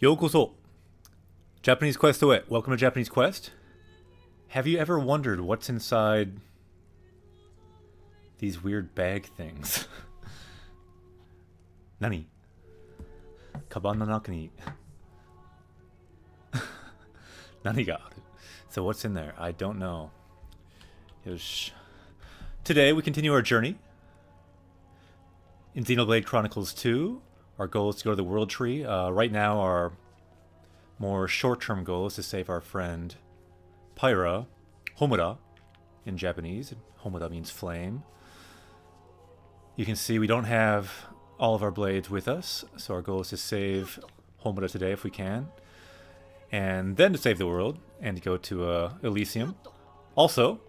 Yokoso. Japanese Quest away. Welcome to Japanese Quest. Have you ever wondered what's inside these weird bag things? Nani? Kaban no naka ni. Nani ga aru? So what's in there? I don't know. Yosh. Today we continue our journey in Xenoblade Chronicles 2. Our goal is to go to the World Tree. Right now our more short-term goal is to save our friend Pyra, Homura in Japanese. Homura means flame. You can see we don't have all of our blades with us, so our goal is to save Homura today if we can. And then to save the world and to go to Elysium. Also,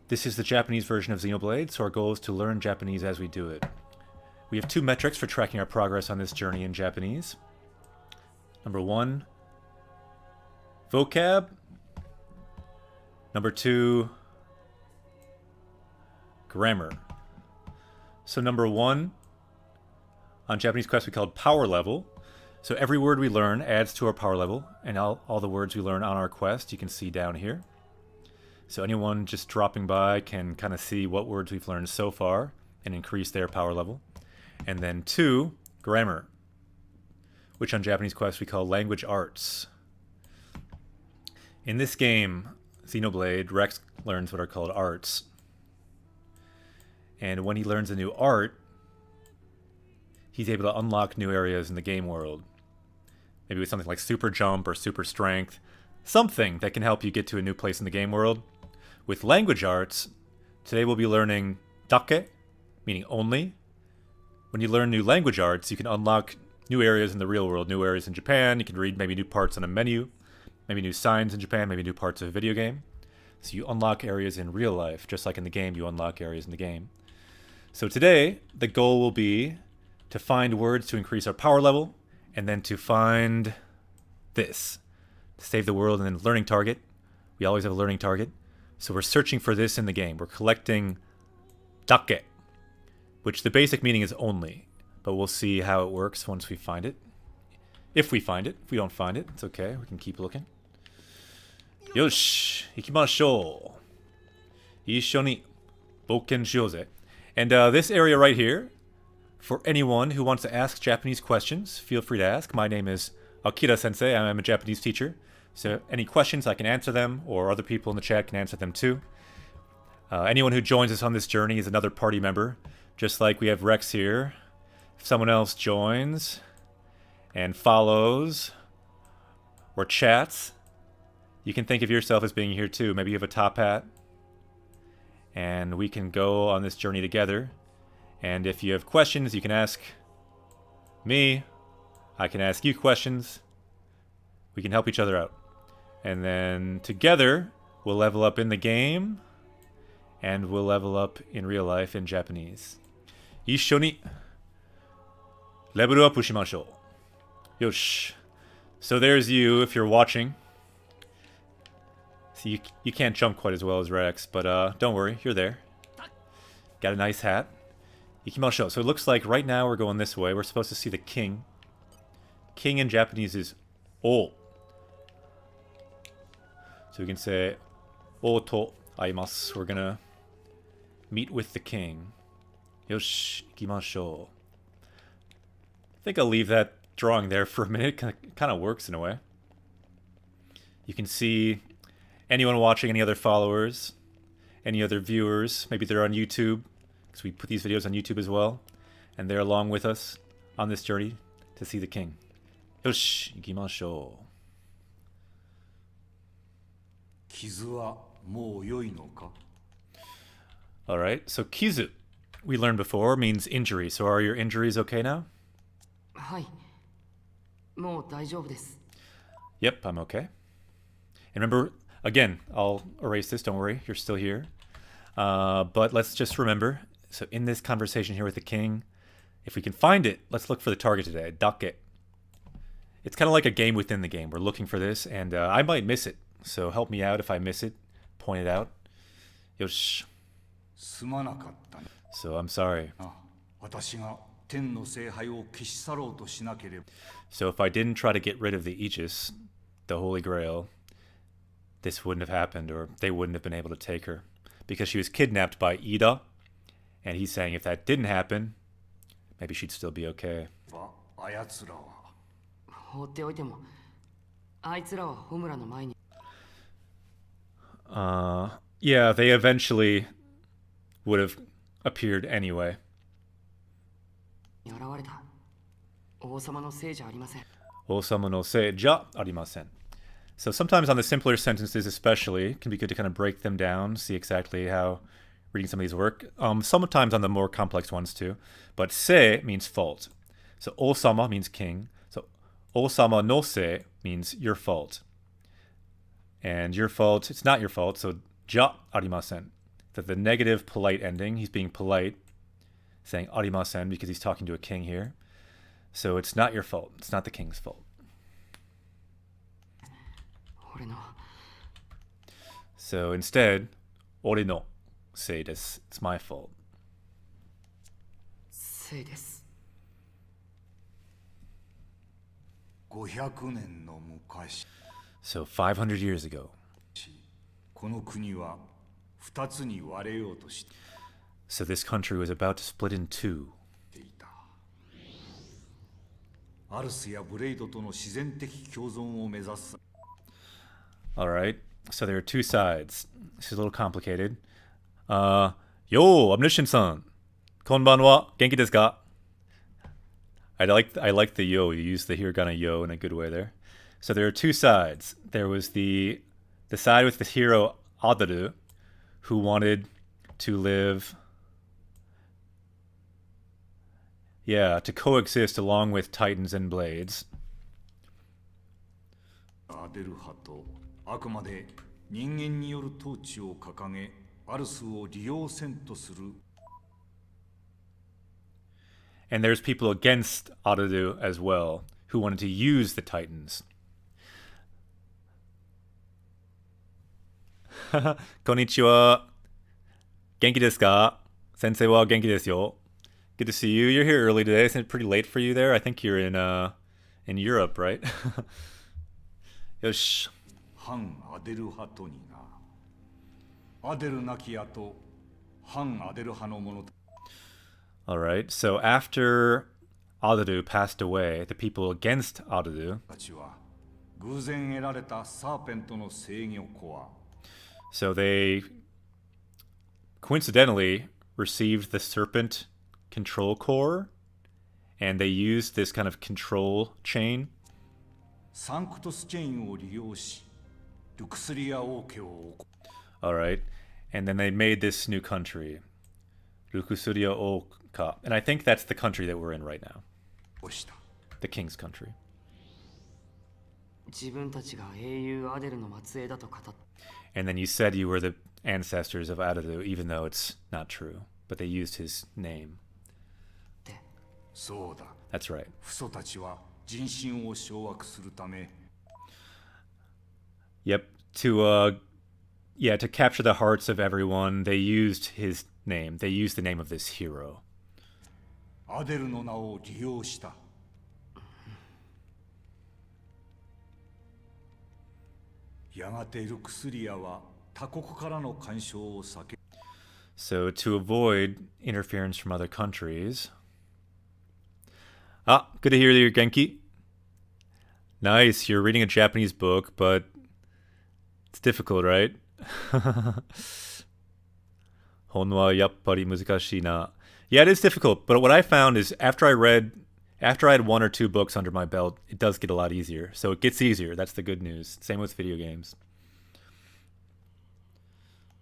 this is the Japanese version of Xenoblade, so our goal is to learn Japanese as we do it. We have two metrics for tracking our progress on this journey in Japanese. Number 1, vocab. Number 2, grammar. So number 1, on Japanese Quest we call it power level. So every word we learn adds to our power level, and all the words we learn on our quest you can see down here. So anyone just dropping by can kind of see what words we've learned so far and increase their power level. And then 2, grammar, which on Japanese Quest we call language arts. In this game, Xenoblade, Rex learns what are called arts. And when he learns a new art, he's able to unlock new areas in the game world. Maybe with something like super jump or super strength. Something that can help you get to a new place in the game world. With language arts, today we'll be learning dake, meaning only. When you learn new language arts, you can unlock new areas in the real world, new areas in Japan. You can read maybe new parts on a menu, maybe new signs in Japan, maybe new parts of a video game. So you unlock areas in real life, just like in the game you unlock areas in the game. So today, the goal will be to find words to increase our power level, and then to find this, to save the world, and then learning target. We always have a learning target. So we're searching for this in the game. We're collecting dake, which the basic meaning is only, but we'll see how it works once we find it. If we find it. If we don't find it, it's okay. We can keep looking. Yosh, ikimashou. Issho ni bokken shiyou. And this area right here, for anyone who wants to ask Japanese questions, feel free to ask. My name is Akira Sensei. I'm a Japanese teacher. So any questions, I can answer them, or other people in the chat can answer them too. Anyone who joins us on this journey is another party member. Just like we have Rex here. If someone else joins and follows or chats, you can think of yourself as being here too. Maybe you have a top hat. And we can go on this journey together. And if you have questions, you can ask me. I can ask you questions. We can help each other out. And then together, we'll level up in the game. And we'll level up in real life in Japanese. 一緒にレベルアップしましょう。Yosh. So there's you if you're watching. So you can't jump quite as well as Rex, but don't worry, you're there. Got a nice hat. Ikimashou. So it looks like right now we're going this way. We're supposed to see the king. King in Japanese is O. So we can say O to aimasu. We're gonna meet with the king. Yosh, ikimashou. I think I'll leave that drawing there for a minute. Kind of works in a way. You can see anyone watching, any other followers, any other viewers. Maybe they're on YouTube, because we put these videos on YouTube as well. And they're along with us on this journey to see the king. Yosh, ikimashou. 傷はもう良いのか? Alright, so kizu, we learned before, means injury. So are your injuries okay now? はい。もう大丈夫です。 Yep, I'm okay. And remember, again, I'll erase this, don't worry, you're still here. But let's just remember, so in this conversation here with the king, if we can find it, let's look for the target today, dake. It's kind of like a game within the game. We're looking for this, and I might miss it. So help me out if I miss it. Point it out. Yosh. すまなかったね。So I'm sorry. 私が天の聖杯を消し去ろうとしなければ So if I didn't try to get rid of the Aegis, the Holy Grail, this wouldn't have happened, or they wouldn't have been able to take her. Because she was kidnapped by Ida, and he's saying if that didn't happen, maybe she'd still be okay. あやつらは放っておいてもあいつらはホムラの前に Yeah, they eventually would have appeared anyway. 現れた王様のせいじゃありません Osama no se ja arimasen. So sometimes on the simpler sentences especially, it can be good to kind of break them down, see exactly how reading some of these work. Sometimes on the more complex ones too. But se means fault. So osama means king. So osama no se means your fault. And your fault, it's not your fault, so ja arimasen. That the negative polite ending, he's being polite, saying arimasen because he's talking to a king here. So it's not your fault. It's not the king's fault. 俺の So instead, ore no sei desu. It's my fault. せいです 500年の昔 So 500 years ago, この国は2つに割れようとして so this country was about to split in two. いたアルスやブレイドとの自然的共存を目指す Alright, so there are two sides. This is a little complicated. Yo, Omniscient-san. Konbanwa, genki desu ka? I like the yo. You use the hiragana yo in a good way there. So there are two sides. There was the side with the hero Adaru, who wanted to live, to coexist along with Titans and Blades. アデル派とあくまで人間による統治を掲げアルスを利用せんとする And there's people against Adaru as well, who wanted to use the Titans. Konnichiwa. Genki desu ka? Sensei wa genki desu yo. Good to see you. You're here early today. Isn't it pretty late for you there? I think you're in Europe, right? Yosh. 反アデル派とになアデルなき後反アデル派の者 Alright, so after Adaru passed away, the people against Adaru, たちは偶然得られたサーペントの制御コア so they coincidentally received the Serpent control core, and they used this kind of control chain. サンクトスチェインを利用しルクスリア王家を Alright, and then they made this new country, Rukusuria Oka, and I think that's the country that we're in right now, 起こした the king's country. 自分たちが英雄アデルの末裔だと語った And then you said you were the ancestors of Adaru, even though it's not true, but they used his name. って そうだ That's right. 父祖たちは人心を掌握するため Yep, to capture the hearts of everyone, they used his name. They used the name of this hero. アデルの名を利用したやがてルクスリアは他国からの干渉を避け So to avoid interference from other countries. Good to hear you, Genki. Nice, you're reading a Japanese book, but it's difficult, right? Honwa yappari muzukashii na. Yeah, it is difficult, but what I found is after I had one or two books under my belt, it does get a lot easier. So it gets easier. That's the good news. Same with video games.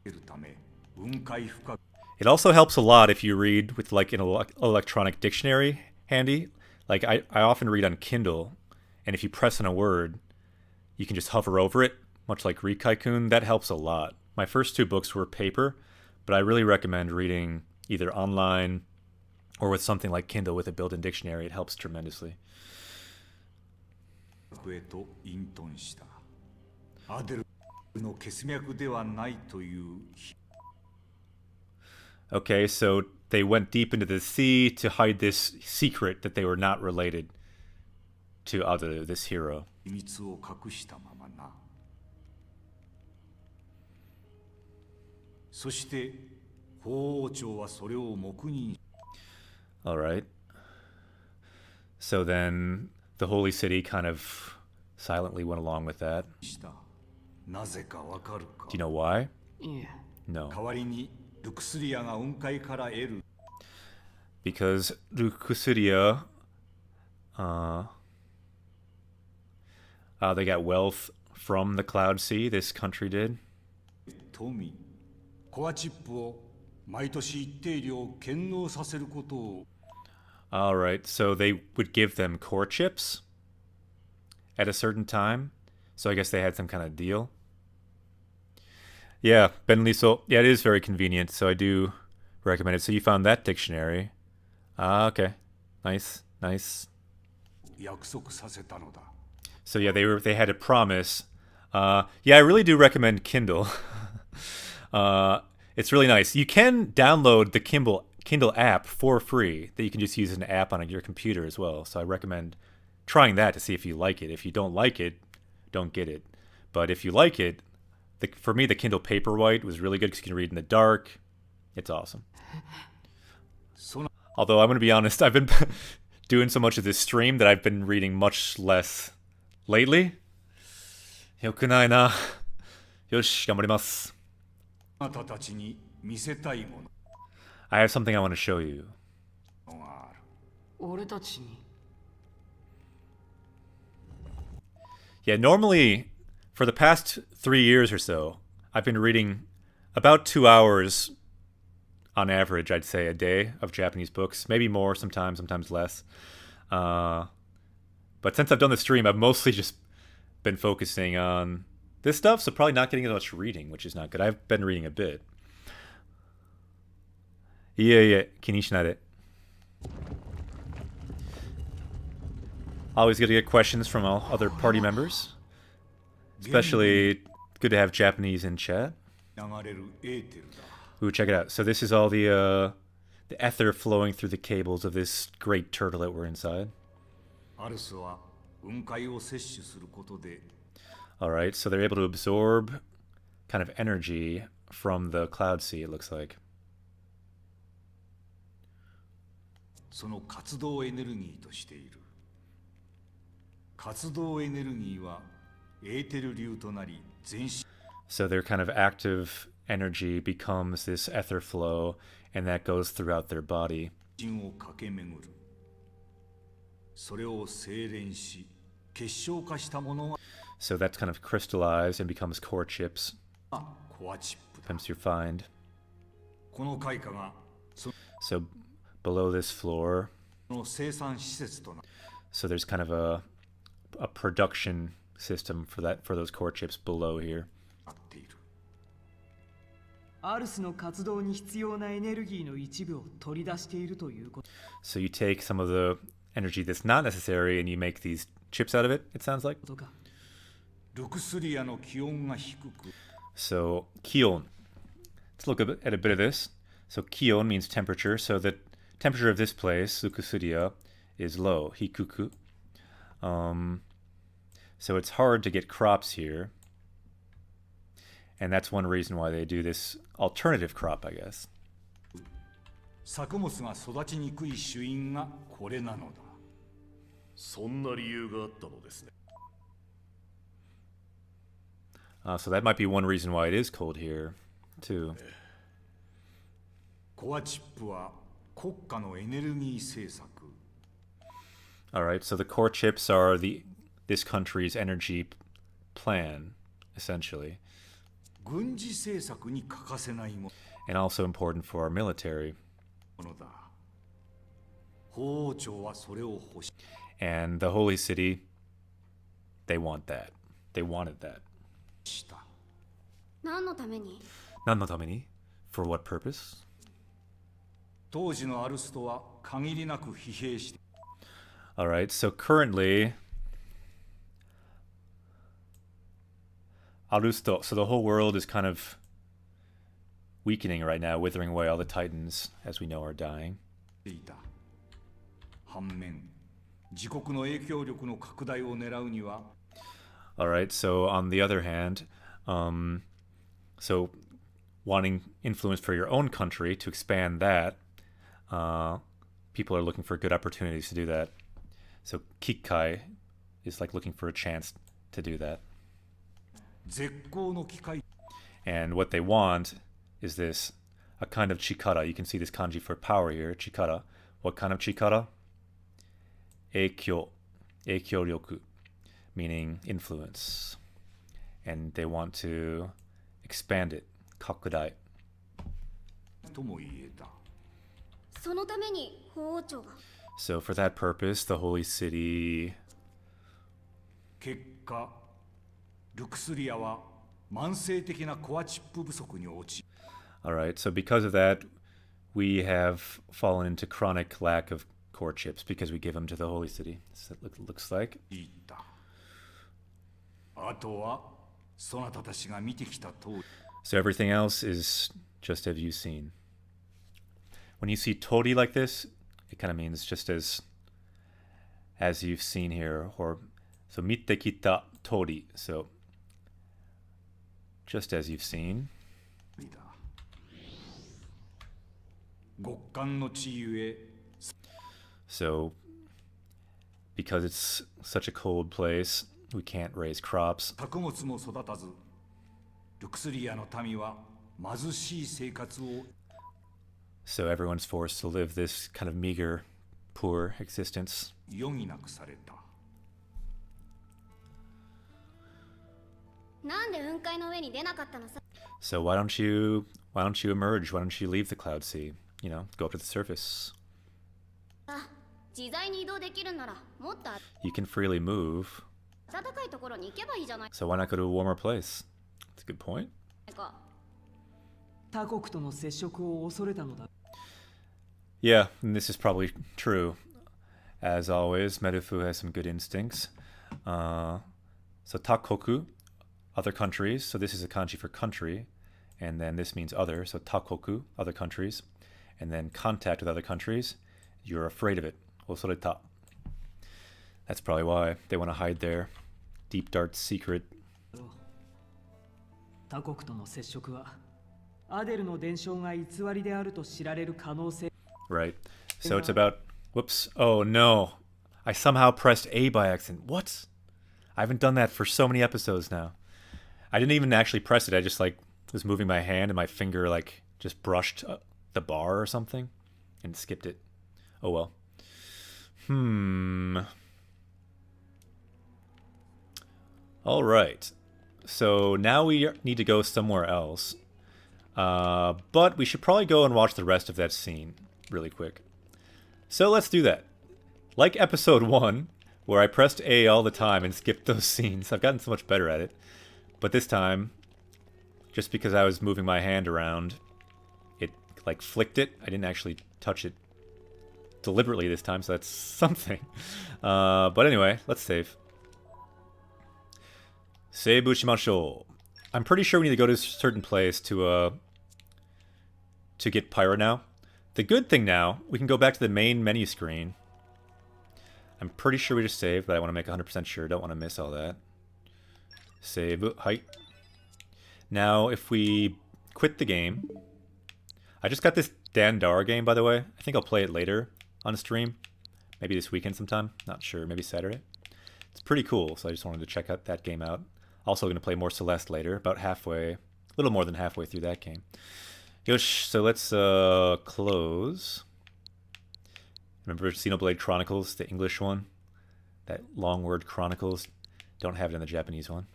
るため雲海深く It also helps a lot if you read with like an electronic dictionary handy. Like I often read on Kindle, and if you press on a word, you can just hover over it, much like Rikaikun. That helps a lot. My first two books were paper, but I really recommend reading either online or with something like Kindle with a built-in dictionary. It helps tremendously. へと隠遁したアデルの血脈ではないという Okay, so they went deep into the sea to hide this secret that they were not related to this hero. 秘密を隠したままな。そして法王朝はそれを黙認 Alright. So then the holy city kind of silently went along with that. した。なぜかわかるか Do you know why? いえ No. 代わりにルクスリアが雲海から得る Because Lukusuria, they got wealth from the Cloud Sea, this country did. 富コアチップを毎年一定量献納させることを Alright, so they would give them core chips at a certain time. So I guess they had some kind of deal. Yeah, Ben Liesel. Yeah, it is very convenient, so I do recommend it. So you found that dictionary. Ah, okay. Nice, nice. 約束させたのだ So yeah, they had a promise. Yeah, I really do recommend Kindle. It's really nice. You can download the Kindle app for free that you can just use as an app on your computer as well. So I recommend trying that to see if you like it. If you don't like it, don't get it. But if you like it, for me, the Kindle Paperwhite was really good because you can read in the dark. It's awesome. その Although I'm going to be honest, I've been doing so much of this stream that I've been reading much less lately. よくないな。よし、頑張ります。あなたたちに見せたいも I have something I want to show you. のがある俺たちに Yeah, normally, for the past 3 years or so, I've been reading about 2 hours on average, I'd say, a day of Japanese books. Maybe more sometimes less. But since I've done the stream, I've mostly just been focusing on this stuff, so probably not getting as much reading, which is not good. I've been reading a bit. Yeah, Kinishinade. Always good to get questions from all other party members. Especially good to have Japanese in chat. 流れるエーテルだ Ooh, check it out. So this is all the ether flowing through the cables of this great turtle that we're inside. アルスは雲海を摂取することで Alright, so they're able to absorb kind of energy from the cloud sea, it looks like. その活動エネルギーとしている活動エネルギーはエーテル流となり全身 So their kind of active energy becomes this ether flow, and that goes throughout their body. を駆け巡るそれを精錬し結晶化したもの So that's kind of crystallized and becomes core chips. がコアチップだ Comes through find. この開花がそ So below this floor, の生産施設とな so there's kind of a production system for those core chips below here. っているアルスの活動に必要なエネルギーの一部を取り出しているということ So you take some of the energy that's not necessary and you make these chips out of it, it sounds like. か。ルクスリアの気温が低く So kion. Let's look at a bit of this. So kion means temperature. So the temperature of this place, Sukusuria, is low, hikuku. So it's hard to get crops here. And that's one reason why they do this alternative crop, I guess. 作物が育ちにくい主因がこれなのだそんな理由があったのですね。 So that might be one reason why it is cold here, too. コアチップは国家のエネルギー政策 Alright, so the core chips are this country's energy plan, essentially. 軍事政策に欠かせないも And also important for our military. のだ法王朝はそれを欲し And the holy city, they want that. They wanted that. した 何のために Nannotameni? For what purpose? 当時のアルストは限りなく疲弊して Alright, so currently, Arusto, so the whole world is kind of weakening right now, withering away all the titans, as we know, are dying. ていた。反面、自国の影響力の拡大を狙うには、Alright, so on the other hand, so wanting influence for your own country to expand that, people are looking for good opportunities to do that. So Kikai is like looking for a chance to do that. 絶好の機会 And what they want is this, a kind of chikara. You can see this kanji for power here, chikara. What kind of chikara? Eikyo. Eikyo-ryoku, meaning influence. And they want to expand it, kakudai. とも言えた。そのために法王朝が So for that purpose, the holy city... 結果、ルクスリアは慢性的なコアチップ不足に陥 Alright, so because of that, we have fallen into chronic lack of core chips because we give them to the holy city. So it looks like. った。あとは、そなたたちが見てきた通り。 So everything else is just as you've seen. When you see tori like this, it kind of means just as you've seen here, or so mitte kita tori. So just as you've seen. 極寒の地ゆえ、 So because it's such a cold place, we can't raise crops. 作物も育たず、ルクスリアの民は貧しい生活を So everyone's forced to live this kind of meager, poor existence. 余儀なくされた。なんで雲海の上に出なかったのさ So why don't you emerge? Why don't you leave the Cloud Sea? You know, go up to the surface. あ自在に移動できるならもっと You can freely move. 暖かいところに行けばいいじゃない So why not go to a warmer place? That's a good point. か他国との接触を恐れたのだ Yeah, and this is probably true. As always, Merufu has some good instincts. So takoku, other countries. So this is a kanji for country. And then this means other. So takoku, other countries. And then contact with other countries. You're afraid of it. Osoreta. That's probably why they want to hide their deep dark secret. 他国との接触はアデルの伝承が偽りであると知られる可能性 Right. So it's about... Whoops. Oh, no. I somehow pressed A by accident. What? I haven't done that for so many episodes now. I didn't even actually press it. I just, like, was moving my hand and my finger, like, just brushed the bar or something and skipped it. Oh, well. All right. So now we need to go somewhere else. But we should probably go and watch the rest of that scene really quick. So let's do that. Like episode 1, where I pressed A all the time and skipped those scenes. I've gotten so much better at it. But this time, just because I was moving my hand around, it like flicked it. I didn't actually touch it deliberately this time, so that's something. But anyway, let's save. Seibu shimashou. I'm pretty sure we need to go to a certain place to get Pyro now. The good thing now, we can go back to the main menu screen. I'm pretty sure we just saved, but I want to make 100% sure. Don't want to miss all that. Save. Hi. Now, if we quit the game... I just got this Dandara game, by the way. I think I'll play it later on a stream. Maybe this weekend sometime. Not sure. Maybe Saturday. It's pretty cool, so I just wanted to check out that game out. Also going to play more Celeste later, about halfway, a little more than halfway through that game. Yosh, so let's close. Remember Xenoblade Chronicles, the English one? That long word Chronicles. Don't have it in the Japanese one.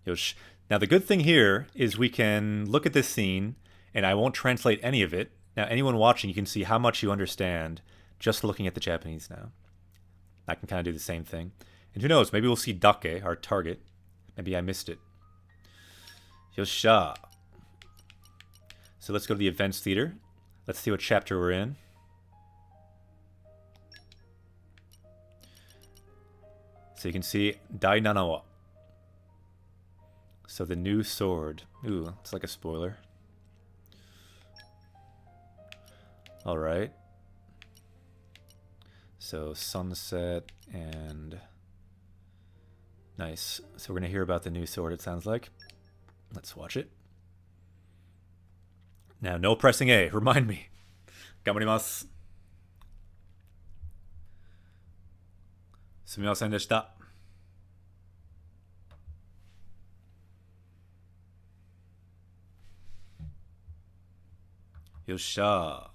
Yosh. Now the good thing here is we can look at this scene, and I won't translate any of it. Now anyone watching, you can see how much you understand just looking at the Japanese now. I can kind of do the same thing. And who knows, maybe we'll see Dake, our target. Maybe I missed it. Yosha. So let's go to the events theater. Let's see what chapter we're in. So you can see Dai Nanawa. So the new sword. Ooh, it's like a spoiler. Alright. So, sunset and... Nice. So we're going to hear about the new sword, it sounds like. Let's watch it. Now, no pressing A. Remind me. Gamarimasu. Sumimasen deshita. Yossha.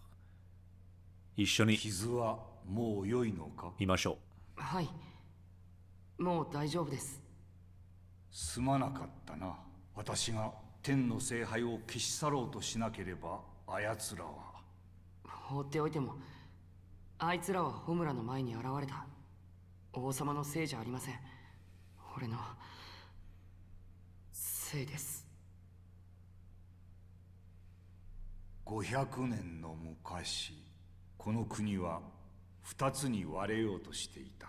一緒に傷はもう良いのか？見ましょはい。もう大丈夫です。すまなかったな。私が天の聖杯を消し去ろうとしなければ、あやつらは。放っておいても、あいつらはホムラの前に現れた。王様のせいじゃありません。俺のせいです。500年の昔、この国は2つに割れようとしていた。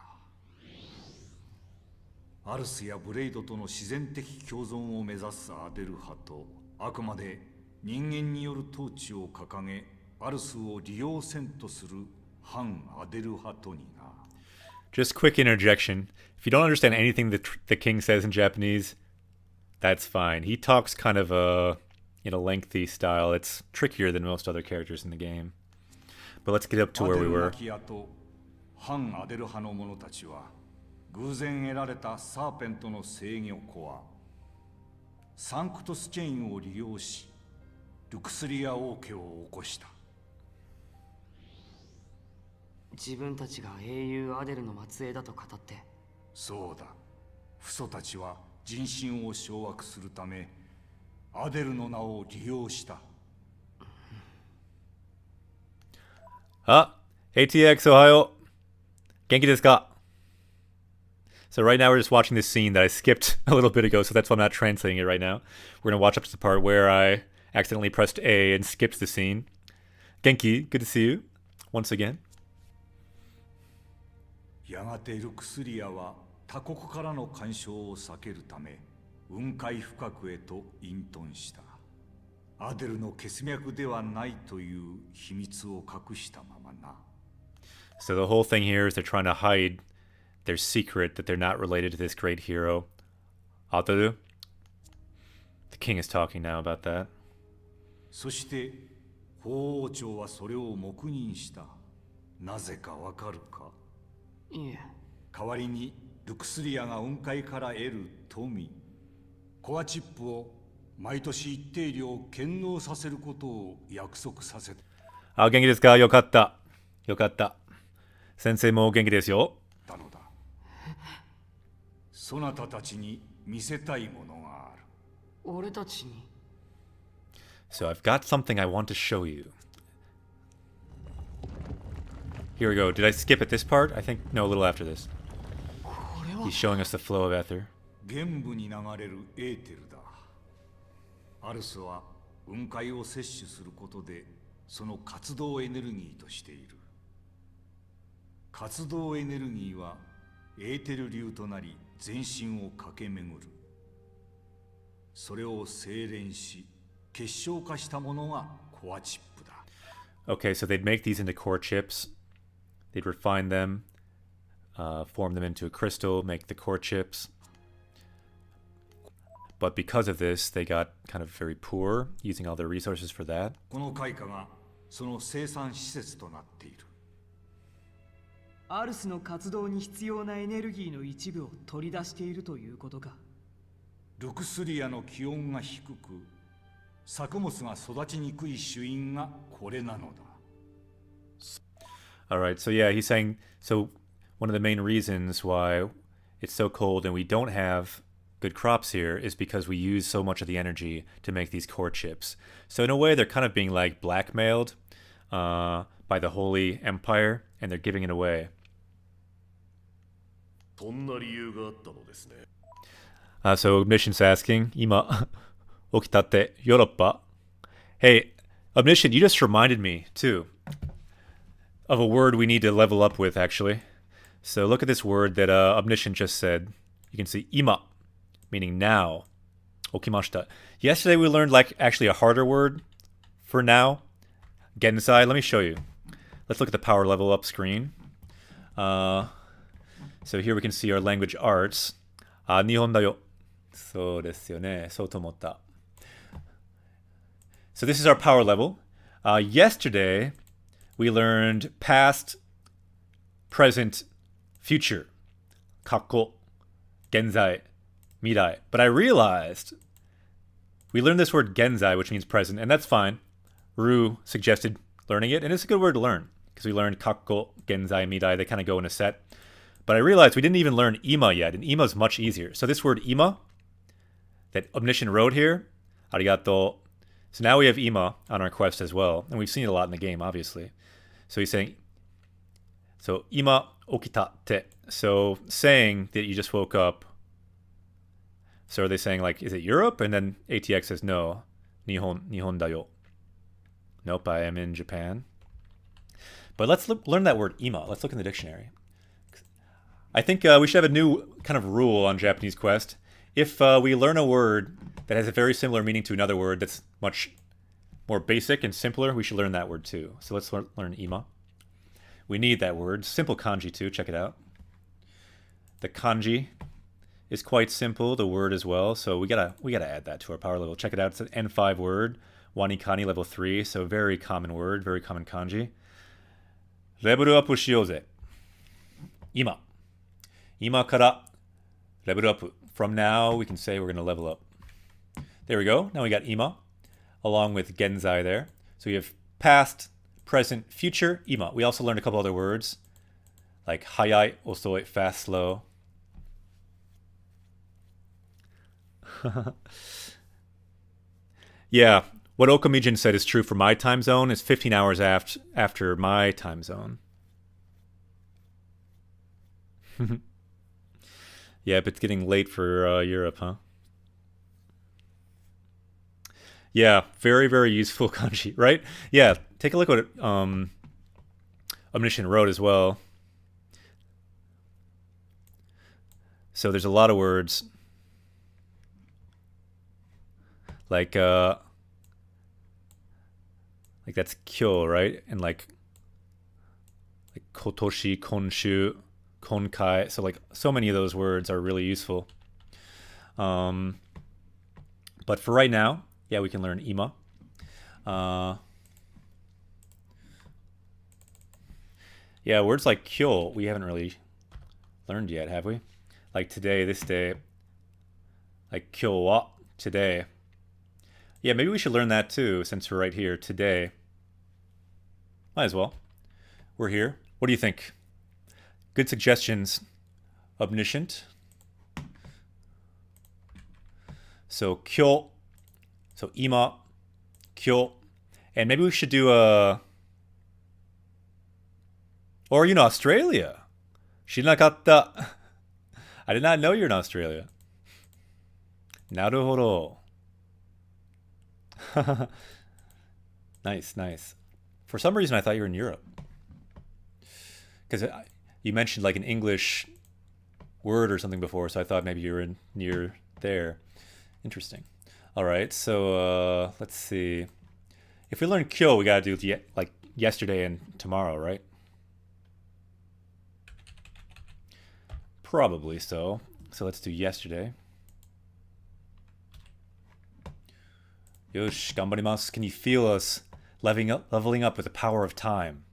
アルスやブレイドとの自然的共存を目指すアデル派と、あくまで人間による統治を掲げ、アルスを利用せんとする反アデル派とにな。Just quick interjection. If you don't understand anything the king says in Japanese, that's fine. He talks kind of in a lengthy style. It's trickier than most other characters in the game. But let's get up to where we were. 反アデル派の者たちは、偶然得られたサーペントの制御コア、サンクトスチェインを利用し、ルクスリア王家を起こした。自分たちが英雄アデルの末裔だと語って。そうだ。父祖たちは人心を掌握するため、アデルの名を利用した。Ah, ATX Ohio. Genki desu ka? So right now we're just watching this scene that I skipped a little bit ago, so that's why I'm not translating it right now. We're going to watch up to the part where I accidentally pressed A and skipped the scene. Genki, good to see you. Once again. やがてルクスリアは他国からの干渉を避けるため、雲海深くへと隠遁した。アデルの血脈ではないという秘密を隠したままな。So the whole thing here is they're trying to hide their secret that they're not related to this great hero, Ataru. The king is talking now about that. そして法王朝はそれを黙認した。なぜかわかるか？いえ。代わりにルクスリアが雲海から得る富、コアチップを毎年一定量献納させることを約束させた。あ、元気ですか？よかった。よかった。先生も元気ですよ。たのだ。そなたたちに見せたいものがある。俺たちに。So I've got something I want to show you. Here we go. Did I skip at this part? I think, no, a little after this. He's showing us the flow of ether. 玄武に流れるエーテルだ。アルスは雲海を摂取することでその活動エネルギーとしている。活動エネルギーはエーテル流となり全身を駆け巡る。それを精錬し結晶化したものがコアチップだ。Okay, so they'd make these into core chips. They'd refine them, form them into a crystal, make the core chips. But because of this, they got kind of very poor, using all their resources for that. この開花がその生産施設となっている。アルスの活動に必要なエネルギーの一部を取り出しているということか。ルクスリアの気温が低く、作物が育ちにくい主因がこれなのだ。Alright, so yeah, he's saying, so one of the main reasons why it's so cold and we don't have good crops here is because we use so much of the energy to make these core chips. So in a way, they're kind of being like blackmailed by the Holy Empire, and they're giving it away. そんな理由があったのですね。So Omniscient's asking, 今起きたってヨーロッパ? Hey, Omniscient, you just reminded me, too, of a word we need to level up with, actually. So look at this word that Omniscient just said. You can see 今, meaning now. Okimashita. Yesterday we learned like actually a harder word for now. Gensai, let me show you. let's look at the power level up screen. So here we can see our language arts. 日本だよ。そうですよね。そうと思った。So this is our power level. Yesterday, we learned past, present, future. 過去、現在、未来. But I realized we learned this word genzai, which means present, and that's fine. Ru suggested learning it, and it's a good word to learn because we learned kakko, genzai, mirai. They kind of go in a set. But I realized we didn't even learn ima yet, and ima is much easier. So this word ima that Omniscient wrote here, arigato. So now we have ima on our quest as well, and we've seen it a lot in the game, obviously. So he's saying, so ima okita te. So saying that you just woke up. So are they saying, like, is it Europe? And then ATX says, no, Nihon da yo. Nope, I am in Japan. But let's learn that word ima. Let's look in the dictionary. I think we should have a new kind of rule on Japanese Quest. If we learn a word that has a very similar meaning to another word that's much more basic and simpler, we should learn that word too. So let's learn ima. We need that word. Simple kanji too. Check it out. The kanji is quite simple. The word as well. So we gotta add that to our power level. Check it out. It's an N5 word. Wanikani level 3. So very common word. Very common kanji. Level up shiyouze. Ima. Ima kara level up. From now, we can say we're going to level up. There we go. Now we got ima, along with genzai there. So we have past, present, future, ima. We also learned a couple other words, like hayai, osoi, fast, slow. Yeah, what Okamijin said is true for my time zone. It's 15 hours after my time zone. Yeah, but it's getting late for Europe, huh? Yeah, very, very useful kanji, right? Yeah, take a look at what Omniscient wrote as well. So there's a lot of words like that's kyo, right? And like kotoshi, konshu, konkai. So like so many of those words are really useful. But for right now, yeah, we can learn ima. Yeah, words like kyo we haven't really learned yet, have we? Like today, this day. Like kyo wa, today. Yeah, maybe we should learn that too, since we're right here today. Might as well. We're here. What do you think? Good suggestions, Omniscient. So kyo, so ima, kyo, and maybe we should do a, or Australia. Shinakatta. I did not know you're in Australia. Naruhodo. Nice, nice. For some reason, I thought you were in Europe. Because you mentioned like an English word or something before, so I thought maybe you were near there. Interesting. All right, so let's see. If we learn kyo, we gotta do like yesterday and tomorrow, right? Probably so. So let's do yesterday. Yosh, ganbarimasu. Can you feel us leveling up with the power of time?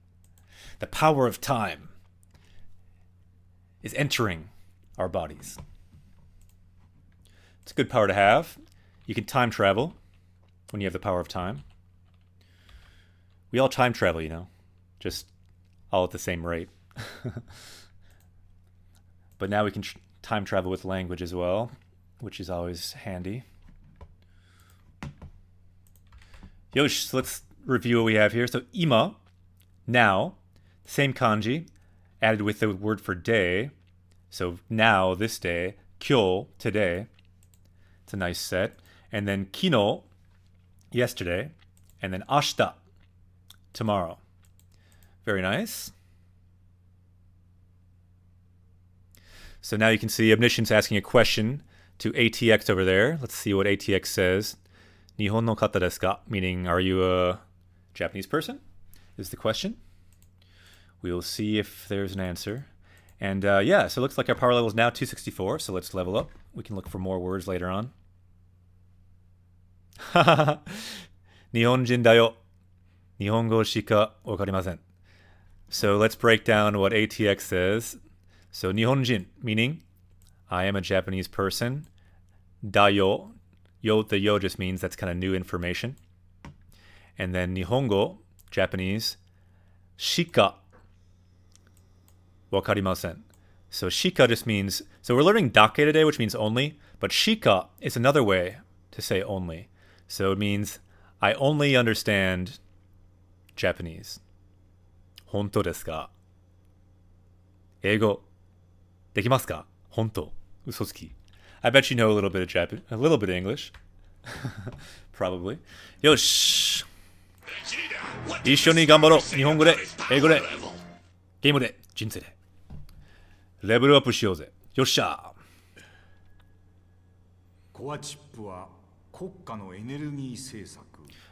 The power of time is entering our bodies. It's a good power to have. You can time travel when you have the power of time. We all time travel, just all at the same rate. But now we can time travel with language as well, which is always handy. Yosh, so let's review what we have here. So ima, now, same kanji, added with the word for day. So now, this day, kyo, today. It's a nice set. And then kino, yesterday. And then ashita, tomorrow. Very nice. So now you can see Omniscient's asking a question to ATX over there. Let's see what ATX says. Nihon no kata desu ka? Meaning, are you a Japanese person? Is the question. We'll see if there's an answer. And yeah, so it looks like our power level is now 264, so let's level up. We can look for more words later on. 日本人だよ。日本語しかわかりません. So let's break down what ATX says. So 日本人, meaning I am a Japanese person. だよ. The yo just means that's kind of new information. And then 日本語, Japanese. しかわかりません. So shika just means, so we're learning dake today, which means only, but shika is another way to say only. So it means I only understand Japanese. 本当ですか? 英語できますか? 本当? 嘘つき. I bet you know a little bit of Japan, a little bit of English. Probably. よし. 一緒に頑張ろう. 日本語で、英語で、ゲームで、人生で。レベルアップしようぜ。よっしゃ。コアチップは国家のエネルギー政策。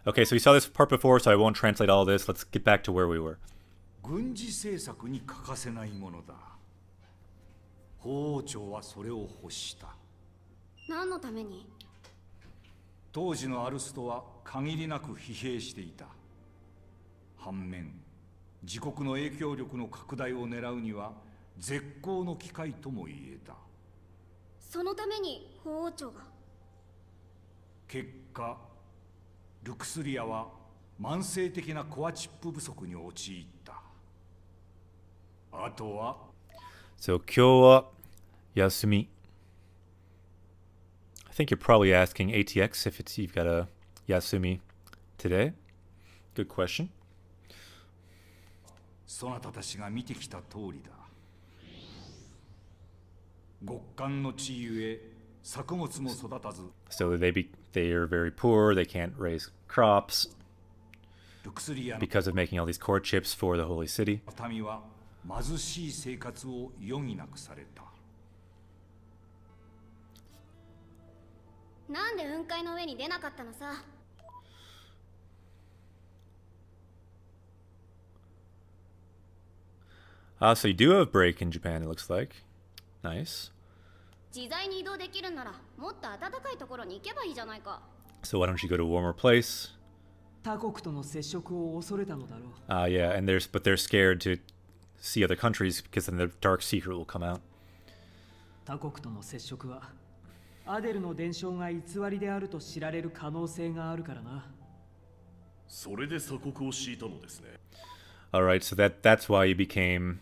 Okay, so we saw this part before, so I won't translate all this. Let's get back to where we were. 軍事政策に欠かせないものだ。法王朝はそれを欲した。何のために？当時のアルストは限りなく疲弊していた。反面、自国の影響力の拡大を狙うには絶好の機会とも言えた。そのために法王朝が。結果、ルクスリアは慢性的なコアチップ不足に陥った。あとは So 今日は休み. I think you're probably asking ATX if you've got a yasumi today. Good question. そなたたちが見てきた通りだ。極寒の地ゆえ作物も育たず。So they are very poor. They can't raise crops ルクスリアの because of making all these core chips for the holy city. 民は貧しい生活を余儀なくされた。なんで雲海の上に出なかったのさ。So you do have a break in Japan, it looks like. Nice. 自在に移動できるならもっと暖かいところに行けばいいじゃないか。So why don't you go to a warmer place? 他国との接触を恐れたのだろう。Yeah, and but they're scared to see other countries because then the dark secret will come out. 他国との接触はアデルの伝承が偽りであると知られる可能性があるからな。それで鎖国を敷いたのですね。Alright, so that's why you became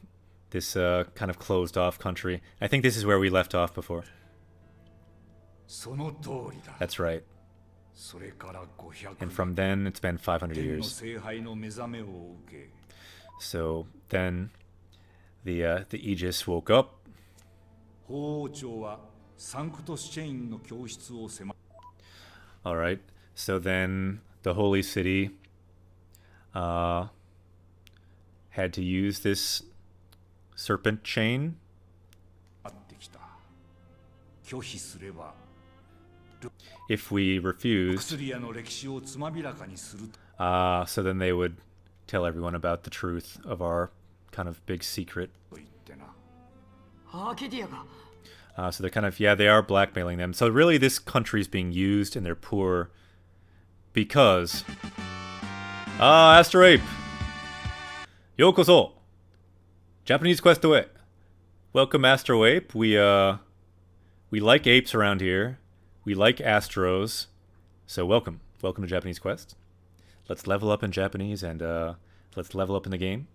this kind of closed off country. I think this is where we left off before. その通りだ。 That's right. それから500 And from then, it's been 500天の years. 聖杯の目覚めを受け。 So then the Aegis woke up. 法王朝はサンクトスチェインの教室を迫 Alright, so then the holy city had to use this serpent chain. ってきた。拒否すれば If we ルク refused, スリアの歴史をつまびらかにすると so then they would tell everyone about the truth of our kind of big secret. 言ってな。アーケディアが。So they're kind of, yeah, they are blackmailing them. So really this country is being used and they're poor because... Astro Ape! Yokoso! Japanese Quest away. Welcome, Astro Ape. We like apes around here. We like Astros. So welcome. Welcome to Japanese Quest. Let's level up in Japanese and let's level up in the game.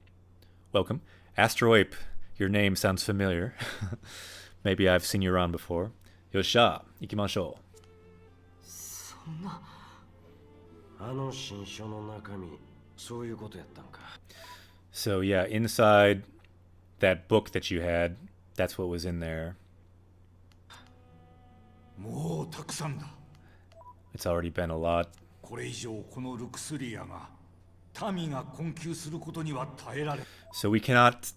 Welcome. Astro Ape, your name sounds familiar. Maybe I've seen you around before. Yosha, ikimashou. そんな。あの新書の中身、そういうことやったんか。So yeah, inside that book that you had, that's what was in there. もうたくさんだ。 It's already been a lot. これ以上このルクスリアが民が困窮することには耐えられ。 So we cannot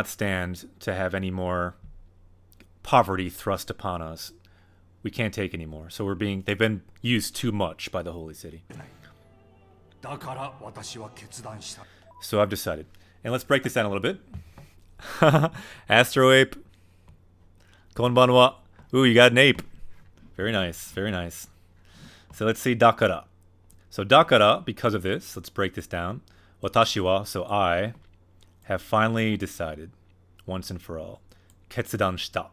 stand to have any more poverty thrust upon us. We can't take anymore. So they've been used too much by the holy city. だから私は決断した。 So I've decided. And let's break this down a little bit. Astro Ape. Konbanwa. Ooh, you got an ape. Very nice, very nice. So let's see Dakara. So Dakara, because of this, let's break this down. Watashi wa, so I have finally decided, once and for all. Ketsudan shita.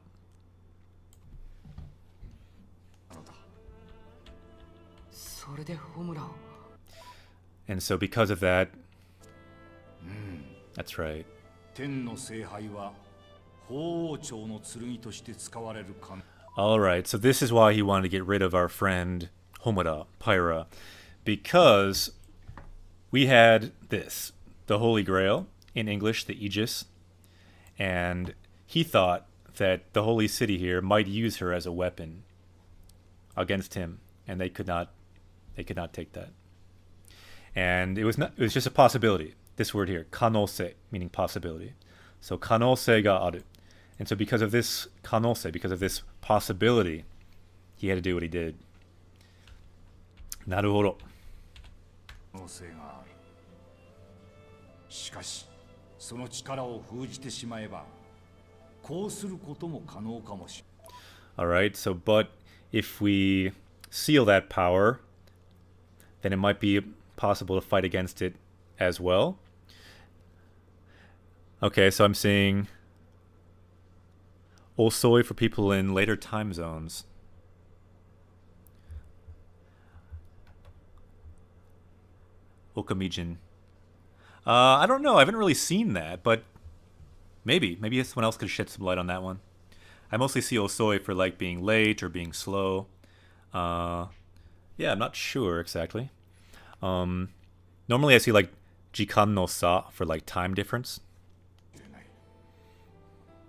And so because of that, that's right. 天の聖杯は法王朝の剣として使われる可能 Alright, so this is why he wanted to get rid of our friend Homura, Pyra. Because we had this, the Holy Grail, in English, the Aegis, and he thought that the Holy City here might use her as a weapon against him, and they could not take that. And it was just a possibility. This word here, kanose, meaning possibility. So kanose ga aru. And so because of this kanose, because of this possibility, he had to do what he did. Naruhodo. 性がある。しかし、その力を封じてしまえば、こうすることも可能かもしれない。 Alright, so but if we seal that power, then it might be possible to fight against it as well. Okay, so I'm seeing Osoi for people in later time zones. Okamijin. I don't know. I haven't really seen that, but maybe someone else could shed some light on that one. I mostly see Osoi for like being late or being slow. Yeah, I'm not sure exactly. Normally I see like Jikan no Sa for like time difference.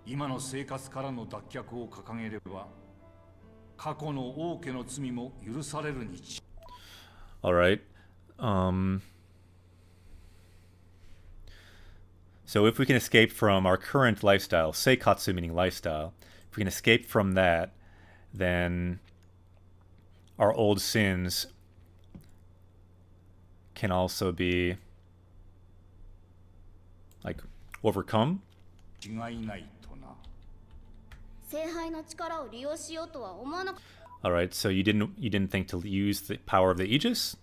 今の生活からの脱却を掲げれば、過去の王家の罪も許されるに違い。 Alright. So if we can escape from our current lifestyle, seikatsu meaning lifestyle, if we can escape from that, then our old sins can also be like overcome. 違いないとな。聖杯の力を利用しようとは思わなかっ Alright, so you didn't think to use the power of the Aegis?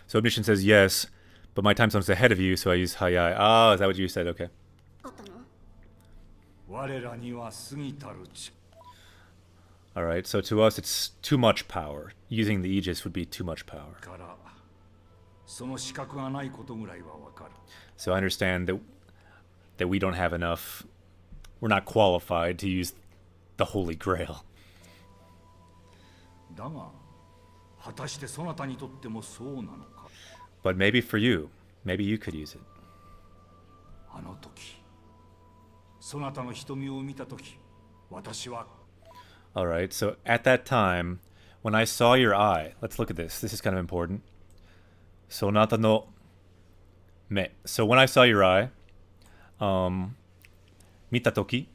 So Omniscient says yes, but my time zone's ahead of you, so I use Hayai. Ah, is that what you said? Okay. たの。我らには過ぎたる力。 Alright, so to us it's too much power. Using the Aegis would be too much power. からその資格がないことぐらいはわかる。 So I understand that we don't have enough. We're not qualified to use the Holy Grail. だが、果たしてそなたにとってもそうなのか。 But maybe for you, maybe you could use it. あの時、そなたの瞳を見た時、私は Alright, so at that time, when I saw your eye, let's look at this. This is kind of important. Sonata no me. So when I saw your eye, mita toki,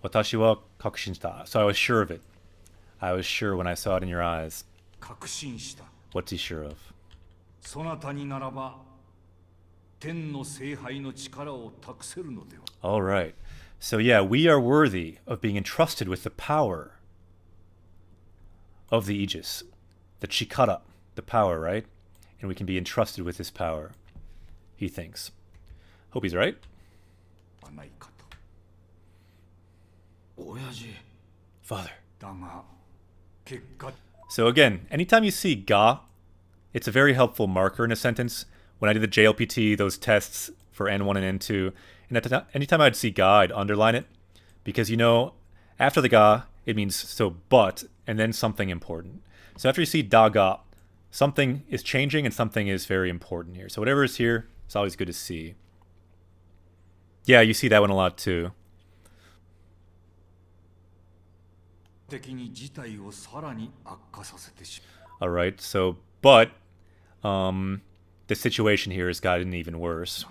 watashi wa kakushin shita. So I was sure of it. I was sure when I saw it in your eyes. 確信した。 What's he sure of? そなたにならば、天の聖杯の力を託せるのでは。 Alright. So yeah, we are worthy of being entrusted with the power of the Aegis. The Chikara, the power, right? And we can be entrusted with this power, he thinks. Hope he's right. はないかと。親父。 Father. だが、結果、 So again, anytime you see ga, it's a very helpful marker in a sentence. When I did the JLPT, those tests for N1 and N2, and anytime I'd see ga, I'd underline it. Because, you know, after the ga, it means so but, and then something important. So after you see da ga, something is changing and something is very important here. So whatever is here, it's always good to see. Yeah, you see that one a lot too. 的に事態をさらに悪化させてしまう。 Alright, so, but, the situation here has gotten even worse.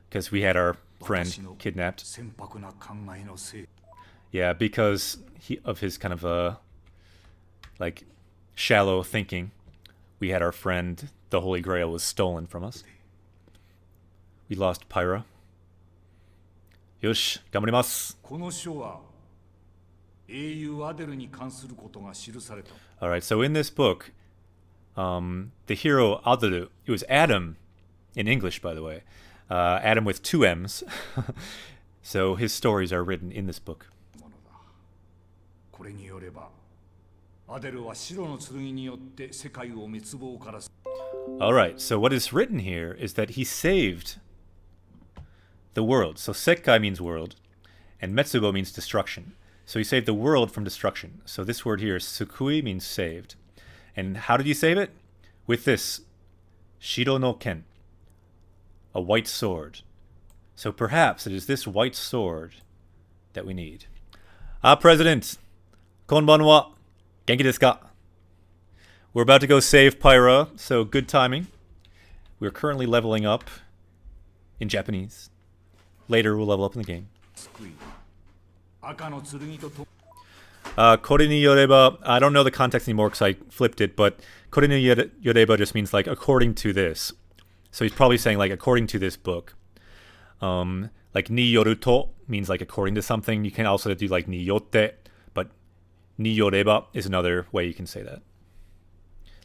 Because we had our friend kidnapped. 船舶な考えのせい。 Yeah, because of his kind of, like, shallow thinking, we had our friend, the Holy Grail, was stolen from us. We lost Pyra. Yosh, 頑張ります。この書は英雄アデルに関することが記された。Alright, so in this book, the hero Adaru, it was Adam in English, by the way. Adam with two M's. So his stories are written in this book. これによれば、アデルは白の剣によって世界を滅亡から。Alright, so what is written here is that he saved the world. So Sekkai means world, and Metsubo means destruction. So he saved the world from destruction. So this word here, Sukui, means saved. And how did you save it? With this, Shiro no Ken, a white sword. So perhaps it is this white sword that we need. President! Konbanwa! Genki desu ka? We're about to go save Pyra, so good timing. We're currently leveling up in Japanese. Later we'll level up in the game. 赤の剣とと Kore ni yoreba, I don't know the context anymore because I flipped it, but kore ni yoreba just means like according to this. So he's probably saying like according to this book. Like ni yoruto means like according to something. You can also do like ni yotte, but ni yoreba is another way you can say that.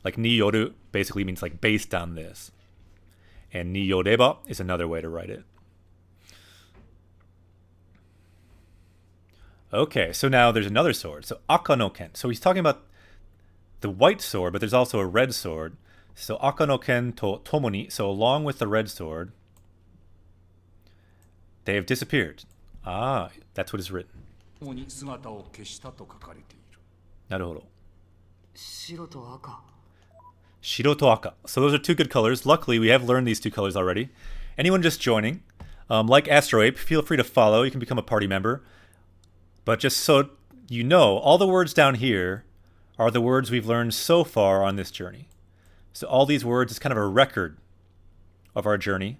Like ni yoru basically means like based on this. And ni yoreba is another way to write it. Okay, so now there's another sword. So Aka no Ken. So he's talking about the white sword, but there's also a red sword. So Aka no Ken to tomoni. So along with the red sword, they have disappeared. Ah, that's what is written. もに姿を消したと書かれている。なるほど。白と赤。 Shiro to Aka. So those are two good colors. Luckily, we have learned these two colors already. Anyone just joining, like Astroape, feel free to follow. You can become a party member. But just so you know, all the words down here are the words we've learned so far on this journey. So all these words is kind of a record of our journey.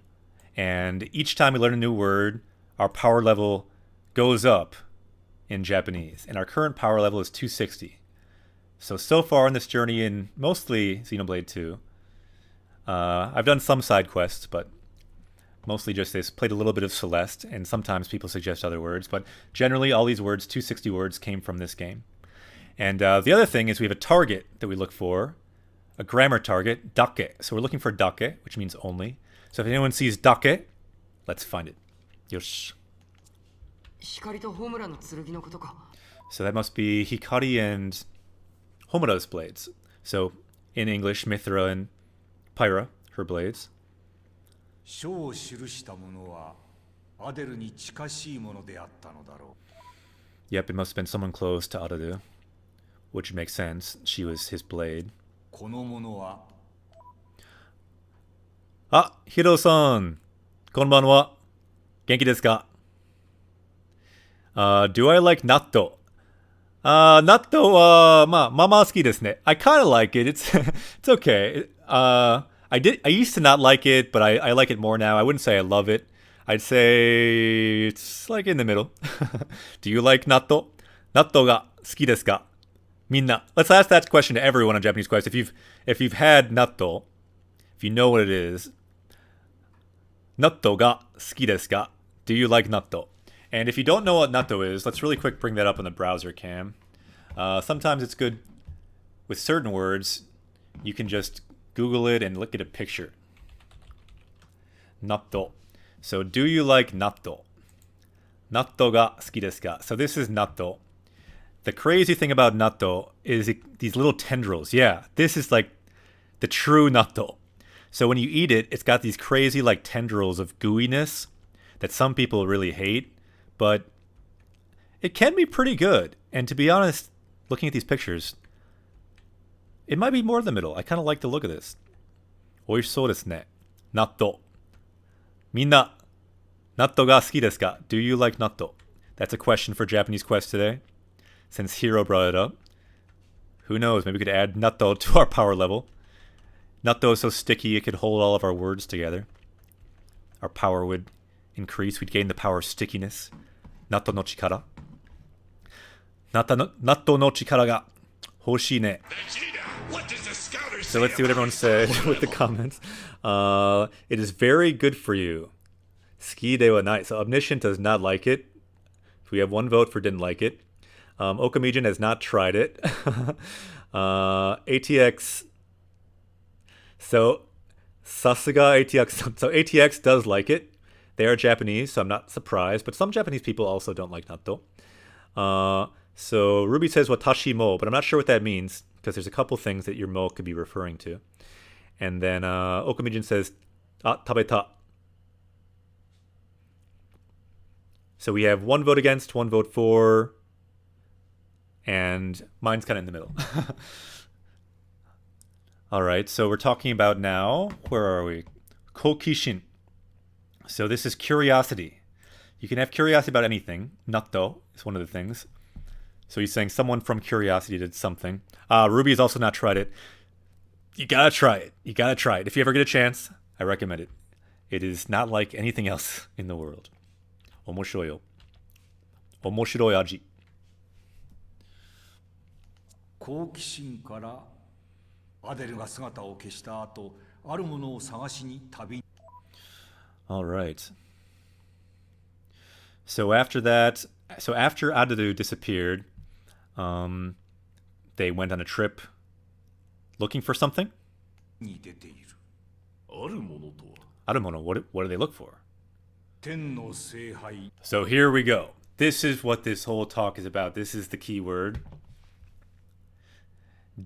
And each time we learn a new word, our power level goes up in Japanese. And our current power level is 260. So far on this journey in mostly Xenoblade 2, I've done some side quests, but mostly just this. Played a little bit of Celeste, and sometimes people suggest other words, but generally all these words, 260 words, came from this game. And the other thing is we have a target that we look for, a grammar target, dake. So we're looking for dake, which means only. So if anyone sees dake, let's find it. Yosh. 光とホムラの剣のことか。 So that must be Hikari and Homura's blades. So in English, Mithra and Pyra, her blades. 書を記したものはアデルに近しいものであったのだろう。 Yep, it must have been someone close to Araru, which makes sense. She was his blade. このものは Ah, Hiro-san! Konbanwa! Genki desu ka? Do I like natto? Natto wa mama suki desu ne. I kind of like it. It's it's okay. I used to not like it, but I like it more now. I wouldn't say I love it. I'd say it's like in the middle. Do you like natto? Natto ga suki desu ka? Minna. Let's ask that question to everyone on Japanese Quest. If you've had natto, if you know what it is, natto ga suki desu ka? Do you like natto? And if you don't know what natto is, let's really quick bring that up in the browser cam. Sometimes it's good with certain words. You can just Google it and look at a picture. Natto. So do you like natto? Natto ga suki desu ka? So this is natto. The crazy thing about natto is these little tendrils. Yeah, this is like the true natto. So when you eat it, it's got these crazy like tendrils of gooiness that some people really hate. But it can be pretty good. And to be honest, looking at these pictures, it might be more in the middle. I kind of like the look of this. Oishishou desu ne. Natto. Minna, natto ga suki desu ka? Do you like natto? That's a question for Japanese Quest today. Since Hiro brought it up. Who knows, maybe we could add natto to our power level. Natto is so sticky it could hold all of our words together. Our power would increase. We'd gain the power of stickiness. Natto no chikara. Natto no chikara ga hoshii ne. So let's see what everyone said with the comments. It is very good for you Ski de wa nai. So Omniscient does not like it. We have one vote for didn't like it. Okamijin has not tried it. ATX. So Sasuga ATX. So ATX does like it. They are Japanese, so I'm not surprised. But some Japanese people also don't like natto. So Ruby says watashi mo, but I'm not sure what that means because there's a couple things that your mo could be referring to. And then Okamijin says tabeta. So we have one vote against, one vote for, and mine's kind of in the middle. All right, so we're talking about now, where are we? Kokishin. So this is curiosity. You can have curiosity about anything. Natto is one of the things. So he's saying someone from curiosity did something. Ruby has also not tried it. You gotta try it. You gotta try it. If you ever get a chance, I recommend it. It is not like anything else in the world. Omoshiroi yo. Omoshiroi aji. 好奇心からアデルが姿を消した後、あるものを探しに旅に。 All right. So after that, so after Aderu disappeared, they went on a trip looking for something. に出ている。あるものとは Arumono, what do they look for? 天の聖杯。 So here we go. This is what this whole talk is about. This is the key word.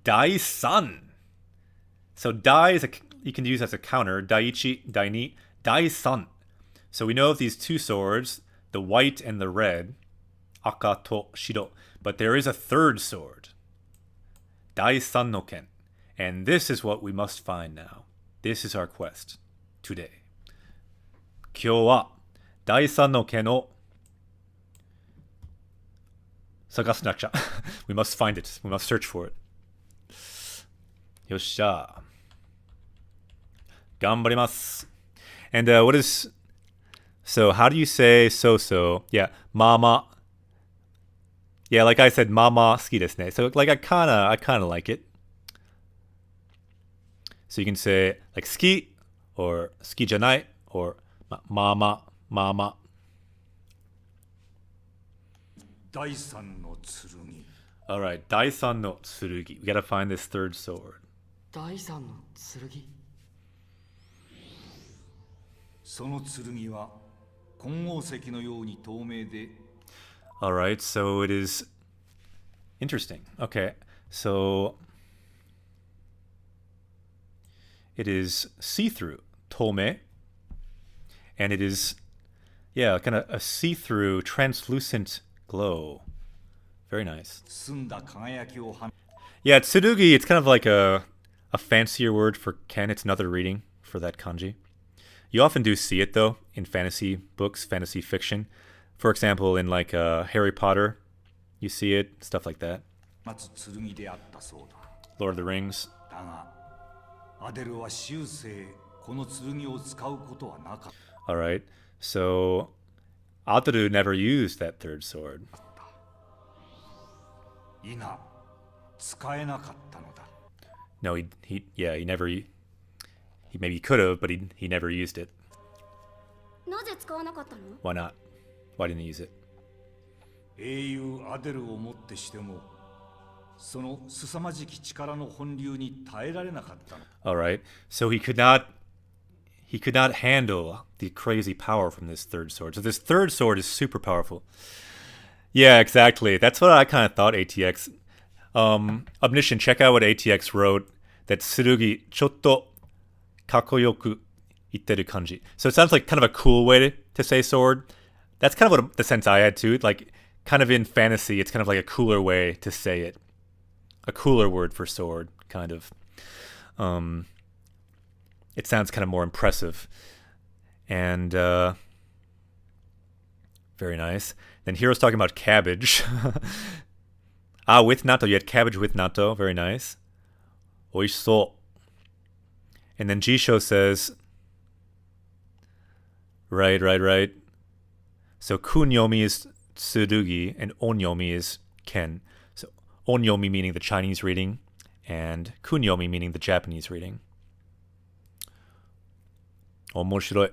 Dai-san. So dai is you can use as a counter. Daiichi, daini, dai-san. So we know of these two swords, the white and the red, aka to shiro. But there is a third sword, Dai-san no ken. And this is what we must find now. This is our quest today. 今日は第三の剣を探さなくちゃ。We must find it. We must search for it. よっしゃ。頑張ります。And what is... So how do you say so-so? Yeah, mama. Yeah, like I said, mama 好きですね. So like I kind of like it. So you can say like 好き or 好きじゃない or mama. 第三の剣。 All right, 第三の剣. We gotta find this third sword. 第三の剣。その剣は金剛石のように透明で。 All right, so it is interesting. Okay, so it is see-through, tome, and it is, yeah, kind of a see-through, translucent glow. Very nice. 澄んだ輝きを放 Yeah, tsurugi, it's kind of like a fancier word for ken. It's another reading for that kanji. You often do see it, though, in fantasy books, fantasy fiction. For example, in like Harry Potter, you see it, stuff like that. つ剣であったそうだ。 Lord of the Rings. だが、アデルは終生この剣を使うことはなかった。 All right, so Ataru never used that third sword. いな、使えなかったのだ。 No, he never. He maybe could have, but he never used it. なぜ使わなかったの？ Why not? Why didn't he use it? 英雄アデルをもってしても、その凄まじき力の本流に耐えられなかったの。 All right, so he could not handle the crazy power from this third sword. So this third sword is super powerful. Yeah, exactly. That's what I kind of thought. ATX. Omniscient, check out what ATX wrote. That tsurugi chotto kakoyoku itteru kanji. So it sounds like kind of a cool way to say sword. That's kind of what the sense I had too. Like, kind of in fantasy, it's kind of like a cooler way to say it. A cooler word for sword, kind of. It sounds kind of more impressive. And, very nice. Then Hero's talking about cabbage. With natto. You had cabbage with natto. Very nice. Oishou. And then Jisho says... Right. So kunyomi is tsurugi and onyomi is ken. So onyomi meaning the Chinese reading and kunyomi meaning the Japanese reading. Omoshiroi.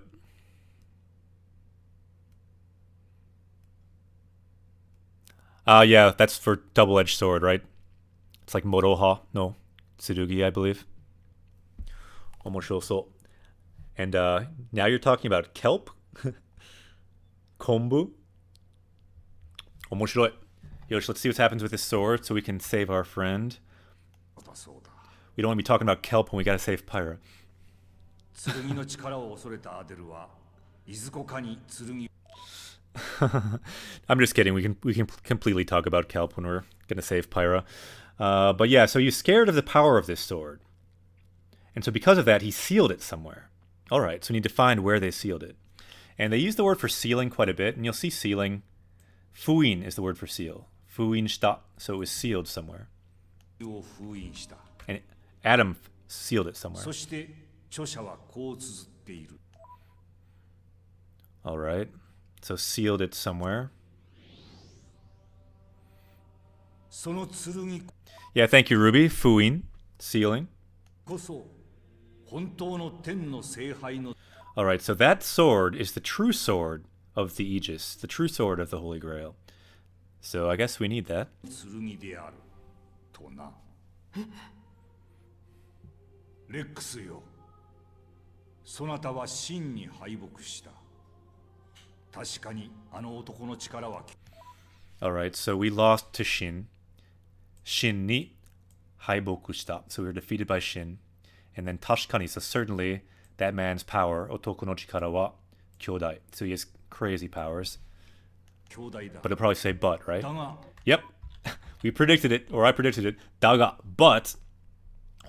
Yeah, that's for double-edged sword, right? It's like Moroha no Tsurugi, I believe. Omoshoso. And now you're talking about kelp? Kombu? Omoshiroi. Yosh, let's see what happens with this sword so we can save our friend. そうだそうだ We don't want to be talking about kelp when we gotta save Pyra. 剣の力を恐れたアデルはいずこかに剣 I'm just kidding. We can completely talk about kelp when we're gonna save Pyra. But yeah, so he's scared of the power of this sword. And so because of that, he sealed it somewhere. Alright, so we need to find where they sealed it. And they use the word for sealing quite a bit, and you'll see sealing. Fuin is the word for seal. Fuin shita, so it was sealed somewhere. を封印した And Adam sealed it somewhere. そして著者はこう綴っている Alright, so sealed it somewhere. その剣 Yeah, thank you, Ruby. Fuin, sealing. こそ本当の天の聖杯の Alright, so that sword is the true sword of the Aegis, the true sword of the Holy Grail. So I guess we need that. 剣であるとなレックスよそなたは真に敗北した確かにあの男の力は Alright, so we lost to Shin. Shin ni haiboku shita. So we were defeated by Shin. And then Tashikani, so certainly that man's power, Otoko no chikara wa kyodai. So he has crazy powers. 兄弟だ But it'll probably say but, right? だが Yep. We predicted it, or I predicted it. Daga, but.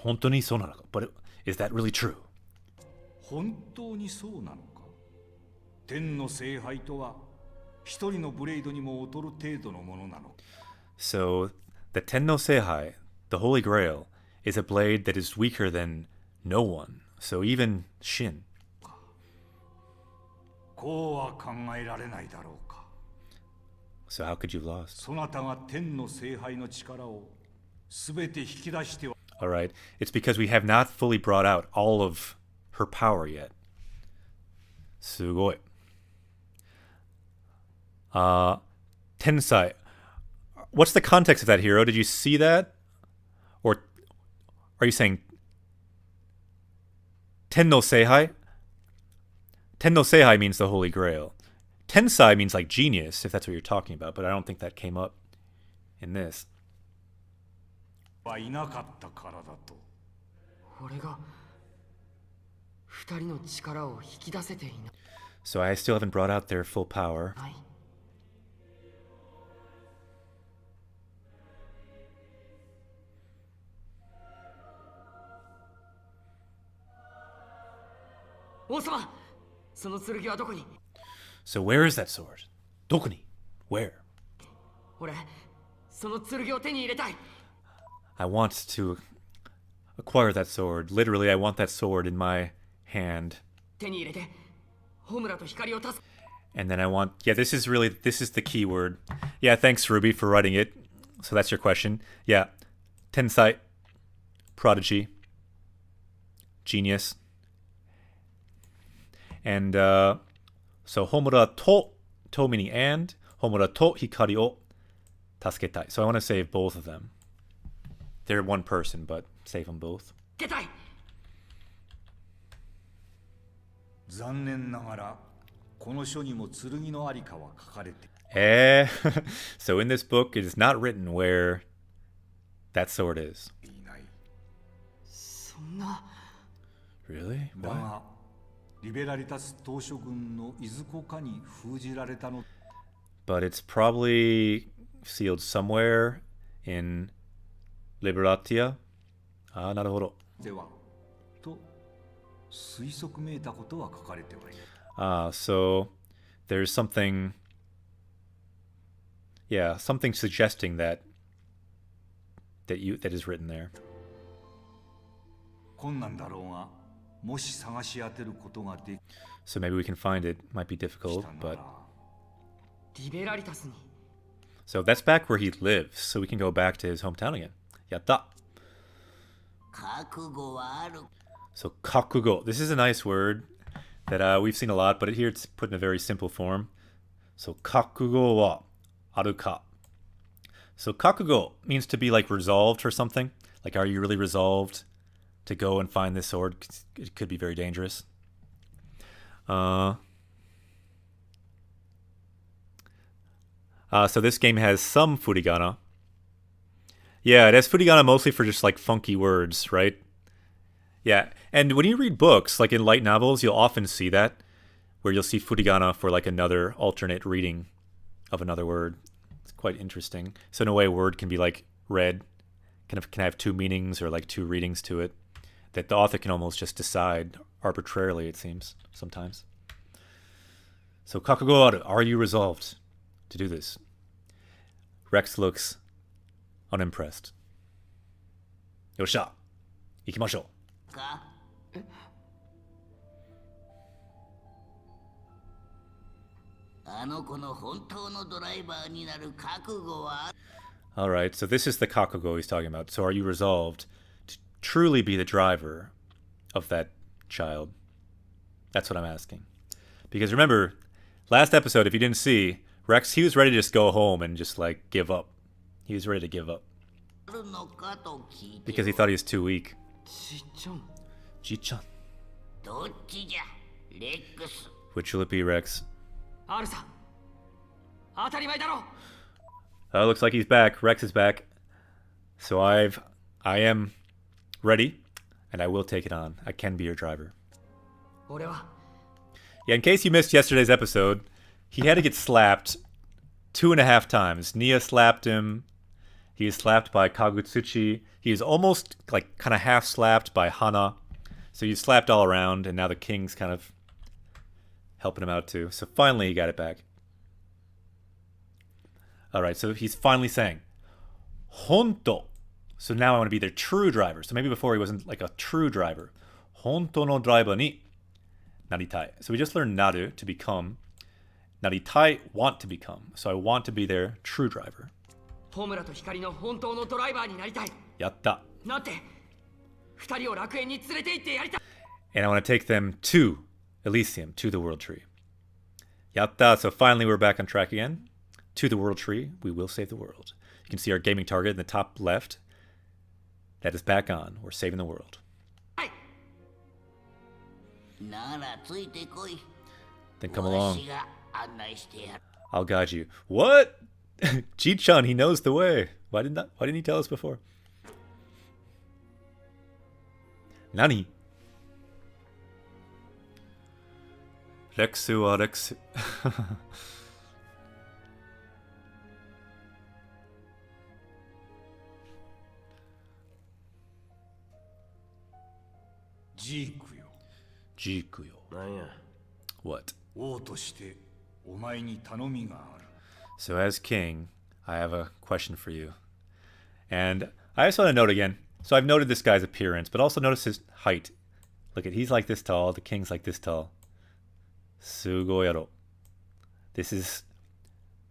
Hontoni so nanaka. But is that really true? 本当にそうなのか天の聖杯とは一人のブレイドにも劣る程度のものなの So, the Tenno Seihai, the Holy Grail, is a blade that is weaker than no one. So even Shin. こうは考えられないだろうか So how could you have lost? そなたが天の聖杯の力をすべて引き出しては Alright, it's because we have not fully brought out all of her power yet. Sugoi. Tensai. What's the context of that, hero? Did you see that? Or are you saying Tenno Seihai? Tenno Seihai means the Holy Grail. Tensai means like genius, if that's what you're talking about, but I don't think that came up in this. いなかったからだと俺が二人の力を引き出せてい So I still haven't brought out their full power. ない。王様、その剣はどこに？ So where is that sword? Dokuni? Where? 俺、その剣を手に入れたい。 I want to acquire that sword. Literally, I want that sword in my hand. 手に入れて、ホムラと光を助け。 And then I want... Yeah, this is the key word. Yeah, thanks, Ruby, for writing it. So that's your question. Yeah. Tensai. Prodigy. Genius. And, so, homura to meaning and, homura to hikari o tasuketai. So I want to save both of them. They're one person, but save them both. 出たい。残念ながらこの書にも剣のありかは書かれて So in this book, it is not written where that sword is. いない そんな。 Really? だ What? がリベラリタス島諸軍のいずこかに封じられたの But it's probably sealed somewhere in Liberatia. Ah, なるほど. ではと推測めいたことは書かれてはいる Ah, so there's something... Yeah, something suggesting that is written there. 困難だろうがもし探し当てることができ So maybe we can find it. Might be た difficult, な but... ら リベラリタスに。 So that's back where he lives, so we can go back to his hometown again. Yatta! 覚悟はある。 So kakugo. This is a nice word that we've seen a lot, but here it's put in a very simple form. So kakugo wa aru ka. So kakugo means to be like resolved or something. Like, are you really resolved to go and find this sword? It could be very dangerous. So this game has some furigana. Yeah, it has furigana mostly for just like funky words, right? Yeah, and when you read books, like in light novels, you'll often see that, where you'll see furigana for like another alternate reading of another word. It's quite interesting. So in a way, a word can be like read, can have two meanings or like two readings to it, that the author can almost just decide arbitrarily, it seems, sometimes. So kakugo aru, are you resolved to do this? Rex looks unimpressed. Yosha, ikimashou. か あの子の本当のドライバーになる覚悟は Alright, so this is the kakugo he's talking about. So are you resolved to truly be the driver of that child? That's what I'm asking. Because remember, last episode, if you didn't see, Rex, he was ready to just go home and just like give up. He was ready to give up. あるのかと聞いて Because he thought he was too weak. ちっちゃん Ji-chan. どっちじゃレックス Which will it be, Rex? アルさん当たり前だろ Oh, looks like he's back. Rex is back. So I am ready, and I will take it on. I can be your driver. 俺は Yeah, in case you missed yesterday's episode, he had to get slapped 2.5 times. Nia slapped him. He was slapped by Kagutsuchi. He was almost like kind of half slapped by Hana. So he's slapped all around, and now the king's kind of helping him out too. So finally he got it back. Alright, so he's finally saying, Honto. So now I want to be the true driver. So maybe before he wasn't like a true driver. Honto no driver ni naritai. So we just learned naru, to become. Naritai, want to become. So I want to be their true driver. ホムラと光の本当のドライバーになりたい Yatta. なって二人を楽園に連れて行ってやりたい And I want to take them to Elysium, to the World Tree. Yatta. So finally we're back on track again. To the World Tree, we will save the world. You can see our gaming target in the top left. That is back on. We're saving the world. はい ならついてこい Then come わ along. しが案内してやる I'll guide you. What? Ji-chan, he knows the way. Why didn't he tell us before? Nani? Rexu wa Rexu. ジークよ Jikuyo. なんや What? 王としてお前に頼みがある So as king, I have a question for you. And I just want to note again. So I've noted this guy's appearance, but also notice his height. Look at, he's like this tall. The king's like this tall. Sugoi yaro. This is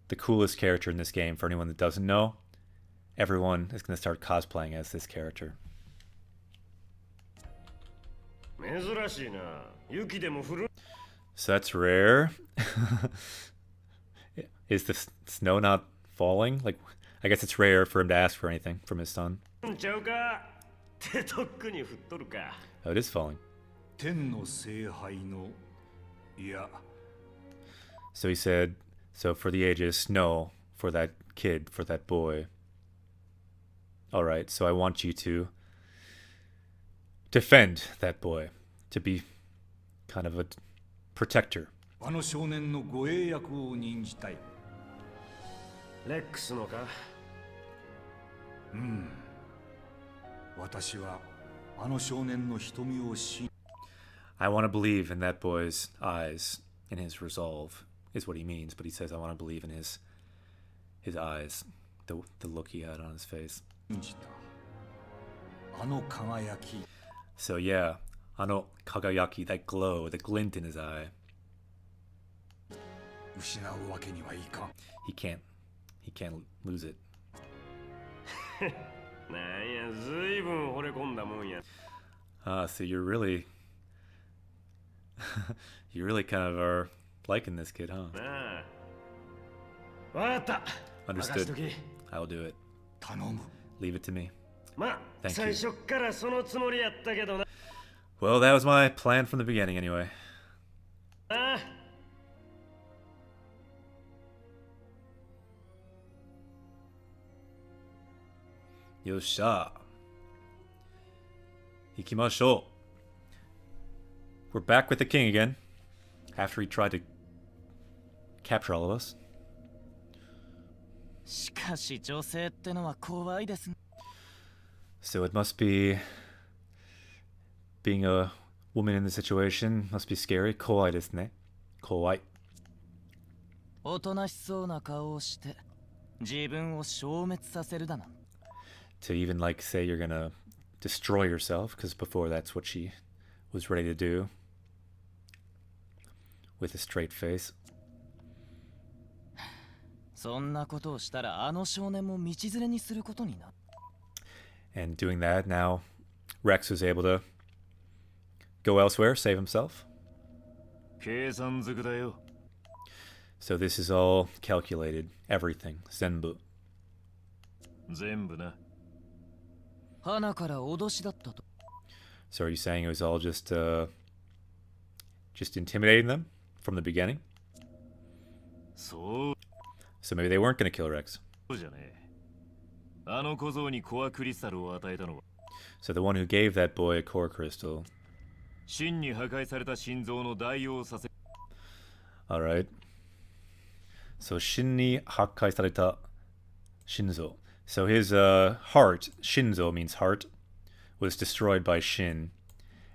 the coolest character in this game. For anyone that doesn't know, everyone is going to start cosplaying as this character. 珍しいな雪でも降る So that's rare. Is the snow not falling? Like, I guess it's rare for him to ask for anything from his son. んちゃうかってとっくに降っとるか Oh, it is falling. 天の聖杯のいや So he said, so for the ages, snow for that kid, for that boy. All right, so I want you to defend that boy, to be kind of a protector. あの少年の護衛役を任じたいレックスのか私はあの少年の瞳を信 I want to believe in that boy's eyes, in his resolve, is what he means. But he says, I want to believe in his eyes, the look he had on his face. じたあの輝き So yeah, ano kagayaki, that glow, the glint in his eye. 失うわけにはいかん He can't lose it. なんやずいぶん惚れ込んだもんや So you're really, you really kind of are liking this kid, huh? なあわかった Understood. 任しとき I'll do it. 頼む。 Leave it to me. まあ、 Thank 最 you. 初っからそのつもりやったけどな。 Well, that was my plan from the beginning anyway. ああ、よっしゃ。行きましょう. We're back with the king again. After he tried to capture all of us. しかし女性ってのは怖いですね。 So it must be... Being a woman in the situation must be scary. 怖いですね。怖い。おとなしそうな顔をして自分を消滅させるだなん。 To even like say you're gonna destroy yourself, because before that's what she was ready to do. With a straight face. そんなことをしたらあの少年も道連れにすることになる。 And doing that, now Rex was able to go elsewhere, save himself. 計算づくだよ。 So this is all calculated. Everything. Zenbu. 全部な。花から脅しだったと。 So are you saying it was all just intimidating them from the beginning? そう So maybe they weren't going to kill Rex. じゃねえ。あの小僧にコアクリスタルを与えたのは、 So the one who gave that boy a core crystal. 真に破壊された心臓の代用させ。 Alright. So Shin ni hakkai sareta Shinzo. So his heart, Shinzo means heart, was destroyed by Shin.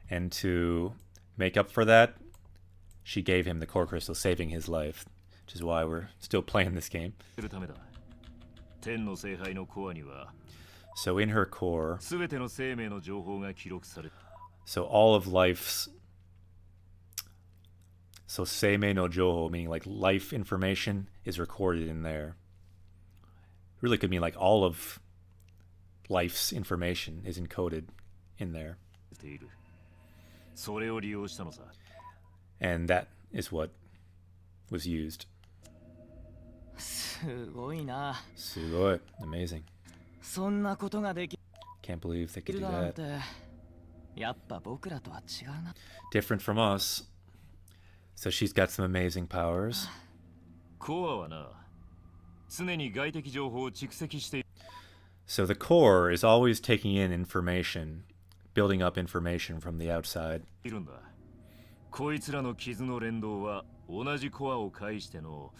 And to make up for that, she gave him the core crystal, saving his life. Which is why we're still playing this game. するためだ。天の聖杯のコアには、 So in her core, すべての生命の情報が記録され、 so all of life's... So seimei no joho, meaning like life information, is recorded in there. Really could mean like all of life's information is encoded in there. ている。それを利用したのさ。 And that is what was used. すごいな。 Sugoi. Amazing. そんなことができ Can't believe they could る do だなん that. て。やっぱ僕らとは違うな。 Different from us. So she's got some amazing powers. コアはな、常に外的情報を蓄積している。 So the core is always taking in information, building up information from the outside. いるんだ。こいつらの傷の連動は同じコアを介しての。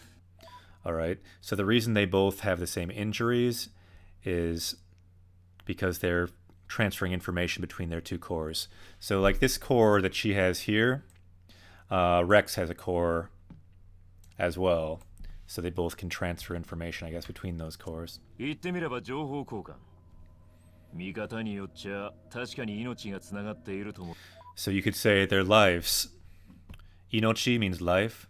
Alright, so the reason they both have the same injuries is because they're transferring information between their two cores. So like this core that she has here, Rex has a core as well. So they both can transfer information, I guess, between those cores. 言ってみれば情報交換。見方によっちゃ確かに命がつながっていると思う。 So you could say their lives. Inochi means life.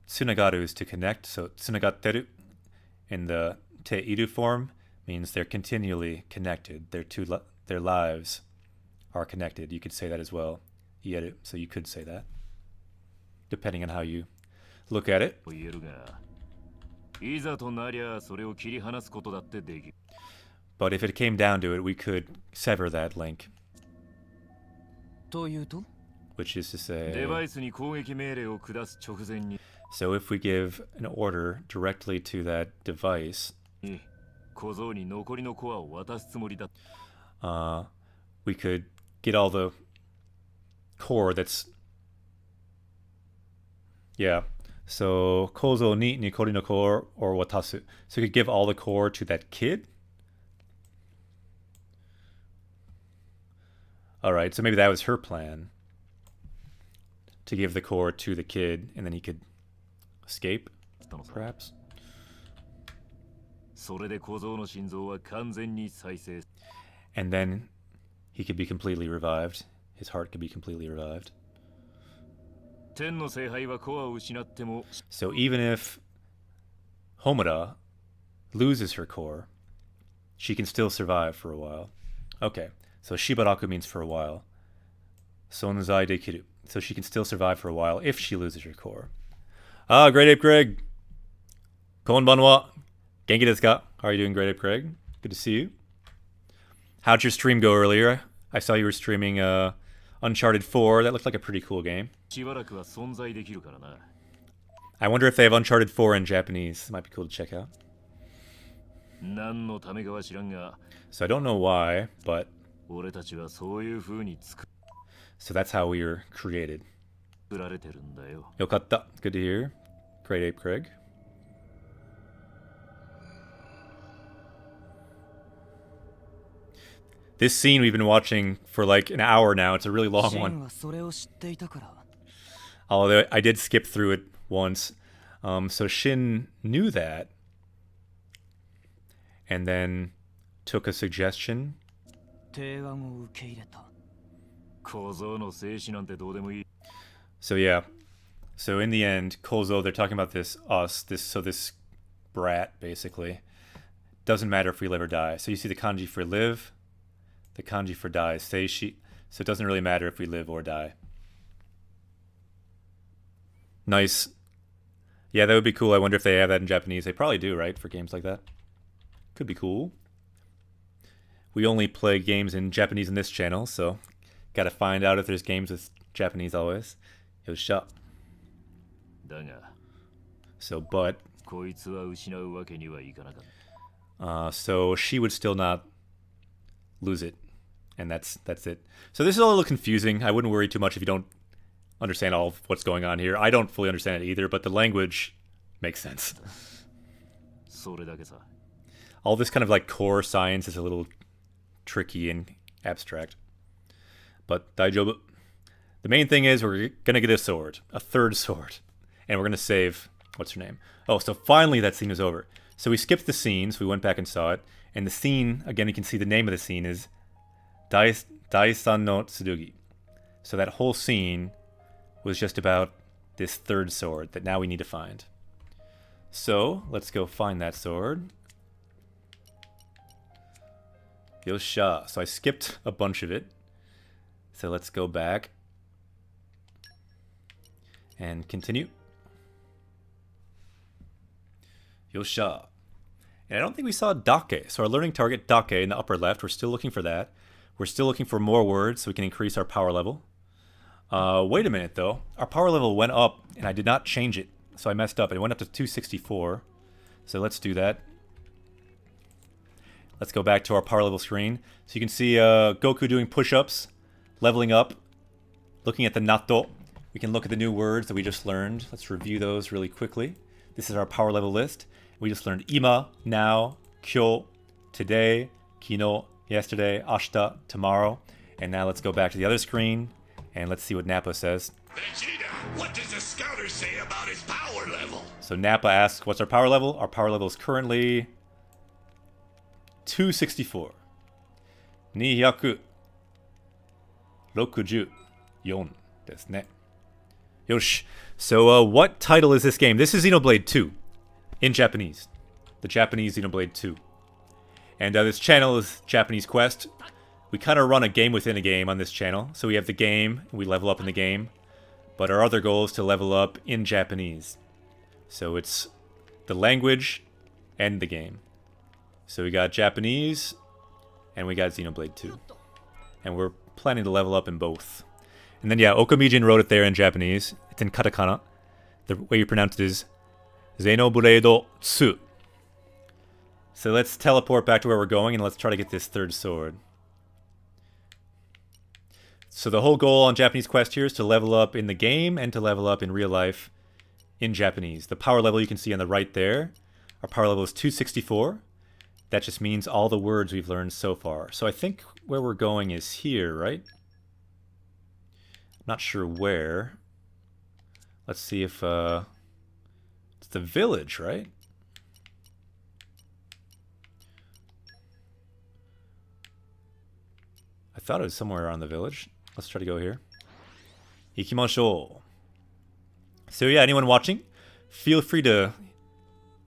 Tsunagaru is to connect, so tsunagatteru in the te-iru form means they're continually connected. Their lives are connected. You could say that as well. Ieru, so you could say that. Depending on how you look at it. 言えるが、いざとなりゃそれを切り離すことだってできる。 But if it came down to it, we could sever that link. というと Which is to say... デバイスに攻撃命令を下す直前に、 So if we give an order directly to that device, 小僧に残りのコアを渡すつもりだ。 we could get all the core that's... Yeah. So, kozo ni nikori no core or watasu. So you could give all the core to that kid? Alright, so maybe that was her plan. To give the core to the kid, and then he could escape, perhaps? それで小僧の心臓は完全に再生。 And then he could be completely revived. His heart could be completely revived. 天の聖杯はコアを失っても、 So even if Homura loses her core, she can still survive for a while. Okay, so Shibaraku means for a while. Sonzai dekiru. So she can still survive for a while if she loses her core. Ah, Great Ape Greg. Konbanwa. Genki desu ka? How are you doing, Great Ape Craig? Good to see you. How'd your stream go earlier? I saw you were streaming Uncharted 4. That looked like a pretty cool game. しばらくは存在できるからな。 I wonder if they have Uncharted 4 in Japanese. It might be cool to check out. 何のためかは知らんが、 So I don't know why, but 俺たちはそういう風に作 so that's how we were created. られてるんだよ。 Yokatta. Good to hear. Great Ape Craig. This scene we've been watching for like an hour now. It's a really long シン one. はそれを知っていたから。 Although I did skip through it once. So Shin knew that. And then took a suggestion. 提案を受け入れた。小僧の生死なんてどうでもいい。 So yeah. So in the end, Kozo, they're talking about this brat, basically. Doesn't matter if we live or die. So you see the kanji for live, the kanji for die, seishi. So it doesn't really matter if we live or die. Nice. Yeah, that would be cool. I wonder if they have that in Japanese. They probably do, right? For games like that. Could be cool. We only play games in Japanese in this channel, so gotta find out if there's games with Japanese always. Yosha. だが、 So, but, こいつは失うわけにはいかなかった。 so she would still not lose it. And that's it. So this is all a little confusing. I wouldn't worry too much if you don't understand all of what's going on here. I don't fully understand it either, but the language makes sense. それだけさ。 All this kind of like core science is a little tricky and abstract. But daijoubu. The main thing is we're gonna get a sword. A third sword. And we're gonna save, what's her name? Oh, so finally that scene is over. So we skipped the scenes, we went back and saw it. And the scene, again, you can see the name of the scene is Daisan no Tsurugi. So that whole scene was just about this third sword that now we need to find. So, let's go find that sword. Yosha. So I skipped a bunch of it. So let's go back and continue. Yosha. And I don't think we saw Dake. So our learning target, Dake, in the upper left, we're still looking for that. We're still looking for more words so we can increase our power level. Wait a minute, though. Our power level went up, and I did not change it. So I messed up. It went up to 264. So let's do that. Let's go back to our power level screen. So you can see Goku doing push-ups, leveling up, looking at the natto. We can look at the new words that we just learned. Let's review those really quickly. This is our power level list. We just learned ima, now, kyo, today, kino, yesterday, ashita, tomorrow. And now let's go back to the other screen and let's see what Nappa says. Vegeta, what does the scouter say about his power level? So Nappa asks, what's our power level? Our power level is currently 264. 264 desu ne. Yosh. So what title is this game? This is Xenoblade 2 in Japanese. The Japanese Xenoblade 2. And this channel is Japanese Quest. We kind of run a game within a game on this channel. So we have the game, we level up in the game. But our other goal is to level up in Japanese. So it's the language and the game. So we got Japanese and we got Xenoblade 2. And we're planning to level up in both. And then yeah, Okamijin wrote it there in Japanese. It's in katakana. The way you pronounce it is Xenoblade 2. So let's teleport back to where we're going and let's try to get this third sword. So the whole goal on Japanese Quest here is to level up in the game and to level up in real life in Japanese. The power level you can see on the right there. Our power level is 264. That just means all the words we've learned so far. So I think where we're going is here, right? Not sure where. Let's see if it's the village, right? I thought it was somewhere around the village. Let's try to go here. Ikimashou. So yeah, anyone watching, feel free to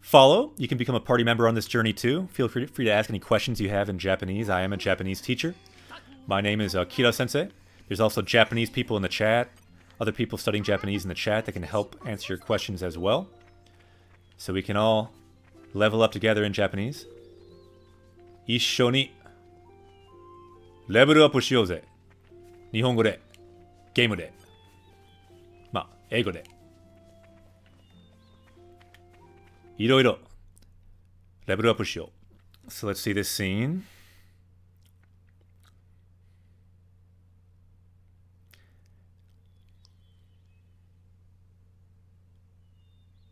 follow. You can become a party member on this journey too. Feel free to ask any questions you have in Japanese. I am a Japanese teacher. My name is Kira Sensei. There's also Japanese people in the chat, other people studying Japanese in the chat that can help answer your questions as well. So we can all level up together in Japanese. 一緒にレベルアップしようぜ。日本語で、ゲームで、まあ、英語で。いろいろレベルアップしよう。So let's see this scene.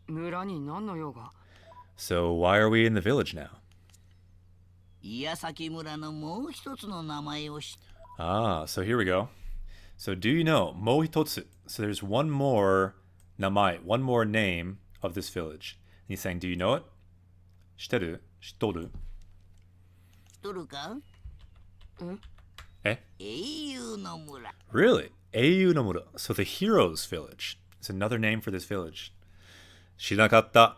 村に何の用が？ So why are we in the village now? 岩崎村のもう一つの名前を知っ Ah, so here we go. So do you know, Mohitotsu. So there's one more namae, one more name of this village. And he's saying, do you know it? 知ってる？知っとる？とるか？え？英雄の村。 Really? Eiyu no Mura. So the hero's village. It's another name for this village. 知らなかった.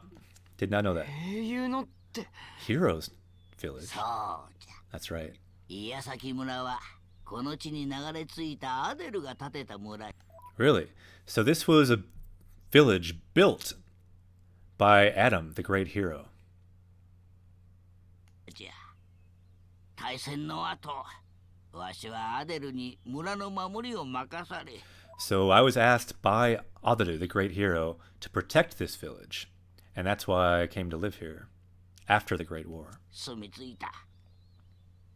Did not know that. 英雄のって。 Hero's village. そうじゃ。 That's right. 岩崎村はこの地に流れ着いたアデルが建てた村。 Really? So this was a village built by Adam, the great hero. じゃ。大戦の後、わしはアデルに村の守りを任され。 So I was asked by Adaru, the great hero, to protect this village. And that's why I came to live here after the Great War. 住み着いた。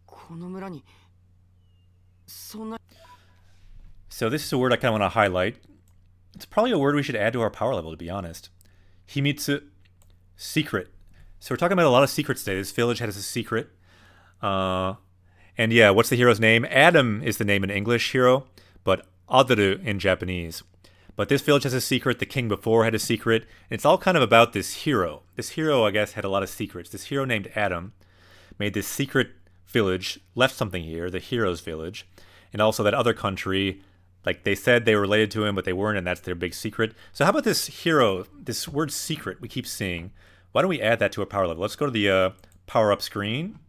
この村にそんな。 So this is a word I kind of want to highlight. It's probably a word we should add to our power level, to be honest. Himitsu, secret. So we're talking about a lot of secrets today. This village has a secret. And yeah, what's the hero's name? Adam is the name in English, hero, but Adaru in Japanese. But this village has a secret. The king before had a secret. And it's all kind of about this hero. This hero, I guess, had a lot of secrets. This hero named Adam made this secret village, left something here, the hero's village. And also that other country, like they said they were related to him, but they weren't, and that's their big secret. So how about this hero, this word secret we keep seeing? Why don't we add that to our power level? Let's go to the power-up screen.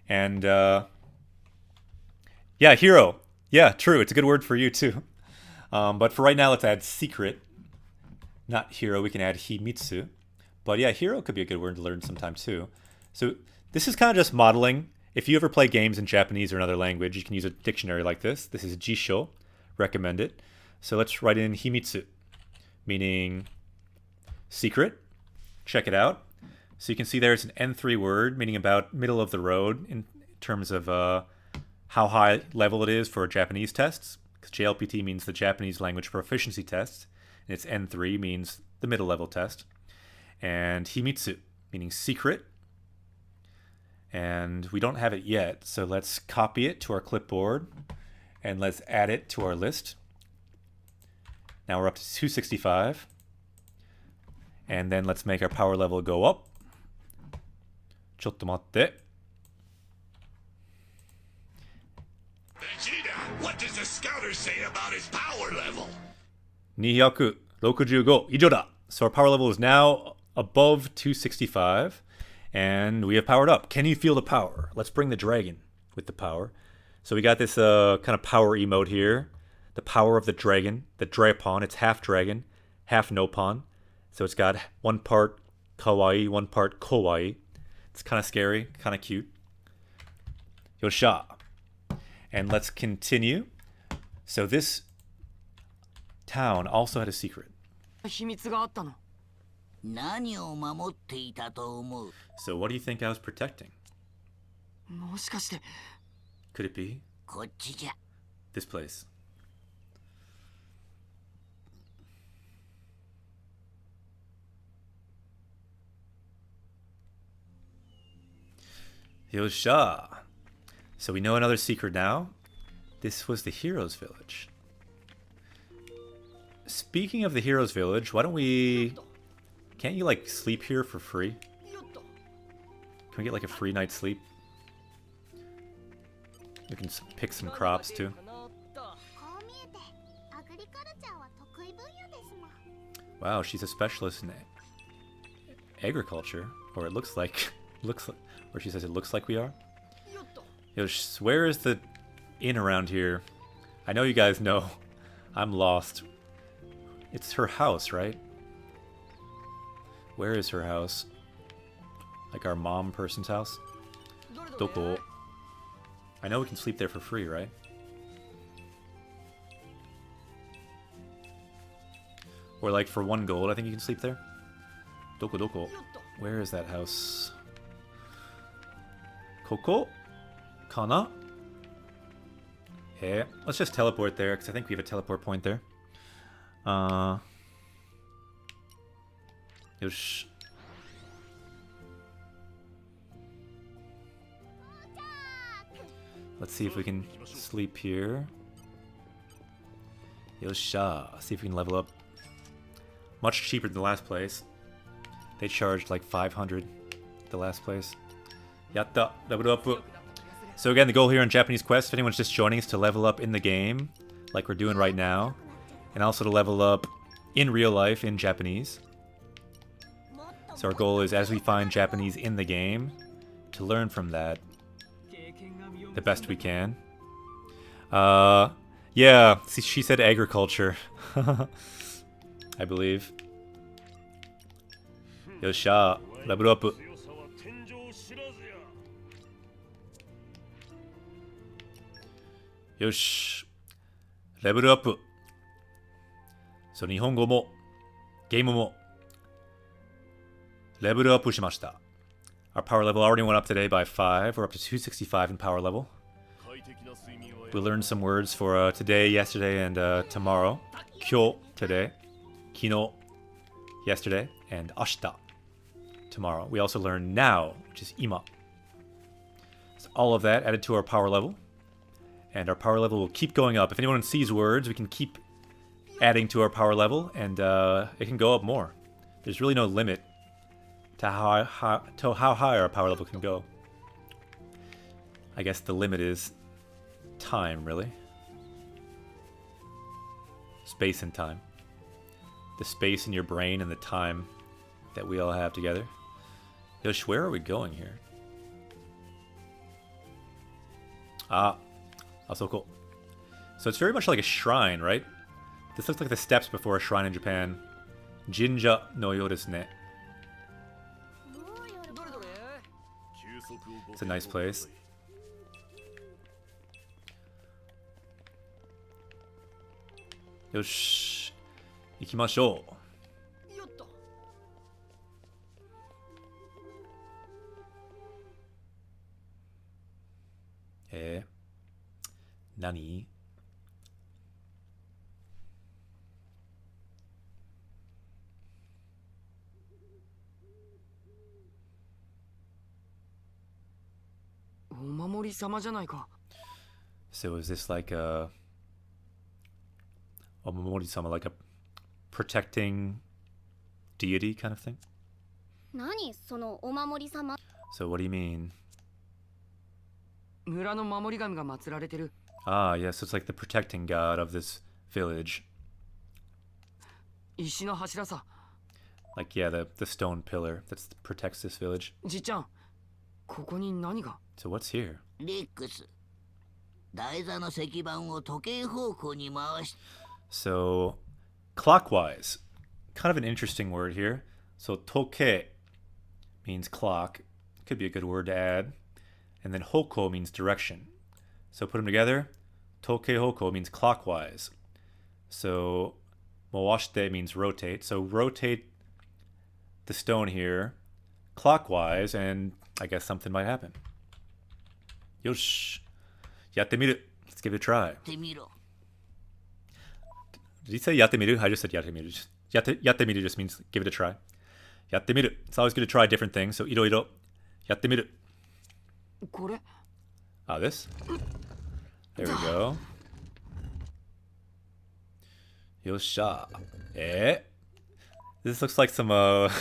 And, yeah, hero. Yeah, true. It's a good word for you, too. But for right now, let's add secret. Not hero. We can add himitsu. But yeah, hero could be a good word to learn sometime, too. So this is kind of just modeling. If you ever play games in Japanese or another language, you can use a dictionary like this. This is jisho. Recommend it. So let's write in himitsu, meaning secret. Check it out. So you can see there's an N3 word, meaning about middle of the road in terms of how high level it is for Japanese tests. Because JLPT means the Japanese language proficiency test, and its N3 means the middle level test. And himitsu, meaning secret. And we don't have it yet, so let's copy it to our clipboard, and let's add it to our list. Now we're up to 265. And then let's make our power level go up. ちょっと待って. Vegeta, what does the scouter say about his power level? 265 以上だ. So our power level is now above 265. And we have powered up. Can you feel the power? Let's bring the dragon with the power. So we got this kind of power emote here. The power of the dragon. The Drapon. It's half dragon, half Nopon. So it's got one part kawaii, one part kawaii. It's kind of scary, kind of cute. Yosha. And let's continue. So this town also had a secret. 秘密があったの。何を守っていたと思う？ So what do you think I was protecting? もしかして。 Could it be? こっちじゃ。 This place. Yosha. So we know another secret now. This was the hero's village. Speaking of the hero's village, why don't we... Can't you, like, sleep here for free? Can we get, like, a free night's sleep? We can pick some crops, too. Wow, she's a specialist in agriculture. Or it looks like... or she says it looks like we are. Yo, where is the inn around here? I know you guys know. I'm lost. It's her house, right? Where is her house? Like our mom person's house? Doko. I know we can sleep there for free, right? Or like for 1 gold, I think you can sleep there. Doko doko. Where is that house? Koko? Kana? Hey, let's just teleport there, because I think we have a teleport point there. Yosh. Let's see if we can sleep here. Yosha. See if we can level up. Much cheaper than the last place. They charged like 500 the last place. Yatta. Level up. So again, the goal here on Japanese Quest, if anyone's just joining, is to level up in the game, like we're doing right now. And also to level up in real life in Japanese. So our goal is, as we find Japanese in the game, to learn from that the best we can. Yeah, see, she said agriculture. I believe. Yosha, level up. Yosh, level up. So, 日本語もゲームもレベルアップしました。Our power level already went up today by 5. We're up to 265 in power level. We learned some words for today, yesterday, and tomorrow. 今日 today, 昨日 yesterday, and 明日 tomorrow. We also learned now, which is 今. So all of that added to our power level. And our power level will keep going up. If anyone sees words, we can keep adding to our power level, and it can go up more. There's really no limit to how high our power level can go. I guess the limit is time, really. Space and time. The space in your brain and the time that we all have together. Yosh, where are we going here? Ah, Asoko. So it's very much like a shrine, right? This looks like the steps before a shrine in Japan. Jinja no yo desu ne. It's a nice place. Yosh, ikimashou. Nani? So is this like a Omamori-sama, like a protecting deity kind of thing? 何そのお守り様 So what do you mean? 村の守り神が祀られてる。 Ah, yes, it's like the protecting god of this village. 石の柱さ。 Like, yeah, the stone pillar that protects this village. じいちゃん、ここに何が？ So what's here? リックス。台座の石板を時計方向に回し。 So, clockwise. Kind of an interesting word here. So, toke means clock. Could be a good word to add. And then hoko means direction. So put them together. Toke hoko means clockwise. So mawashite means rotate. So rotate the stone here clockwise, and I guess something might happen. Yosh. Yattemiru. Let's give it a try. Did he say yattemiru? I just said yattemiru. Yattemiru just means give it a try. Yattemiru. It's always good to try different things. So iro yattemiru. Ah, this? There we go. Yosha. Eh? This looks like some, that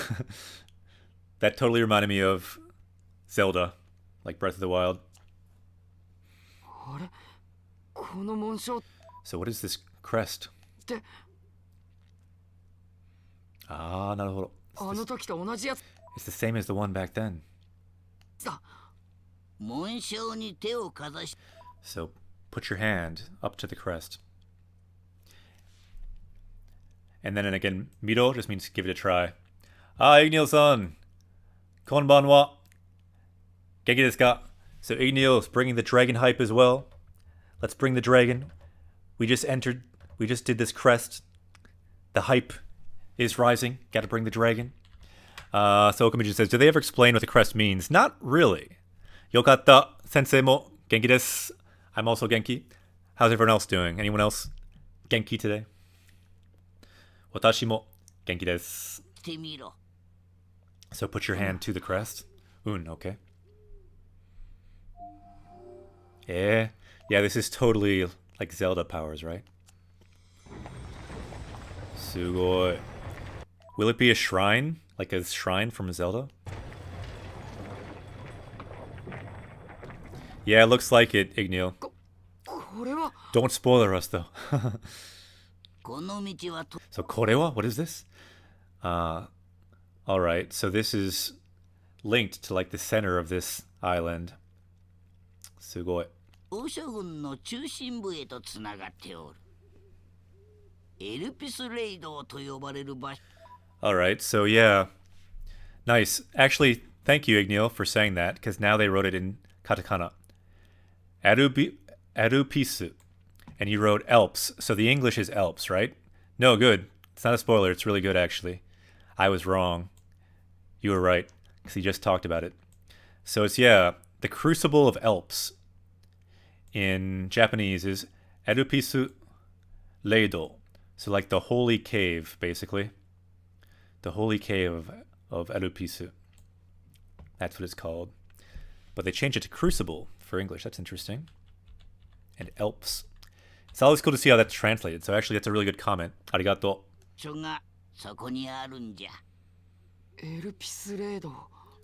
totally reminded me of Zelda, like Breath of the Wild. So what is this crest? Ah, naruhodo. It's the same as the one back then. So put your hand up to the crest. And then again, miro just means give it a try. Ah, Ignil-san. Konbanwa. Genki desu ka? So Igneo is bringing the dragon hype as well. Let's bring the dragon. We just did this crest. The hype is rising. Gotta bring the dragon. So Okamiji says, do they ever explain what the crest means? Not really. Yokatta, sensei mo genki desu. I'm also genki. How's everyone else doing? Anyone else genki today? Watashi mo genki desu. So put your hand to the crest. Okay. Yeah, this is totally like Zelda powers, right? Sugoi. Will it be a shrine? Like a shrine from Zelda? Yeah, it looks like it, Igneo. Don't spoiler us, though. So, korewa? What is this? Alright, so this is linked to like the center of this island. Sugoi. Alright, so yeah. Nice. Actually, thank you, Igneo, for saying that, because now they wrote it in katakana. Arupisu. And you wrote Alps, so the English is Alps, right? No, good. It's not a spoiler, it's really good, actually. I was wrong. You were right, because he just talked about it. So it's, yeah, the Crucible of Alps in Japanese is Arupisu Leido. So like the holy cave, basically. The holy cave of Arupisu. That's what it's called. But they changed it to Crucible for English. That's interesting. And Alps. It's always cool to see how that's translated. So actually, that's a really good comment. Arigato.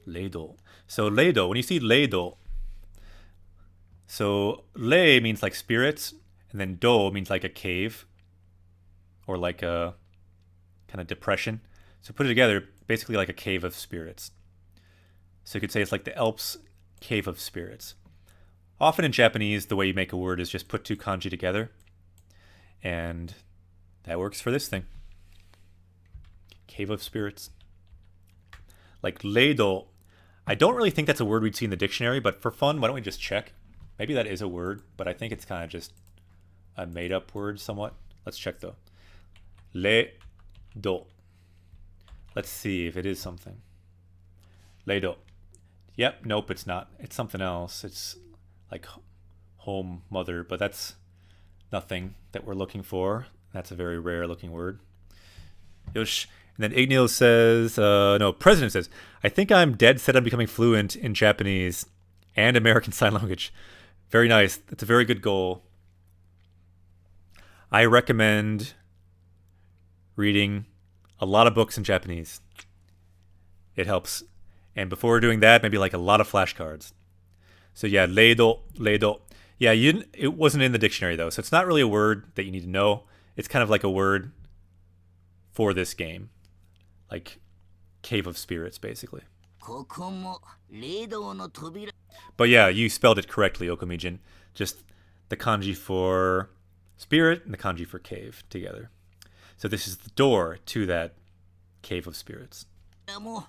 Leido. So Leido, when you see Leido, so Lei means like spirits, and then Do means like a cave, or like a kind of depression. So put it together, basically like a cave of spirits. So you could say it's like the Alps Cave of Spirits. Often in Japanese, the way you make a word is just put two kanji together. And that works for this thing. Cave of Spirits. Like Leido. I don't really think that's a word we'd see in the dictionary, but for fun, why don't we just check? Maybe that is a word, but I think it's kind of just a made-up word somewhat. Let's check though. Leido. Let's see if it is something. Leido. Yep, nope, it's not. It's something else. It's like home, mother, but that's nothing that we're looking for. That's a very rare looking word. Yosh. And then Igneo says, President says, I think I'm dead set on becoming fluent in Japanese and American Sign Language. Very nice. That's a very good goal. I recommend reading a lot of books in Japanese. It helps. And before doing that, maybe like a lot of flashcards. So yeah, Leido. Yeah, it wasn't in the dictionary though, so it's not really a word that you need to know. It's kind of like a word for this game. Like Cave of Spirits, basically. But yeah, you spelled it correctly, Okamijin. Just the kanji for spirit and the kanji for cave together. So this is the door to that Cave of Spirits. So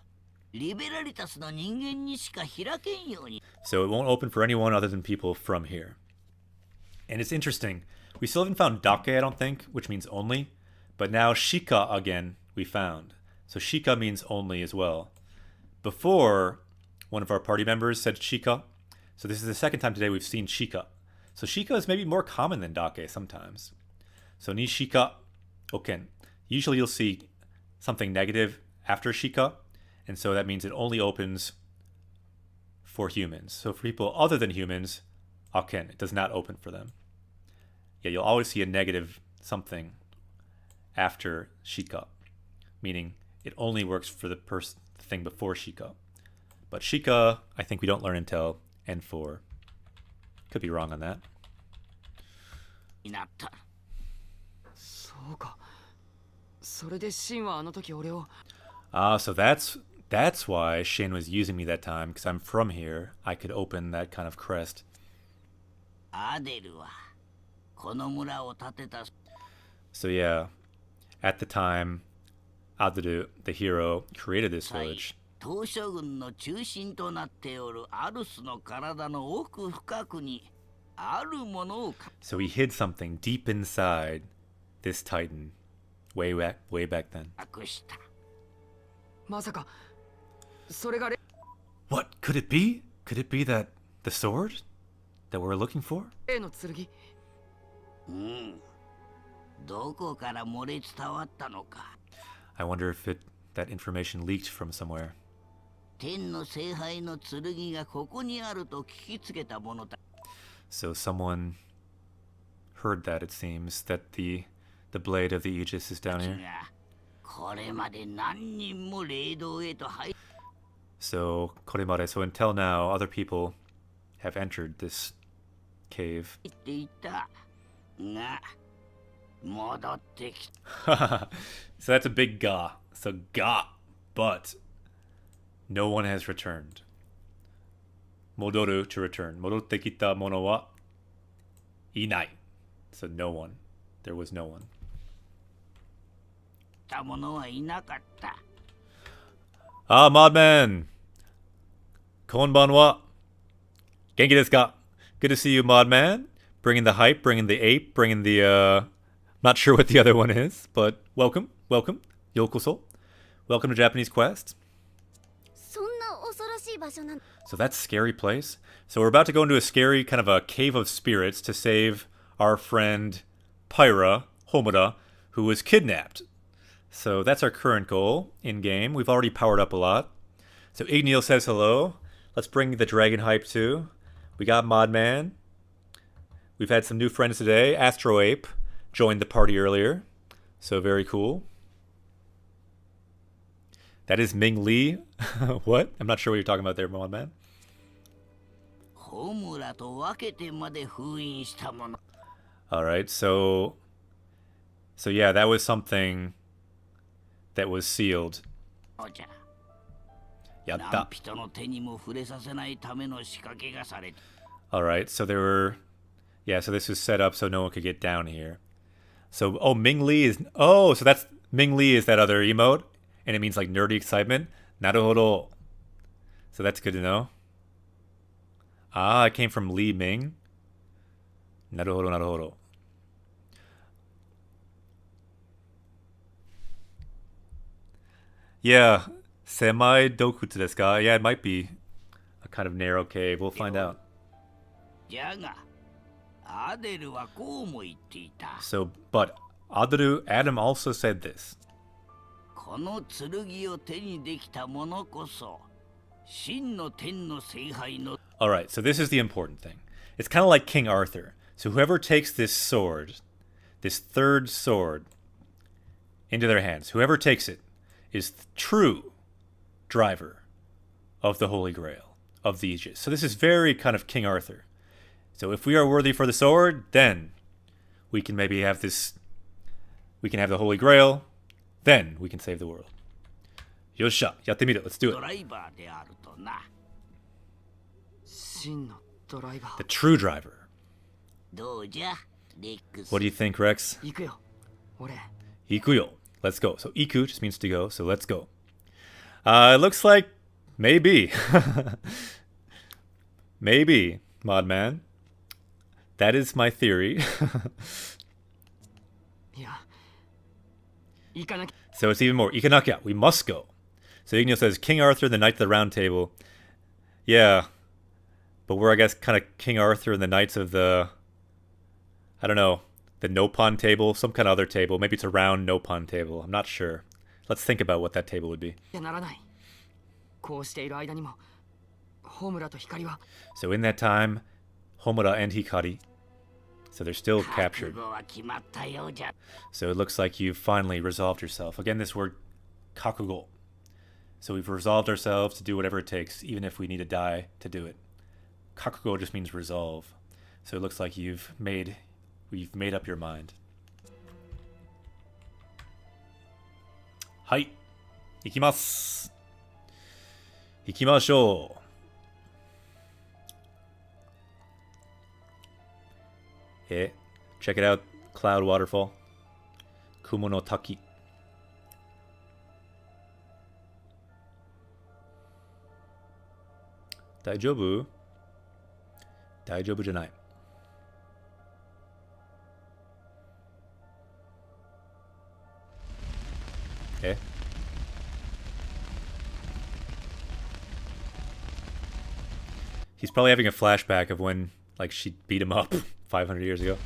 it won't open for anyone other than people from here. And it's interesting. We still haven't found dake, I don't think, which means only. But now shika again we found. So shika means only as well. Before, one of our party members said shika. So this is the second time today we've seen shika. So shika is maybe more common than dake sometimes. So ni shika oken. Usually you'll see something negative after shika. And so that means it only opens for humans. So for people other than humans, aken, it does not open for them. Yeah, you'll always see a negative something after shika, meaning it only works for the thing before shika. But shika, I think we don't learn until N4. Could be wrong on that. So that's why Shin was using me that time, because I'm from here. I could open that kind of crest. So yeah, at the time, Aderu, the hero, created this village. 東諸軍の中心となっておるアルスの体の奥深くにあるものを So he hid something deep inside this Titan way back then. 隠した。まさかそれが What could it be? Could it be that the sword that we're looking for? 例の剣。うん。どこから漏れ伝わったのか。I wonder if that information leaked from somewhere. 天の聖杯の剣がここにあると聞きつけたものだ。So someone heard that, it seems, that the blade of the Aegis is down here. これまで何人も霊道へと入 So, koremare, so until now, other people have entered this cave. っていたが戻ってきた。 So that's a big ga. So ga, but no one has returned. Modoru to return. Modotte kita mono wa inai. So no one. There was no one. たものはいなかった。 Ah, Modman! Konbanwa! Genki desu ka? Good to see you, Modman. Bringing the hype, bringing the ape, bringing the, not sure what the other one is, but welcome, welcome. Yokoso. Welcome to Japanese Quest. そんな恐ろしい場所なん So that's a scary place. So we're about to go into a scary kind of a cave of spirits to save our friend Pyra, Homoda, who was kidnapped. So that's our current goal in-game. We've already powered up a lot. So Igneal says hello. Let's bring the dragon hype too. We got Modman. We've had some new friends today. Astro Ape joined the party earlier. So very cool. That is Ming Li. What? I'm not sure what you're talking about there, Modman. ホムラと分けてまで封印したもの。 Alright, so yeah, that was something that was sealed. じゃ。やった。何人の手にも触れさせないための仕掛けがされた。 Alright, so there were... Yeah, so this was set up so no one could get down here. So, oh, Ming Li is... Oh, so that's... Ming Li is that other emote, and it means like nerdy excitement. Naruhodo. So that's good to know. Ah, it came from Li Ming. Naruhodo, naruhodo. Yeah, Semai Dokutsu desu ka? Yeah, it might be a kind of narrow cave. We'll find out. じゃが、アデルはこうも言っていた。 So, but Adam also said this. この剣を手にできた者こそ、真の天の聖杯の。 Alright, so this is the important thing. It's kind of like King Arthur. So whoever takes this sword, this third sword, into their hands, whoever takes it, is the true driver of the Holy Grail, of the Aegis. So this is very kind of King Arthur. So if we are worthy for the sword, then we can maybe have this, we can have the Holy Grail, then we can save the world. Yosha, yattemiru, let's do it. ドライバーであるとな。真のドライバ The ー。 true driver. どうじゃ、レックス。 What do you think, Rex? 行くよ。俺。 Ikuyo. Let's go. So Iku just means to go, so let's go. It looks like maybe. Maybe, Modman. That is my theory. いや。行かなきゃ。 So it's even more. Ikanaka, we must go. So Igneo says, King Arthur, the Knight of the Round Table. Yeah. But we're, I guess, kind of King Arthur and the Knights of the... I don't know. The Nopon table? Some kind of other table. Maybe it's a round Nopon table. I'm not sure. Let's think about what that table would be. いやならない。こうしている間にも、ホムラと光は。 So in that time, Homura and Hikari. So they're still 覚 captured. 悟は決まったようじゃ。 So it looks like you've finally resolved yourself. Again, this word, kakugo. So we've resolved ourselves to do whatever it takes, even if we need to die to do it. Kakugo just means resolve. So it looks like we've made up your mind. Hai. Ikimasu. Ikimashou. Yeah. Check it out. Cloud waterfall. Kumo no Taki. Daijobu. Daijobu janai. Okay. He's probably having a flashback of when, like, she beat him up 500 years ago.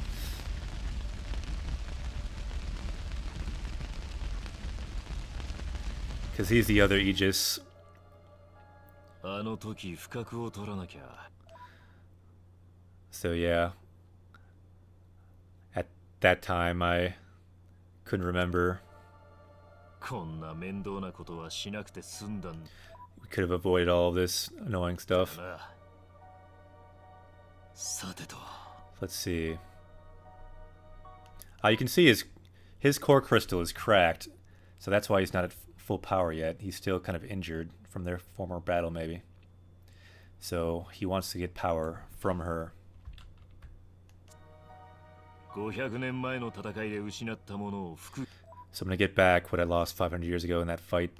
Because he's the other Aegis. So yeah. At that time, I couldn't remember. We could have avoided all of this annoying stuff. Let's see. You can see his core crystal is cracked, so that's why he's not at full power yet. He's still kind of injured from their former battle, maybe. So he wants to get power from her. So I'm gonna get back what I lost 500 years ago in that fight.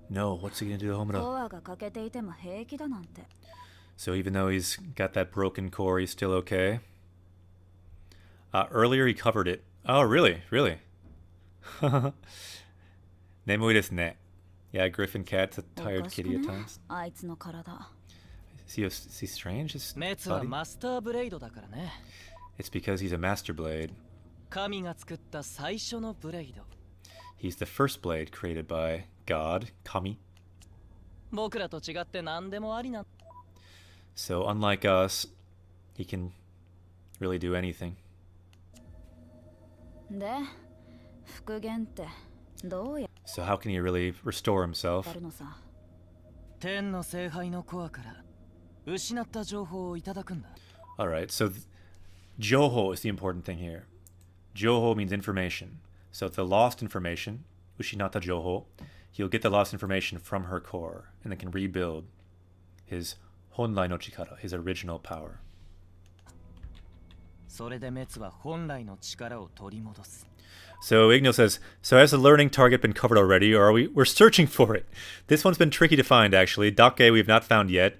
No, what's he gonna do to Homura? So even though he's got that broken core, he's still okay. Earlier he covered it. Oh, really? Really? Nemui desu ne. Yeah, Griffin Cat's a tired kitty at times. Is he strange? His body? It's because he's a master blade. He's the first blade created by God, Kami. So unlike us, he can really do anything. So how can he really restore himself? Alright, so Joho is the important thing here. Joho means information. So the lost information, Ushinata Joho, he'll get the lost information from her core and then can rebuild his Honrai no Chikara, his original power. So Igno says, so has the learning target been covered already, or we're searching for it? This one's been tricky to find, actually. Dake we've not found yet.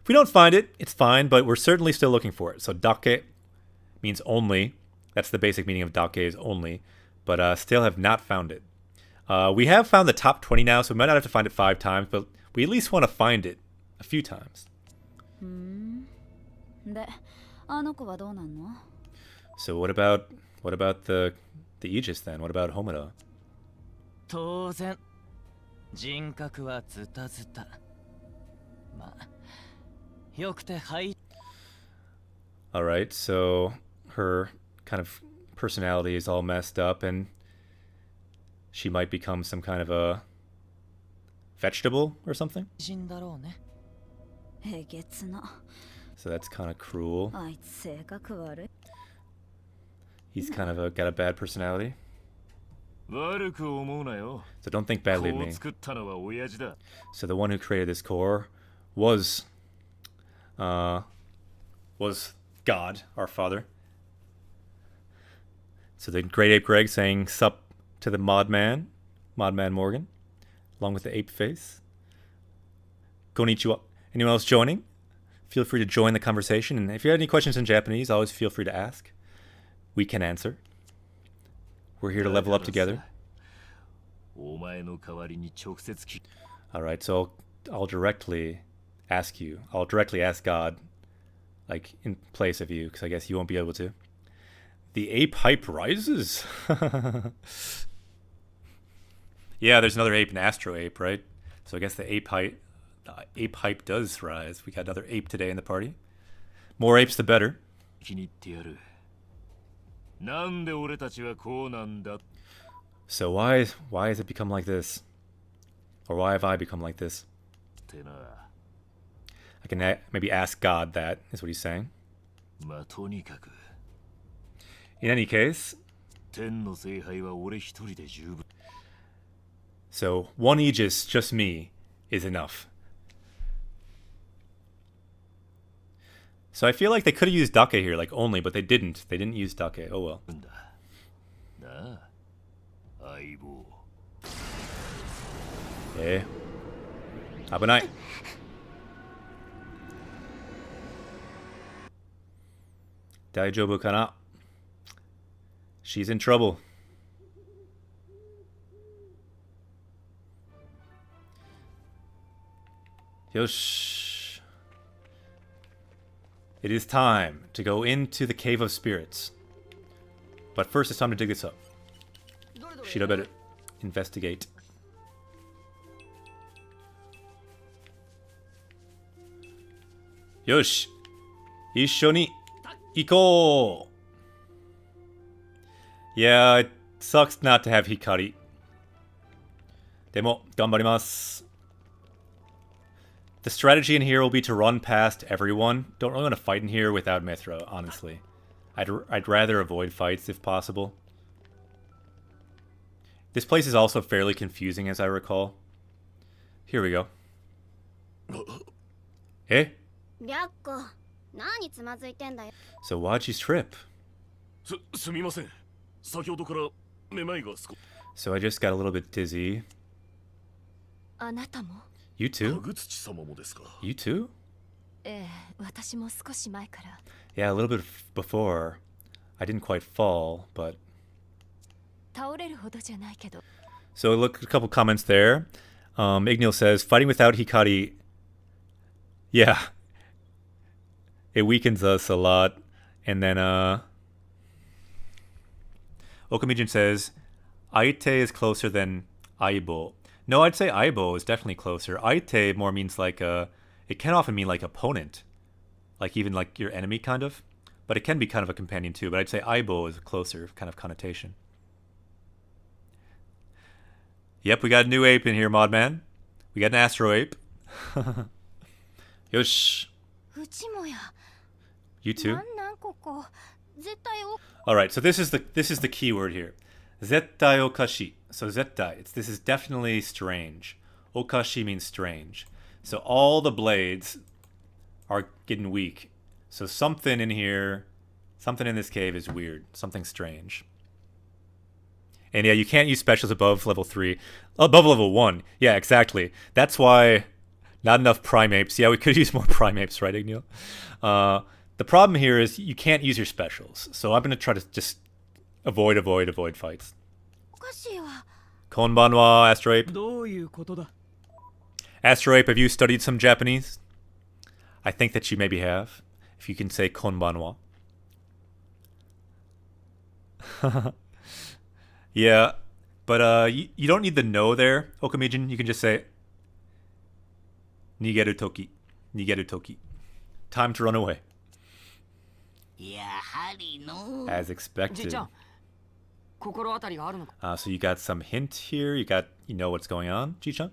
If we don't find it, it's fine, but we're certainly still looking for it. So Dake means only. That's the basic meaning of Dake, is only. But still have not found it. We have found the top 20 now, so we might not have to find it 5 times, but we at least want to find it a few times. So what about the Aegis then? What about Homura? Alright, so her kind of personality is all messed up and she might become some kind of a vegetable or something? So that's kind of cruel. He's kind of got a bad personality. So don't think badly of me. So the one who created this core was God, our father. So the Great Ape Greg saying sup to the Modman Morgan, along with the ape face. Konnichiwa. Anyone else joining? Feel free to join the conversation, and if you have any questions in Japanese, always feel free to ask. We can answer. We're here to level up together. Alright, so I'll directly ask you. I'll directly ask God, like, in place of you, because I guess you won't be able to. The ape hype rises? Yeah, there's another ape, an Astro Ape, right? So I guess the ape hype does rise. We got another ape today in the party. More apes, the better. So why has it become like this? Or why have I become like this? I can maybe ask God that, is what he's saying. In any case, so one Aegis, just me, is enough. So I feel like they could have used dake here, like only, but they didn't. They didn't use dake. Oh well. なあ相棒。危ない。大丈夫かな? She's in trouble. Yosh. It is time to go into the Cave of Spirits. But first it's time to dig this up. She'd better investigate. Yosh. 一緒に行こう. Yeah, it sucks not to have Hikari. でも頑張ります. The strategy in here will be to run past everyone. Don't really want to fight in here without Mithra, honestly. I'd rather avoid fights if possible. This place is also fairly confusing, as I recall. Here we go. Eh? So why'd you trip? So I just got a little bit dizzy. You too? You too? Yeah, a little bit before. I didn't quite fall, but... So look, a couple comments there. Ignil says, fighting without Hikari... Yeah. It weakens us a lot. And then, Okamijin says, Aite is closer than Aibo. No, I'd say Aibo is definitely closer. Aite more means like a... It can often mean like opponent. Like even like your enemy, kind of. But it can be kind of a companion too. But I'd say Aibo is a closer kind of connotation. Yep, we got a new ape in here, Modman. We got an Astro Ape. Yosh. You too? Alright, so this is the key word here. Zettai okashi. So zettai, this is definitely strange. Okashi means strange. So all the blades are getting weak. So something in here, something in this cave is weird. Something strange. And yeah, you can't use specials above level 3. Above level 1. Yeah, exactly. That's why not enough primates. Yeah, we could use more primates, right, Ignil? The problem here is you can't use your specials. So I'm going to try to just avoid fights. Konbanwa, Astroape. Astroape, have you studied some Japanese? I think that you maybe have. If you can say konbanwa. Yeah, but you don't need the no there, Okamijin. You can just say Nigeru toki. Nigeru toki. Time to run away. As expected. So you got some hint here. You know what's going on, Ji-chan?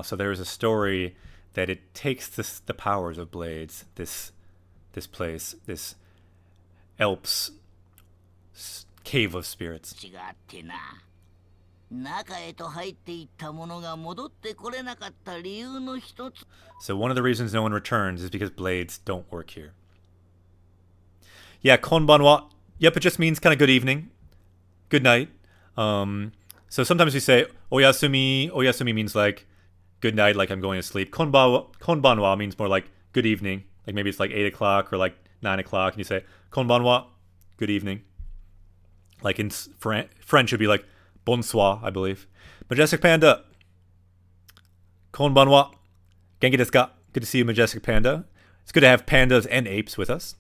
So there is a story that it takes the powers of blades. This place, this Alps cave of spirits. So one of the reasons no one returns is because blades don't work here. Yeah, konbanwa. Yep, it just means kind of good evening, good night. So sometimes we say oyasumi. Oyasumi means like good night, like I'm going to sleep. Konbanwa means more like good evening, like maybe it's like 8 o'clock or like 9 o'clock, and you say konbanwa, good evening. Like in French, would be like bonsoir, I believe. Majestic Panda. Konbanwa. Genki desu ka? Good to see you, Majestic Panda. It's good to have pandas and apes with us.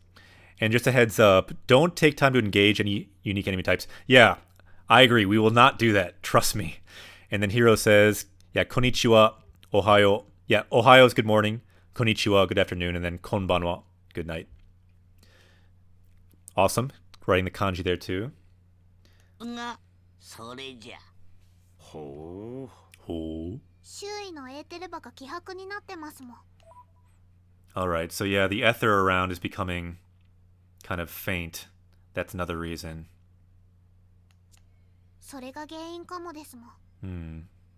And just a heads up, don't take time to engage any unique enemy types. Yeah, I agree. We will not do that. Trust me. And then Hiro says, yeah, konnichiwa, ohayo. Yeah, ohayo is good morning. Konnichiwa, good afternoon. And then konbanwa, good night. Awesome. Writing the kanji there too. Alright, so yeah, the ether around is becoming kind of faint. That's another reason.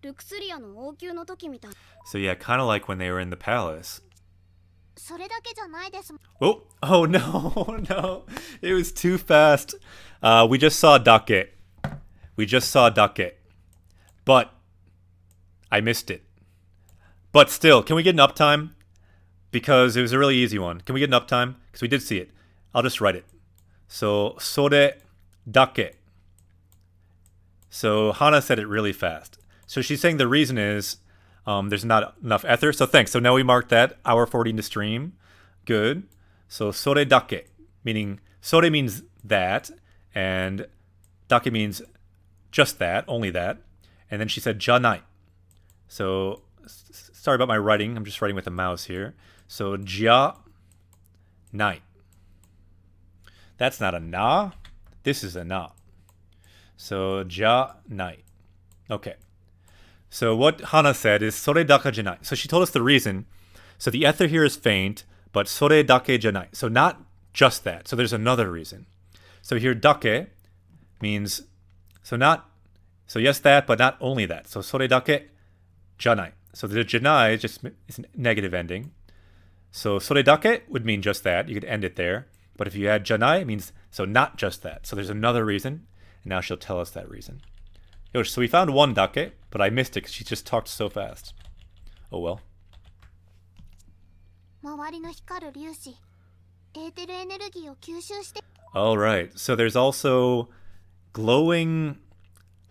ルクスリアの王宮の時みたい。 So yeah, kind of like when they were in the palace. それだけじゃないです。 Oh, oh no, no. It was too fast. We just saw Dake. We just saw Dake. But I missed it. But still, can we get an uptime? Because it was a really easy one. Can we get an uptime? Because we did see it. I'll just write it. So, sore dake. So, Hana said it really fast. So she's saying the reason is there's not enough ether. So thanks. So now we marked that. Hour 40 into stream. Good. So, sore dake. Meaning, sore means that. And dake means just that. Only that. And then she said janai. So, sorry about my writing. I'm just writing with a mouse here. So, ja nai. That's not a na. This is a na. So, ja nai. Okay. So, what Hana said is sore daka janai. So, she told us the reason. So, the ether here is faint, but sore dake janai. So, not just that. So, there's another reason. So, here dake means, so yes, that, but not only that. So, sore dake janai. So, the janai is just is a negative ending. So, sore dake would mean just that. You could end it there. But if you add janai, it means so not just that. So, there's another reason. And now she'll tell us that reason. Yosh, so we found one dake, but I missed it because she just talked so fast. Oh well. 周りの光る粒子、エーテルエネルギーを吸収して。 Alright, so there's also glowing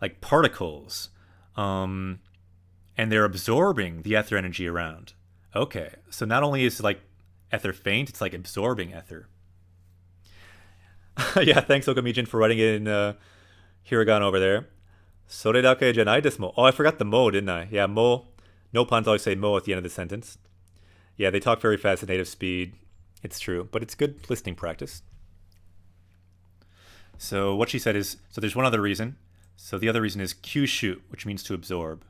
like particles. And they're absorbing the ether energy around. Okay, so not only is like ether faint, it's like absorbing ether. Yeah, thanks Okamijin for writing it in Hiragana over there. Sore dake janai desu mo. Oh, I forgot the mo, didn't I? Yeah, mo. No puns always say mo at the end of the sentence. Yeah, they talk very fast at native speed. It's true, but it's good listening practice. So what she said is, so there's one other reason. So the other reason is kyushu, which means to absorb.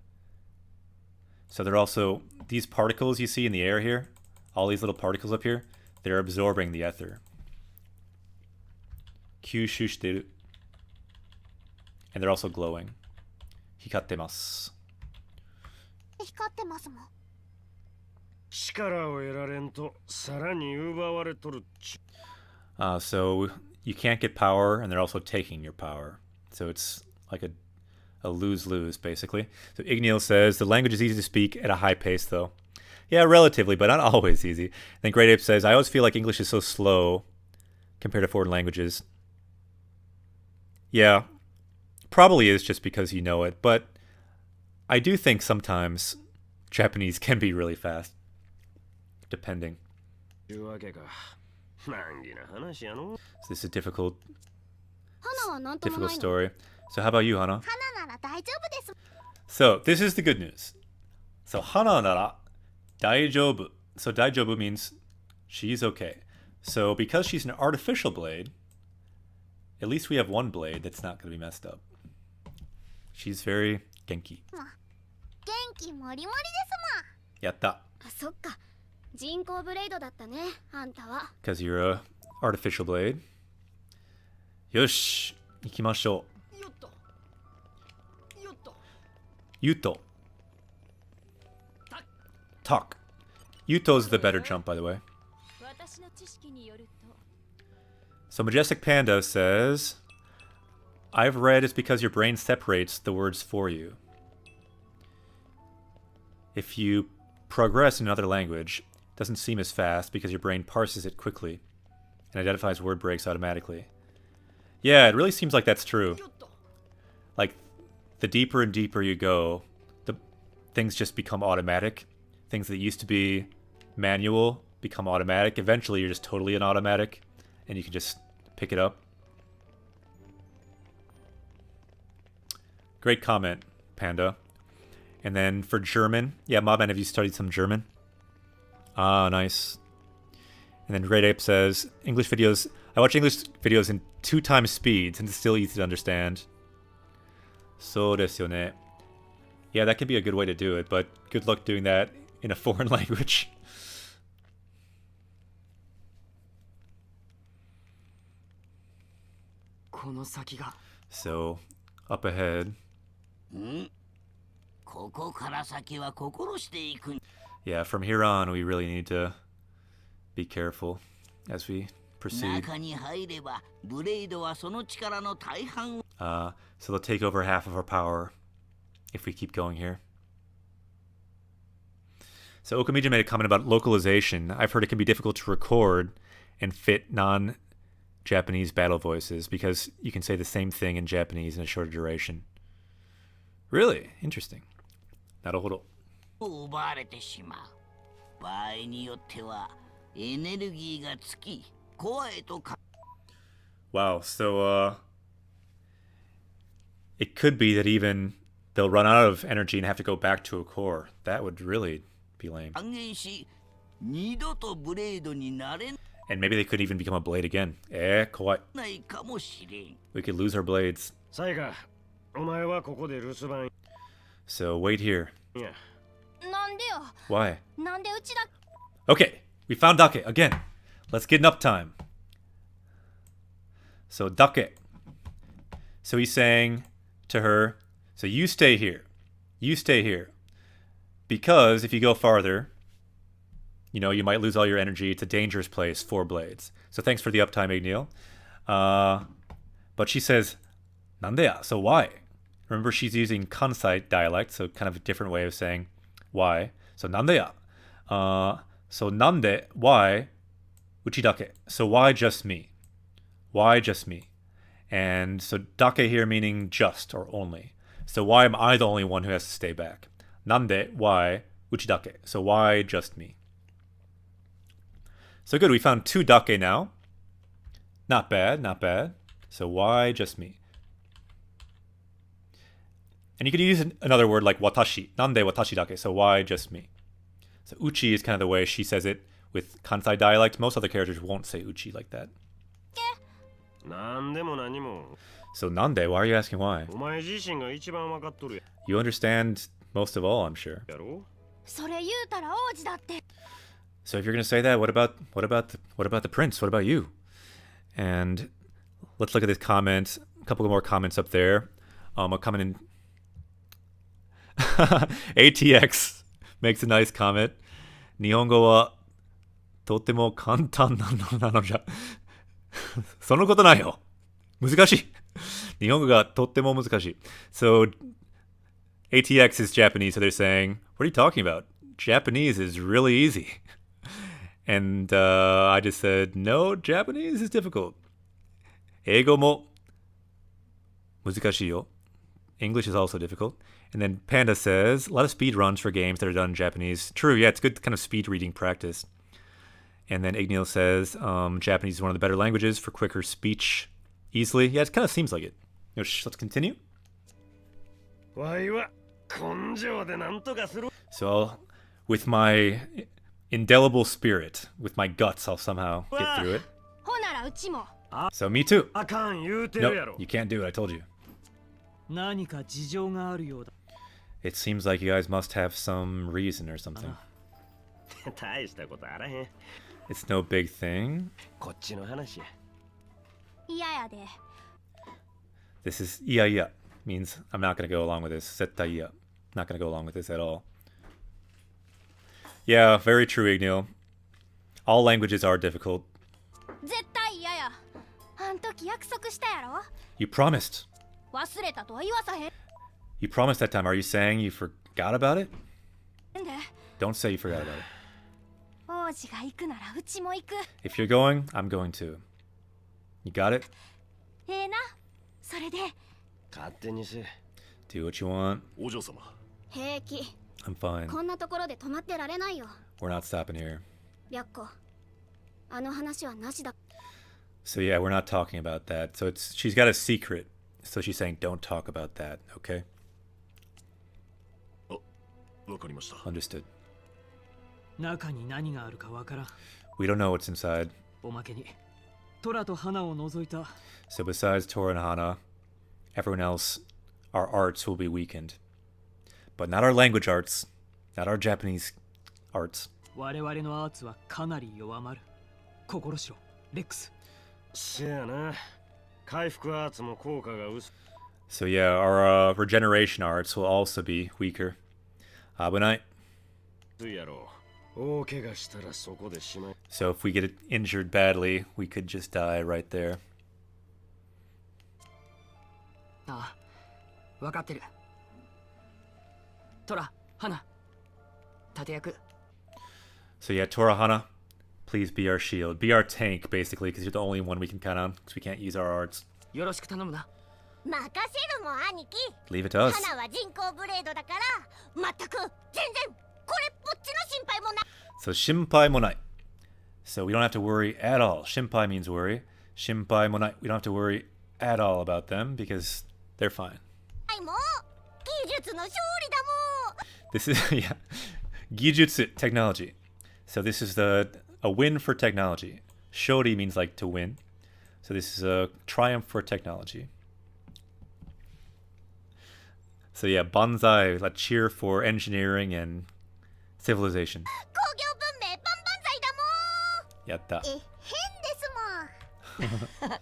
So they're also, these particles you see in the air here, all these little particles up here, they're absorbing the ether. Kyushu shiteru. And they're also glowing. Hikattemasu. 光ってますもん。力を得られんとさらに奪われとるっちゅ。So you can't get power, and they're also taking your power. So it's like a lose-lose, basically. So Ignil says, the language is easy to speak at a high pace, though. Yeah, relatively, but not always easy. Then Great Ape says, I always feel like English is so slow compared to foreign languages. Yeah, probably is just because you know it, but I do think sometimes Japanese can be really fast, depending. So this is a difficult story. So how about you, Hana? 花なら大丈夫です。 So this is the good news. So Hana nara daijoubu. So daijoubu means she's okay. So because she's an artificial blade, at least we have one blade that's not going to be messed up. She's very genki. 元気もりもりですもん。 Yatta. あ、そっか。人工ブレードだったね、あんたは。 Because you're a artificial blade. Yosh, ikimashou. Yuto. Talk. Yuto's the better jump, by the way. So Majestic Panda says, I've read it's because your brain separates the words for you. If you progress in another language, it doesn't seem as fast because your brain parses it quickly and identifies word breaks automatically. Yeah, it really seems like that's true. Like, the deeper and deeper you go, the things just become automatic. Things that used to be manual become automatic. Eventually, you're just totally an automatic, and you can just pick it up. Great comment, Panda. And then for German, yeah, Mobman, have you studied some German? Ah, nice. And then Great Ape says, English videos, I watch English videos in 2 times speeds, and it's still easy to understand. So desu yo ne. Yeah, that can be a good way to do it, but good luck doing that in a foreign language. Kono saki ga. So, up ahead. ここから先は心していく。 Yeah, from here on, we really need to be careful as we proceed. 中に入ればブレイドはその力の大半を So they'll take over half of our power if we keep going here. So Okamija made a comment about localization. I've heard it can be difficult to record and fit non-Japanese battle voices because you can say the same thing in Japanese in a shorter duration. Really? Interesting. なるほど。奪われてしまう。場合によってはエネルギーが尽き、コアへとか。 Wow, so it could be that even they'll run out of energy and have to go back to a core. That would really be lame. 半減し、二度とブレードになれ And maybe they could even become a blade again. 怖い。ないかもしれん。 We could lose our blades. サイガ、お前はここで留守番。 So wait here. いや、なんでよ。 Why? なんでうちだ。 Okay, we found Dake again. Let's get an uptime. So Dake. So he's saying to her, so you stay here. You stay here. Because if you go farther, you know, you might lose all your energy. It's a dangerous place, 4 blades. So thanks for the uptime, Igneel. But she says, Nandeya, so why? Remember, she's using Kansai dialect, so kind of a different way of saying why. So Nandeya. So Nande, why? Uchidake. So why just me? Why just me? And so dake here meaning just or only. So why am I the only one who has to stay back? Nande, why? Uchidake. So why just me? So good, we found 2 dake now. Not bad, not bad. So why just me? And you could use another word like watashi. Nande watashi dake. So why just me? So uchi is kind of the way she says it with Kansai dialect. Most other characters won't say uchi like that. なんでも何も。 So nande, why are you asking why? お前自身が一番わかっとるや You understand most of all, I'm sure. やろ。それ言うたら王子だって。 So if you're gonna say that, what about the prince? What about you? And let's look at this comment. A couple more comments up there. A comment in ATX makes a nice comment. 日本語はとても簡単なのじゃ。そのことないよ。難しい。日本語がとっても難しい。So ATX is Japanese, so they're saying, what are you talking about? Japanese is really easy. And I just said, no, Japanese is difficult. 英語も難しいよ. English is also difficult. And then Panda says, a lot of speed runs for games that are done in Japanese. True, yeah, it's good kind of speed reading practice. And then Igneel says, Japanese is one of the better languages for quicker speech easily. Yeah, it kind of seems like it. Let's continue. わいは根性でなんとかする。 So, with my indelible spirit, with my guts, I'll somehow get through it. ほならうちも。 So, me too. あかん言うてるや No, ろ。 you can't do it, I told you. 何か事情があるようだ。 It seems like you guys must have some reason or something. 大したことあらへん。 It's no big thing. こっちの話や。嫌やで。 This is iya. Means I'm not going to go along with this. Zetta iya. Not going to go along with this at all. Yeah, very true, Igneel. All languages are difficult. 絶対嫌や。あん時約束したやろ。 You promised. 忘れたとは言わさへん。 You promised that time. Are you saying you forgot about it? んで、 Don't say you forgot about it. 王子が行くならうちも行く。 If you're going, I'm going too. You got it? ええな。それで。勝手にせ。 Do what you want. お嬢様。平気。 I'm fine. こんなところで止まってられないよ。 We're not stopping here. 白子。あの話はなしだ。 So yeah, we're not talking about that. So she's got a secret. So she's saying don't talk about that, okay? わかりました。 Understood. 中に何があるかわからん。 We don't know what's inside. おまけに、トラと花を除いた。 So besides Tora and Hana, everyone else, our arts will be weakened. But not our language arts, not our Japanese arts. 我々のアーツはかなり弱まる。心しろ、レックス。せやな。回復アーツも効果が薄。So yeah, our regeneration arts will also be weaker. Abunai. So if we get injured badly, we could just die right there. ああ、わかってる。トラ、花、盾役。 So yeah, Torahana, please be our shield. Be our tank, basically, because you're the only one we can count on, because we can't use our arts. よろしく頼むな。任せるも兄貴。 Leave it to us. 花は人工ブレードだから、全く全然これっぽっちの心配もない。 So Shimpai Monai. So we don't have to worry at all. Shimpai means worry. Shimpai Monai. We don't have to worry at all about them because they're fine. もう技術の勝利だもん。 This is yeah, Gijutsu technology. So this is a win for technology. Shori means like to win. So this is a triumph for technology. So yeah, Banzai, a cheer for engineering and civilization. 工業文明万々歳だもん。 Yatta. 変ですもん。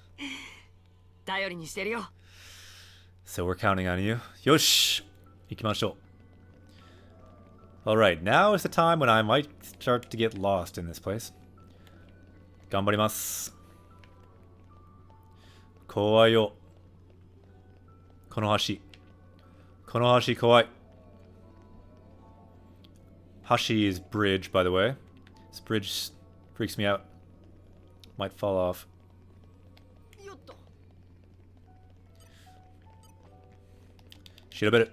頼りにしてるよ。 So we're counting on you. Yosh! Ikimashou. Alright, now is the time when I might start to get lost in this place. Gambarimasu. Kowai yo. Kono hashi. Kono hashi kowai. Hashi is bridge, by the way. This bridge freaks me out. Might fall off. Shirobere.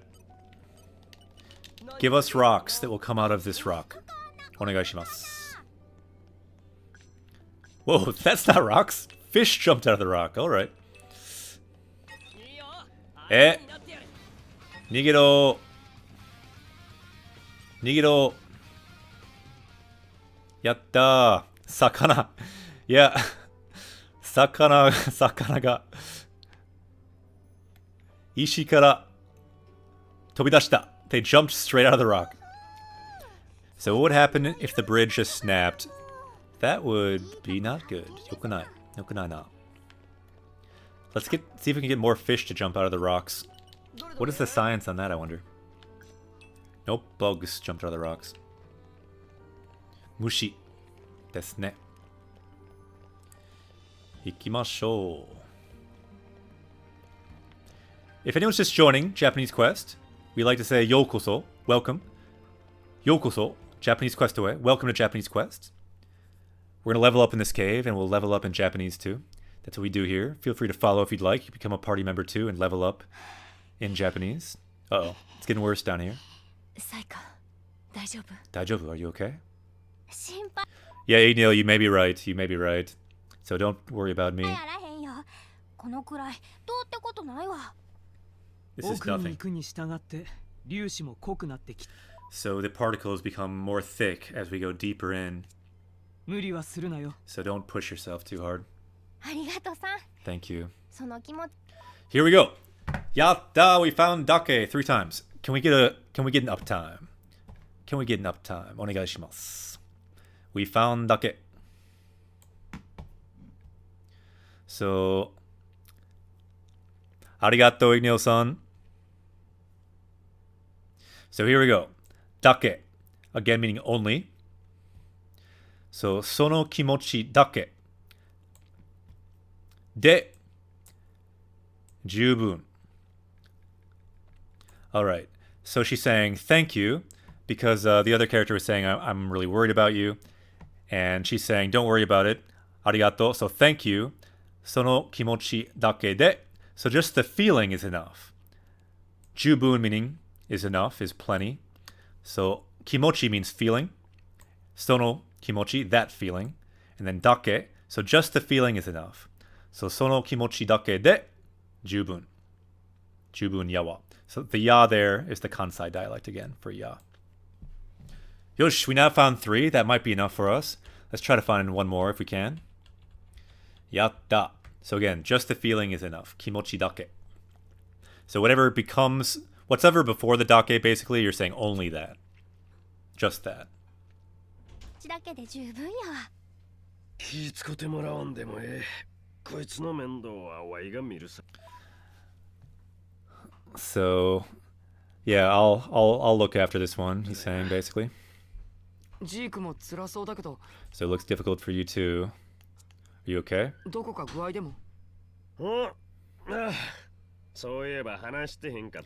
Give us rocks that will come out of this rock. Onegaishimasu. Whoa, that's not rocks. Fish jumped out of the rock. Alright. Eh. Nigero. Nigero. Yatta. Sakana. Yeah. Sakana ga. Ishi kara. Tobidashita. They jumped straight out of the rock. So what would happen if the bridge just snapped? That would be not good. Yokunai. Yokunai na. Let's see if we can get more fish to jump out of the rocks. What is the science on that, I wonder? Nope, bugs jumped out of the rocks. Mushi. Desu ne. Ikimashou. If anyone's just joining Japanese Quest, we like to say yokoso, welcome. Yokoso, Japanese Quest away. Welcome to Japanese Quest. We're going to level up in this cave, and we'll level up in Japanese too. That's what we do here. Feel free to follow if you'd like. You can become a party member too and level up in Japanese. Uh-oh, it's getting worse down here. Saika, daijoubu? Daijoubu, are you okay? Yeah, Ignil, you may be right. You may be right. So don't worry about me. This is nothing. So the particles become more thick as we go deeper in. So don't push yourself too hard. Thank you. Here we go. Yatta, we found Dake 3 times. Can we get an uptime? Can we get an uptime? Onegaishimasu. We found Dake. So arigato, Ignil-san. So here we go. Dake. Again, meaning only. So, sono kimochi dake. De. Jubun. Alright. So she's saying thank you because the other character was saying I'm really worried about you. And she's saying don't worry about it. Arigato. So thank you. Sono kimochi dake de. So just the feeling is enough. Jubun meaning is enough, is plenty. So kimochi means feeling. Sono kimochi, that feeling. And then dake, so just the feeling is enough. So sono kimochi dake de jubun. Jubun yawa. So the ya there is the Kansai dialect again for ya. Yosh, we now found 3. That might be enough for us. Let's try to find one more if we can. Yatta. So again, just the feeling is enough. Kimochi dake. So whatever becomes, whatever before the dake, basically, you're saying only that. Just that. So, yeah, I'll look after this one. He's saying basically. ジークも辛そうだけど、 So it looks difficult for you too. Are you okay? どこか具合でも。そういえば話してへんかっ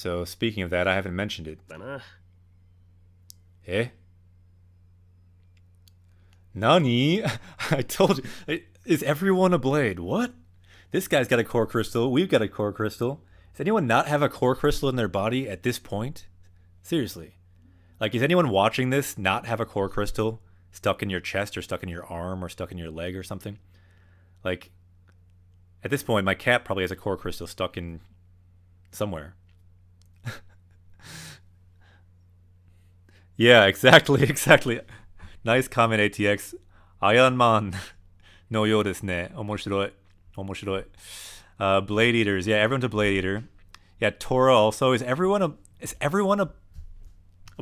So speaking of that, I haven't mentioned it. たな。 Eh? Nani? I told you. Is everyone a blade? What? This guy's got a core crystal. We've got a core crystal. Does anyone not have a core crystal in their body at this point? Seriously. Like, is anyone watching this not have a core crystal stuck in your chest or stuck in your arm or stuck in your leg or something? Like, at this point, my cat probably has a core crystal stuck in somewhere. Yeah, exactly, exactly. Nice comment, ATX. Iron Man no yo desu ne. Omoshiroi. Omoshiroi. Blade eaters. Yeah, everyone's a blade eater. Yeah, Tora also. Is everyone a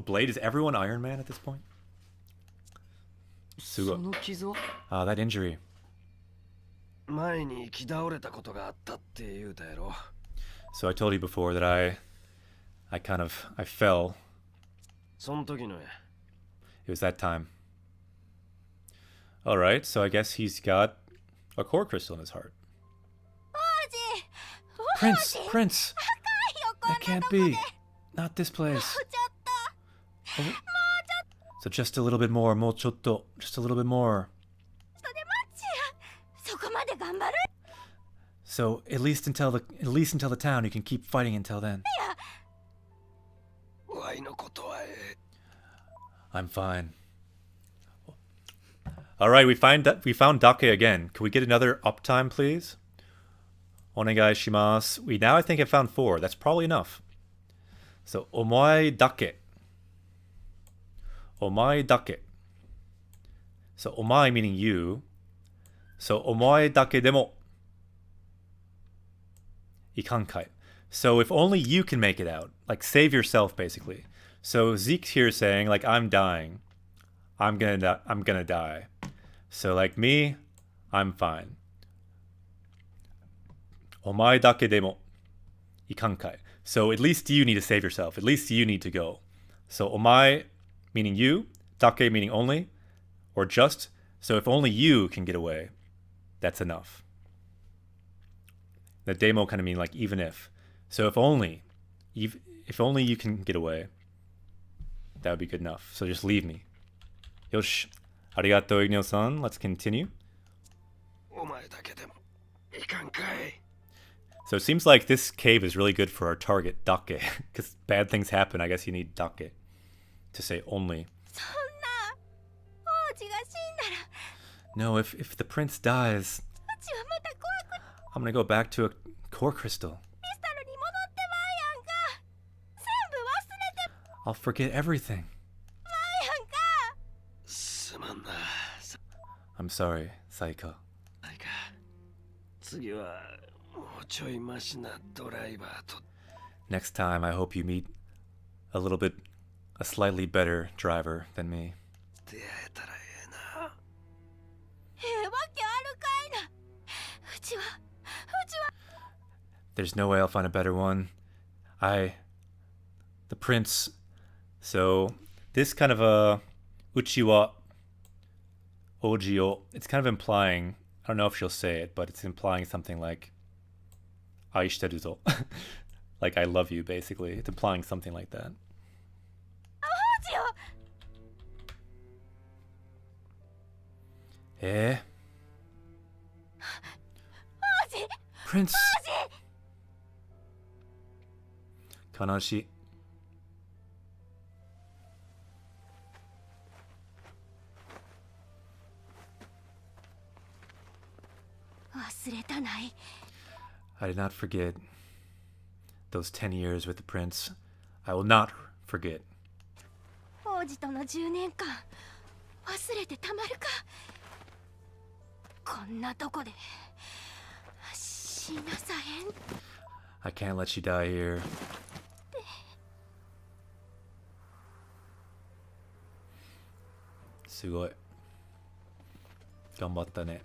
blade? Is everyone Iron Man at this point? その傷は Ah, that injury. 前に行き倒れたことがあったって言うたやろ。 So I told you before that I fell. その時のや。 It was that time. Alright, so I guess he's got a core crystal in his heart. Prince! Prince! That can't be. Not this place. Oh. So just a little bit more. Mochotto. Just a little bit more. So at least until the town, you can keep fighting until then. ワイのことはI'm fine. All right, we found Dake again. Can we get another uptime, please? Onegai shimasu. We now I think I found 4. That's probably enough. So omae dake. Omae dake. So omae meaning you. So omae dake demo. Ikankai. So if only you can make it out, like save yourself basically. So Zeke's here saying like I'm dying. I'm gonna die. So like me, I'm fine. Omae dake demo ikankai. So at least you need to save yourself. At least you need to go. So omae meaning you, dake meaning only, or just. So if only you can get away, that's enough. The demo kind of mean like even if. So if only you can get away, that would be good enough. So just leave me. Yosh. Arigato, Igneo-san. Let's continue. お前だけでもいかんかい。 So it seems like this cave is really good for our target, Dake. Because bad things happen, I guess you need Dake to say only. No, if the prince dies, I'm gonna go back to a core crystal. I'll forget everything. すまんな。 I'm sorry, Saika. ないか。次はもうちょいマシなドライバーと。 Next time, I hope you meet a slightly better driver than me. 出会えたらええな。There's no way I'll find a better one. The prince. So this kind of a uchiwa ojio. It's kind of implying. I don't know if she'll say it, but it's implying something like aishiteru zo. Like I love you, basically. It's implying something like that. Eh? Prince. Kanashi. 忘れたない。 I did not forget those 10 years with the prince. I will not forget. 王子との10年間忘れてたまるか。こんなとこで死なさへん。 I can't let you die here. Sugoi. Ganbatta ne.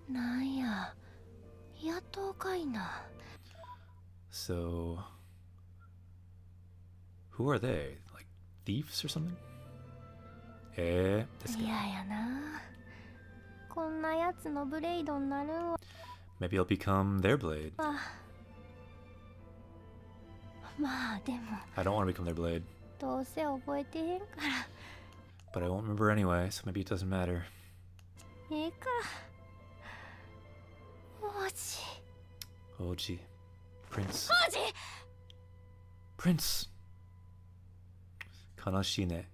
なんややっとかいな。 So, who are they? Like thieves or something? ですか。嫌やな。こんなやつのブレイドになるんは。 Maybe I'll become their blade. まあでも I don't want to become their blade, どうせ覚えてへんから but I won't remember anyway, so maybe it doesn't matter. ええか。王子。 Oji. Prince. 王子 Prince! 悲しいね。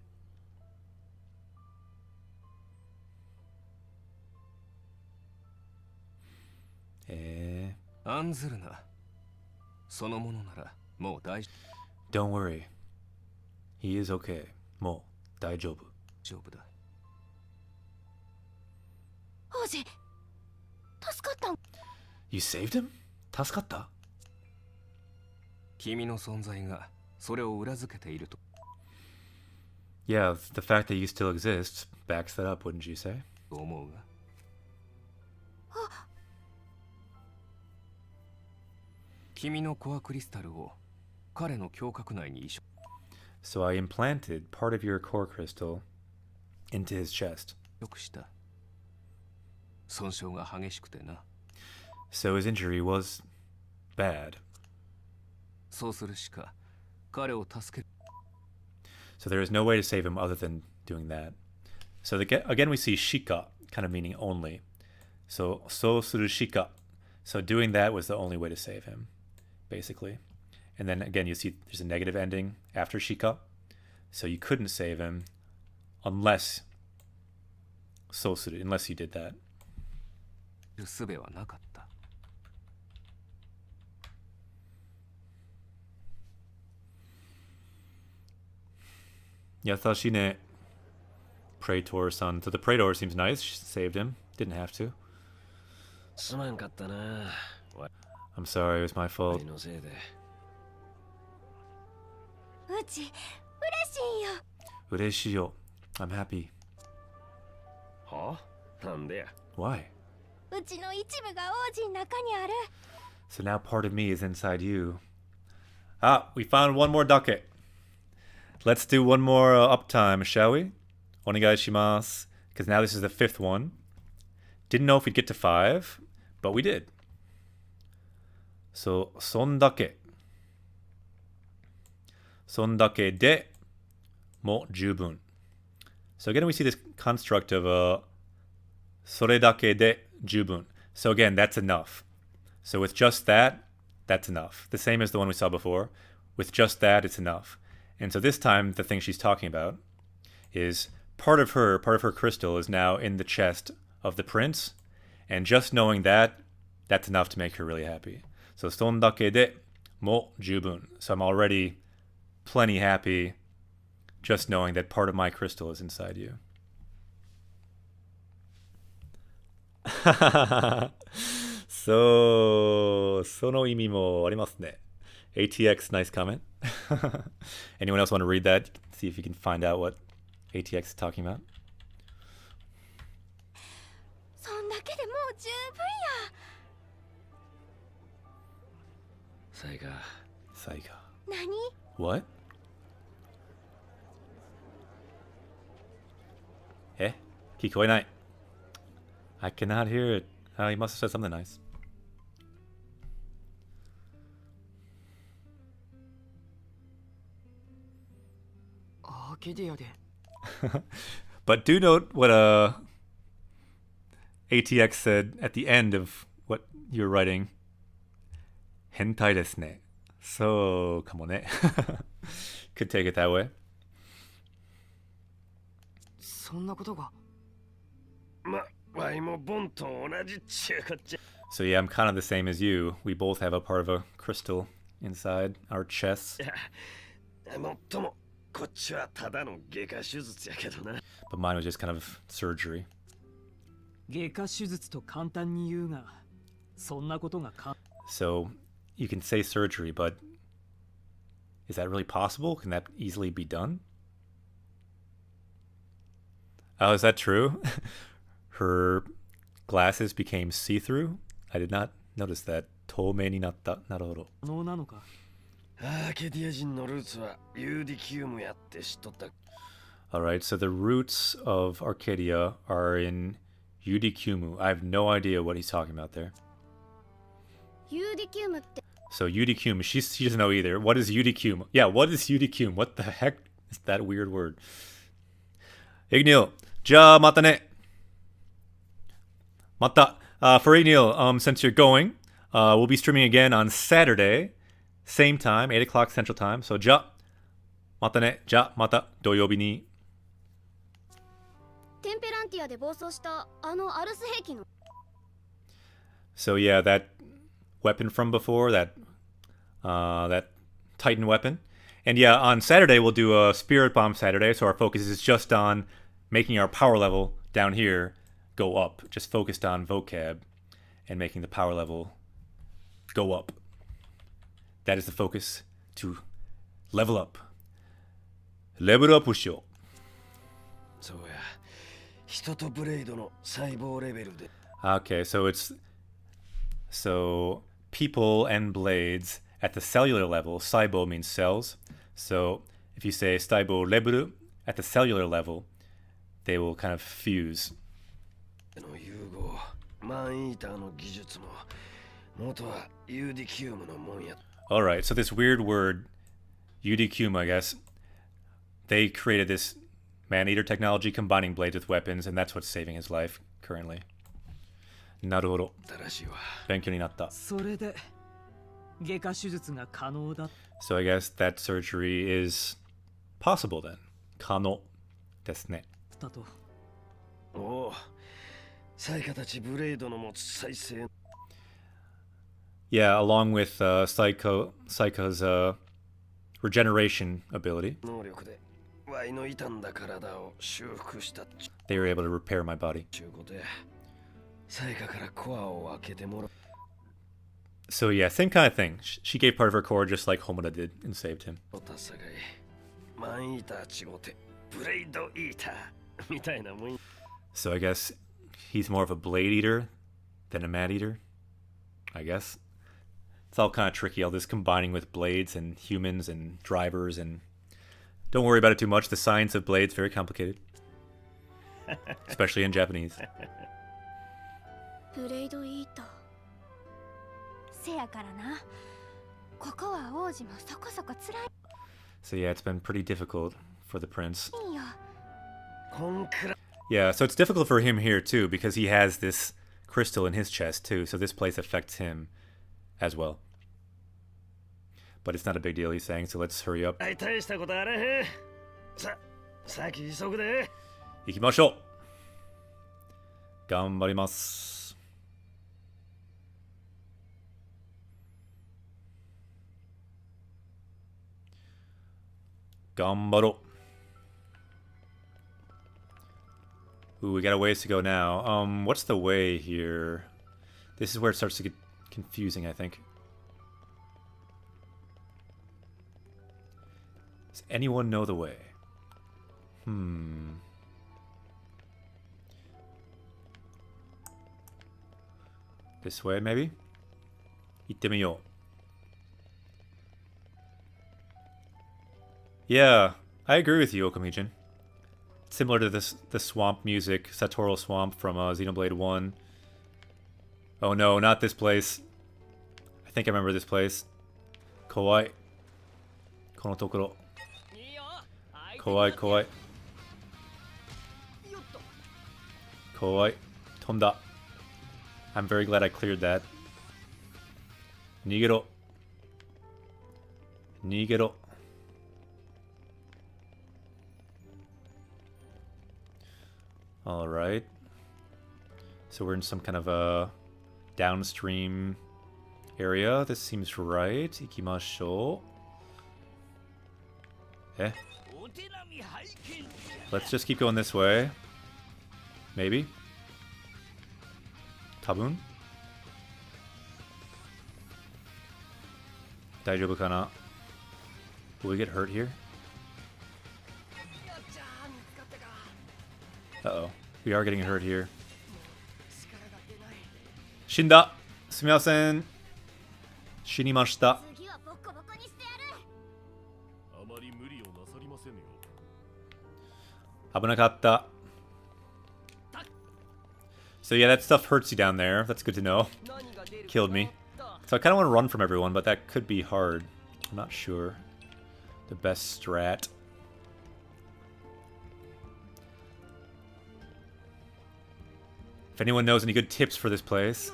案ずるな。そのものならもう大 Don't worry. He is okay. もう大丈夫。丈夫だ。王子助かったん。 You saved him? 助かった？君の存在がそれを裏付けていると。Yeah, the fact that you still exist backs that up, wouldn't you say? 思うが。君のコアクリスタルを彼の胸郭内に移植。 So I implanted part of your core crystal into his chest. よくした。損傷が激しくてな。 So his injury was bad. そうするしか彼を助ける。 So there is no way to save him other than doing that. So again we see shika, kind of meaning only. So suru shika. So doing that was the only way to save him, basically. And then again you see there's a negative ending after shika. So you couldn't save him unless unless you did that. 術はなかった。 Yatashine Praetor-san. So the Praetor seems nice. She saved him. Didn't have to. すまんかったな。 I'm sorry, it was my fault. のせいで。うち嬉しいよ。嬉しいよ. I'm happy. は？なんでや。 Why? うちの一部が王子の中にある。 So now part of me is inside you. Ah, we found one more ducat. Let's do one more uptime, shall we? Onegaishimasu. Because now this is the 5th one. Didn't know if we'd get to 5, but we did. So, そんだけ. そんだけでも十分. So again, we see this construct of それだけで十分. So again, that's enough. So with just that, that's enough. The same as the one we saw before. With just that, it's enough. And so this time, the thing she's talking about is part of her crystal is now in the chest of the prince. And just knowing that, that's enough to make her really happy. So, そんだけでも十分. So I'm already plenty happy just knowing that part of my crystal is inside you. そう、その意味もありますね. ATX, nice comment. Anyone else want to read that? See if you can find out what ATX is talking about. そんだけでもう十分や。サイガ。サイガ。何？ What? 聞こえない. I cannot hear it. He must have said something nice. But do note what ATX said at the end of what you're writing. 変態ですね. So, かもね. Could take it that way. そんなことが。わいもボンと同じっちゅうこっちゃ。 So yeah, I'm kind of the same as you. We both have a part of a crystal inside our chests. もっともこっちはただの外科手術やけどな。 But mine was just kind of surgery. 外科手術と簡単に言うが、そんなことがか。 So you can say surgery, but is that really possible? Can that easily be done? Oh, is that true? Her glasses became see-through? I did not Notice that. 透明になった。なるほど。可能なのか。アーケディア人のルーツはユーディキウムやって知っとった。Alright, so the roots of Arcadia are in Eudikumu. I have no idea what he's talking about there. ユーディキウムって So Eudikumu, she doesn't know either. What is Eudikumu? Yeah, what is Eudikumu? What the heck is that weird word? Ignil, じゃあまたね。また. For Ignil, since you're going, we'll be streaming again on Saturday, same time, 8 o'clock Central Time. So じゃあまたね。じゃあまた土曜日に。テンペランティアで暴走したあのアルス兵器の So yeah, that weapon from before, that Titan weapon. And yeah, on Saturday we'll do a Spirit Bomb Saturday, so our focus is just on making our power level down here go up. Just focused on vocab and making the power level go up. That is the focus, to level up. Level up しよう。そうや。人とブレイドの細胞レベルで。Okay, so people and blades at the cellular level. Saibo means cells. So if you say Saibo level at the cellular level, they will kind of fuse. の融合、マンイーターの技術も元はユーディキウムのもんや。Alright, so this weird word, Eudikume, I guess, they created this man-eater technology combining blades with weapons, and that's what's saving his life currently. なるほど。勉強になった。それで外科手術が可能だ。So I guess that surgery is possible then. 可能ですね。だと。おお、サイカたちブレイドの持つ再生。Yeah, along with Psycho's regeneration ability. 能力でワイの傷んだ体を修復した。They were able to repair my body. 中古でサイカからコアを開けてもらう。So yeah, same kind of thing. She gave part of her core just like Homura did and saved him. マンイーター違うてブレイドイーターみたいなもん。So I guess he's more of a blade eater than a man eater. I guess. It's all kind of tricky, all this combining with blades and humans and drivers, and don't worry about it too much. The science of blades very complicated. Especially in Japanese. ブレイドイーターせやからなここは王子もそこそこ辛い So yeah, it's been pretty difficult for the prince. いいよ Yeah, so it's difficult for him here too, because he has this crystal in his chest too, so this place affects him as well. But it's not a big deal, he's saying, so let's hurry up. 大したことあれへん。先急ぐで。行きましょう。頑張ります。頑張ろう。Ooh, we got a ways to go now. What's the way here? This is where it starts to get confusing, I think. Does anyone know the way? This way, maybe? 行ってみよう。Yeah, I agree with you, Okamijin. Similar to the swamp music, Satoral Swamp from Xenoblade 1. Oh no, not this place. I think I remember this place. Kowai. Kono tokoro. Kowai, kowai. Kowai. Tonda. I'm very glad I cleared that. Nigero. Nigero. Alright. So we're in some kind of a downstream area. This seems right. Ikimashou. Eh. Let's just keep going this way. Maybe. Tabun? Daijoubu kana? Will we get hurt here? Uh-oh. We are getting hurt here. Shinda! sumimasen. Shinimashita. 次はボッコボコにしてやる。あまり無理をなさりませんよ。Abunakatta. So yeah, that stuff hurts you down there. That's good to know. Killed me. So I kind of want to run from everyone, but that could be hard. I'm not sure. The best strat. If anyone knows any good tips for this place,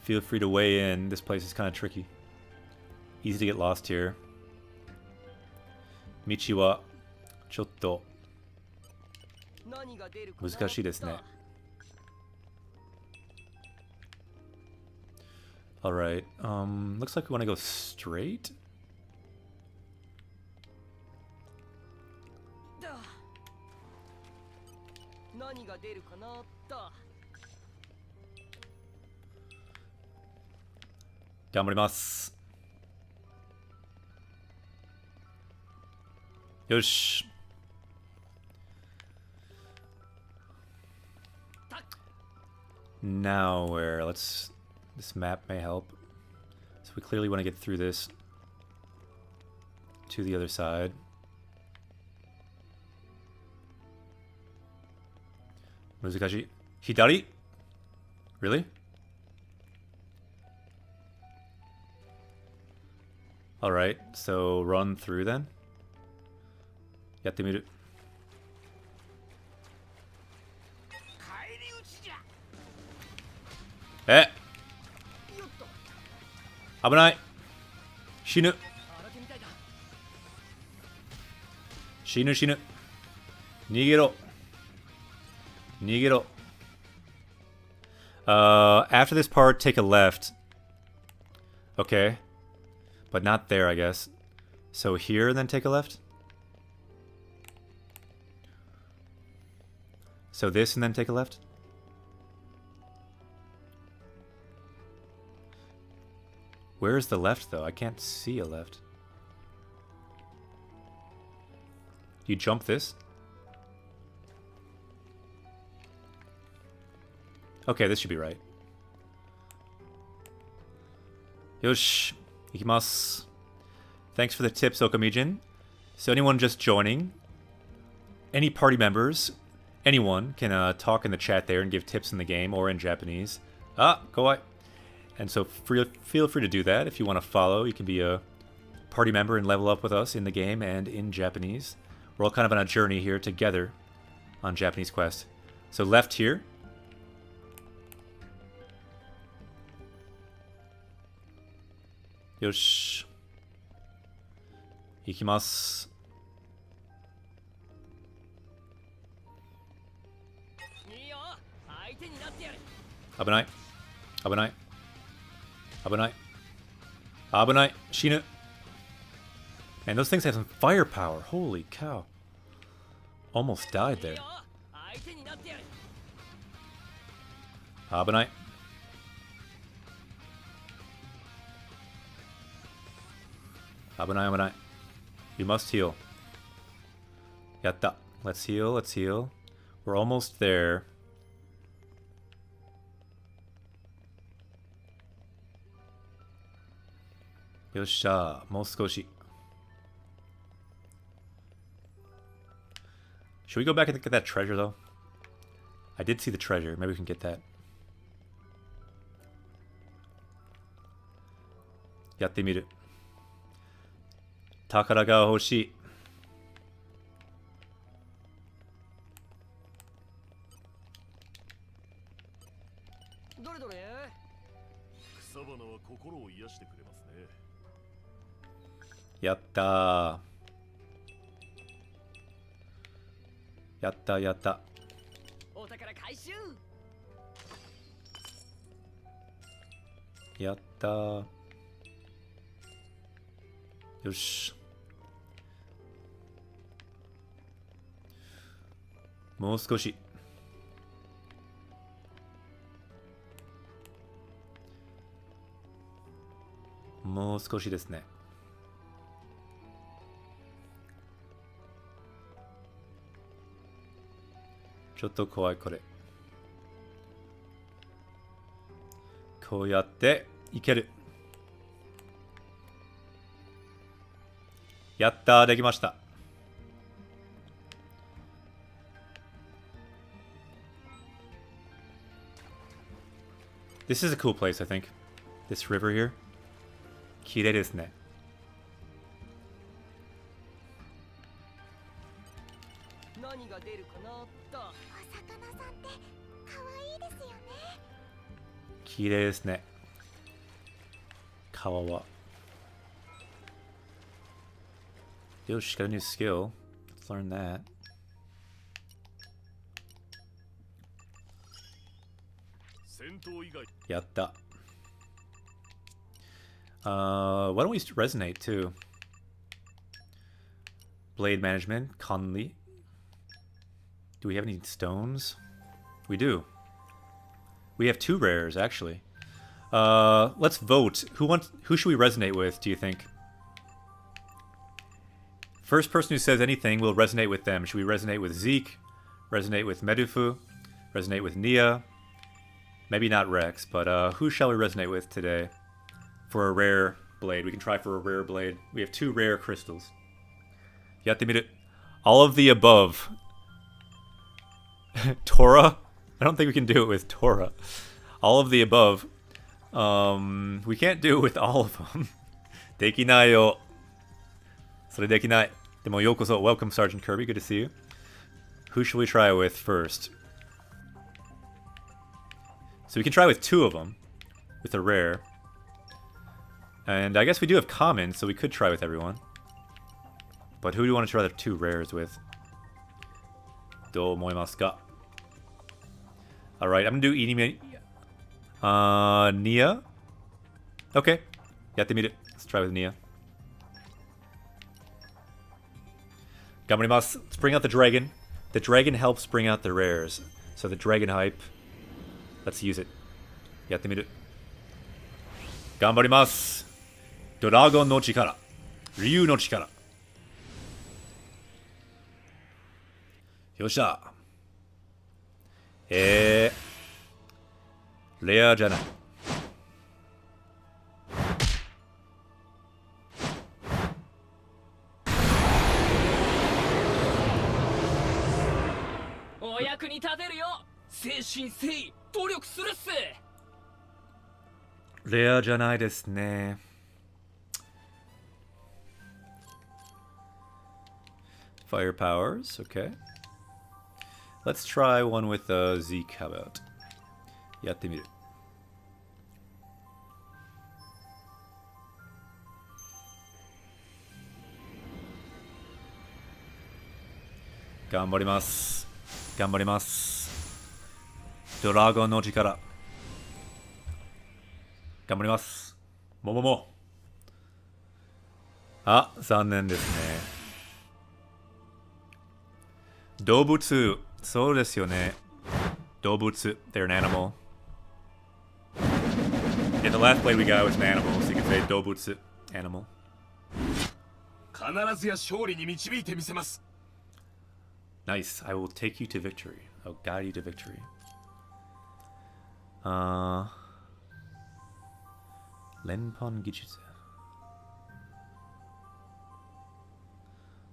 feel free to weigh in. This place is kind of tricky. Easy to get lost here. Michi wa chotto muzukashii desu ne. Alright, looks like we want to go straight. Gamarimasu. Yosh. Now where? Let's... This map may help. So we clearly want to get through this to the other side. Muzukashii. Hidari? Really? Alright, so run through then. Yattemiru. Eh! Abunai! Shinu! Shinu, shinu. Nigero. Nigero. After this part, take a left. Okay. But not there, I guess. So here, then take a left? So this, and then take a left? Where is the left, though? I can't see a left. You jump this? Okay, this should be right. Yosh. Ikimasu. Thanks for the tips, Okamijin. So anyone just joining, any party members, anyone can talk in the chat there and give tips in the game or in Japanese. Ah, kawaii. And so feel free to do that. If you want to follow, you can be a party member and level up with us in the game and in Japanese. We're all kind of on a journey here together on Japanese Quest. So left here. Yosh. Ikimasu. Abunai. Abunai. Abunai. Abunai. Shinu. Man, those things have some firepower. Holy cow. Almost died there. Abunai. Abunai, abunai. You must heal. Yatta. Let's heal, let's heal. We're almost there. Yossha. Mou skoshi. Should we go back and get that treasure, though? I did see the treasure. Maybe we can get that. Yattemiru. Takara ga hoshii. Yatta. Yatta, yatta. Yatta. Yosh. もう少し。もう少しですね。ちょっと怖いこれ。こうやっていける。やったー、できました。This is a cool place, I think. This river here. 綺麗ですね。何が出るかなと。お魚さんって可愛いですよね。綺麗ですね。川は。よし、got a new skill. Let's learn that. Yatta. Why don't we resonate too? Blade management, Conley. Do we have any stones? We do. We have 2 rares actually. Let's vote. Who should we resonate with, do you think? First person who says anything will resonate with them. Should we resonate with Zeke? Resonate with Medufu? Resonate with Nia? Maybe not Rex, but who shall we resonate with today? For a rare blade. We can try for a rare blade. We have 2 rare crystals. Yattemiru. All of the above. Torah? I don't think we can do it with Torah. All of the above. We can't do it with all of them. Dekinai yo. Sore dekinai. Demo yokoso. Welcome, Sergeant Kirby. Good to see you. Who should we try with first? So we can try with 2 of them. With a rare. And I guess we do have common, so we could try with everyone. But who do you want to try the 2 rares with? Do omoimasu ka? Alright, I'm gonna do Inime. Nia? Okay. Yattemiru. Let's try with Nia. Gamarimasu. Let's bring out the dragon. The dragon helps bring out the rares. So the dragon hype. Let's use it. Yattemiru. Ganbarimasu. Dragon no chikara. Ryu no chikara. Yosha. レアじゃない。お役に立てるよ。誠心誠意努力するっす。レアじゃないですね。Fire powers, okay. Let's try one with Zeke, how about? やってみる。頑張ります。頑張ります。ドラゴンの力。頑張ります。ももも。あ、残念ですね。動物。そうですよね。動物。They're an animal. In the last play we got was an animal, so you can say 動物。animal. 必ずや勝利に導いてみせます。Nice. I will take you to victory. I'll guide you to victory. Renpon Gijutsu.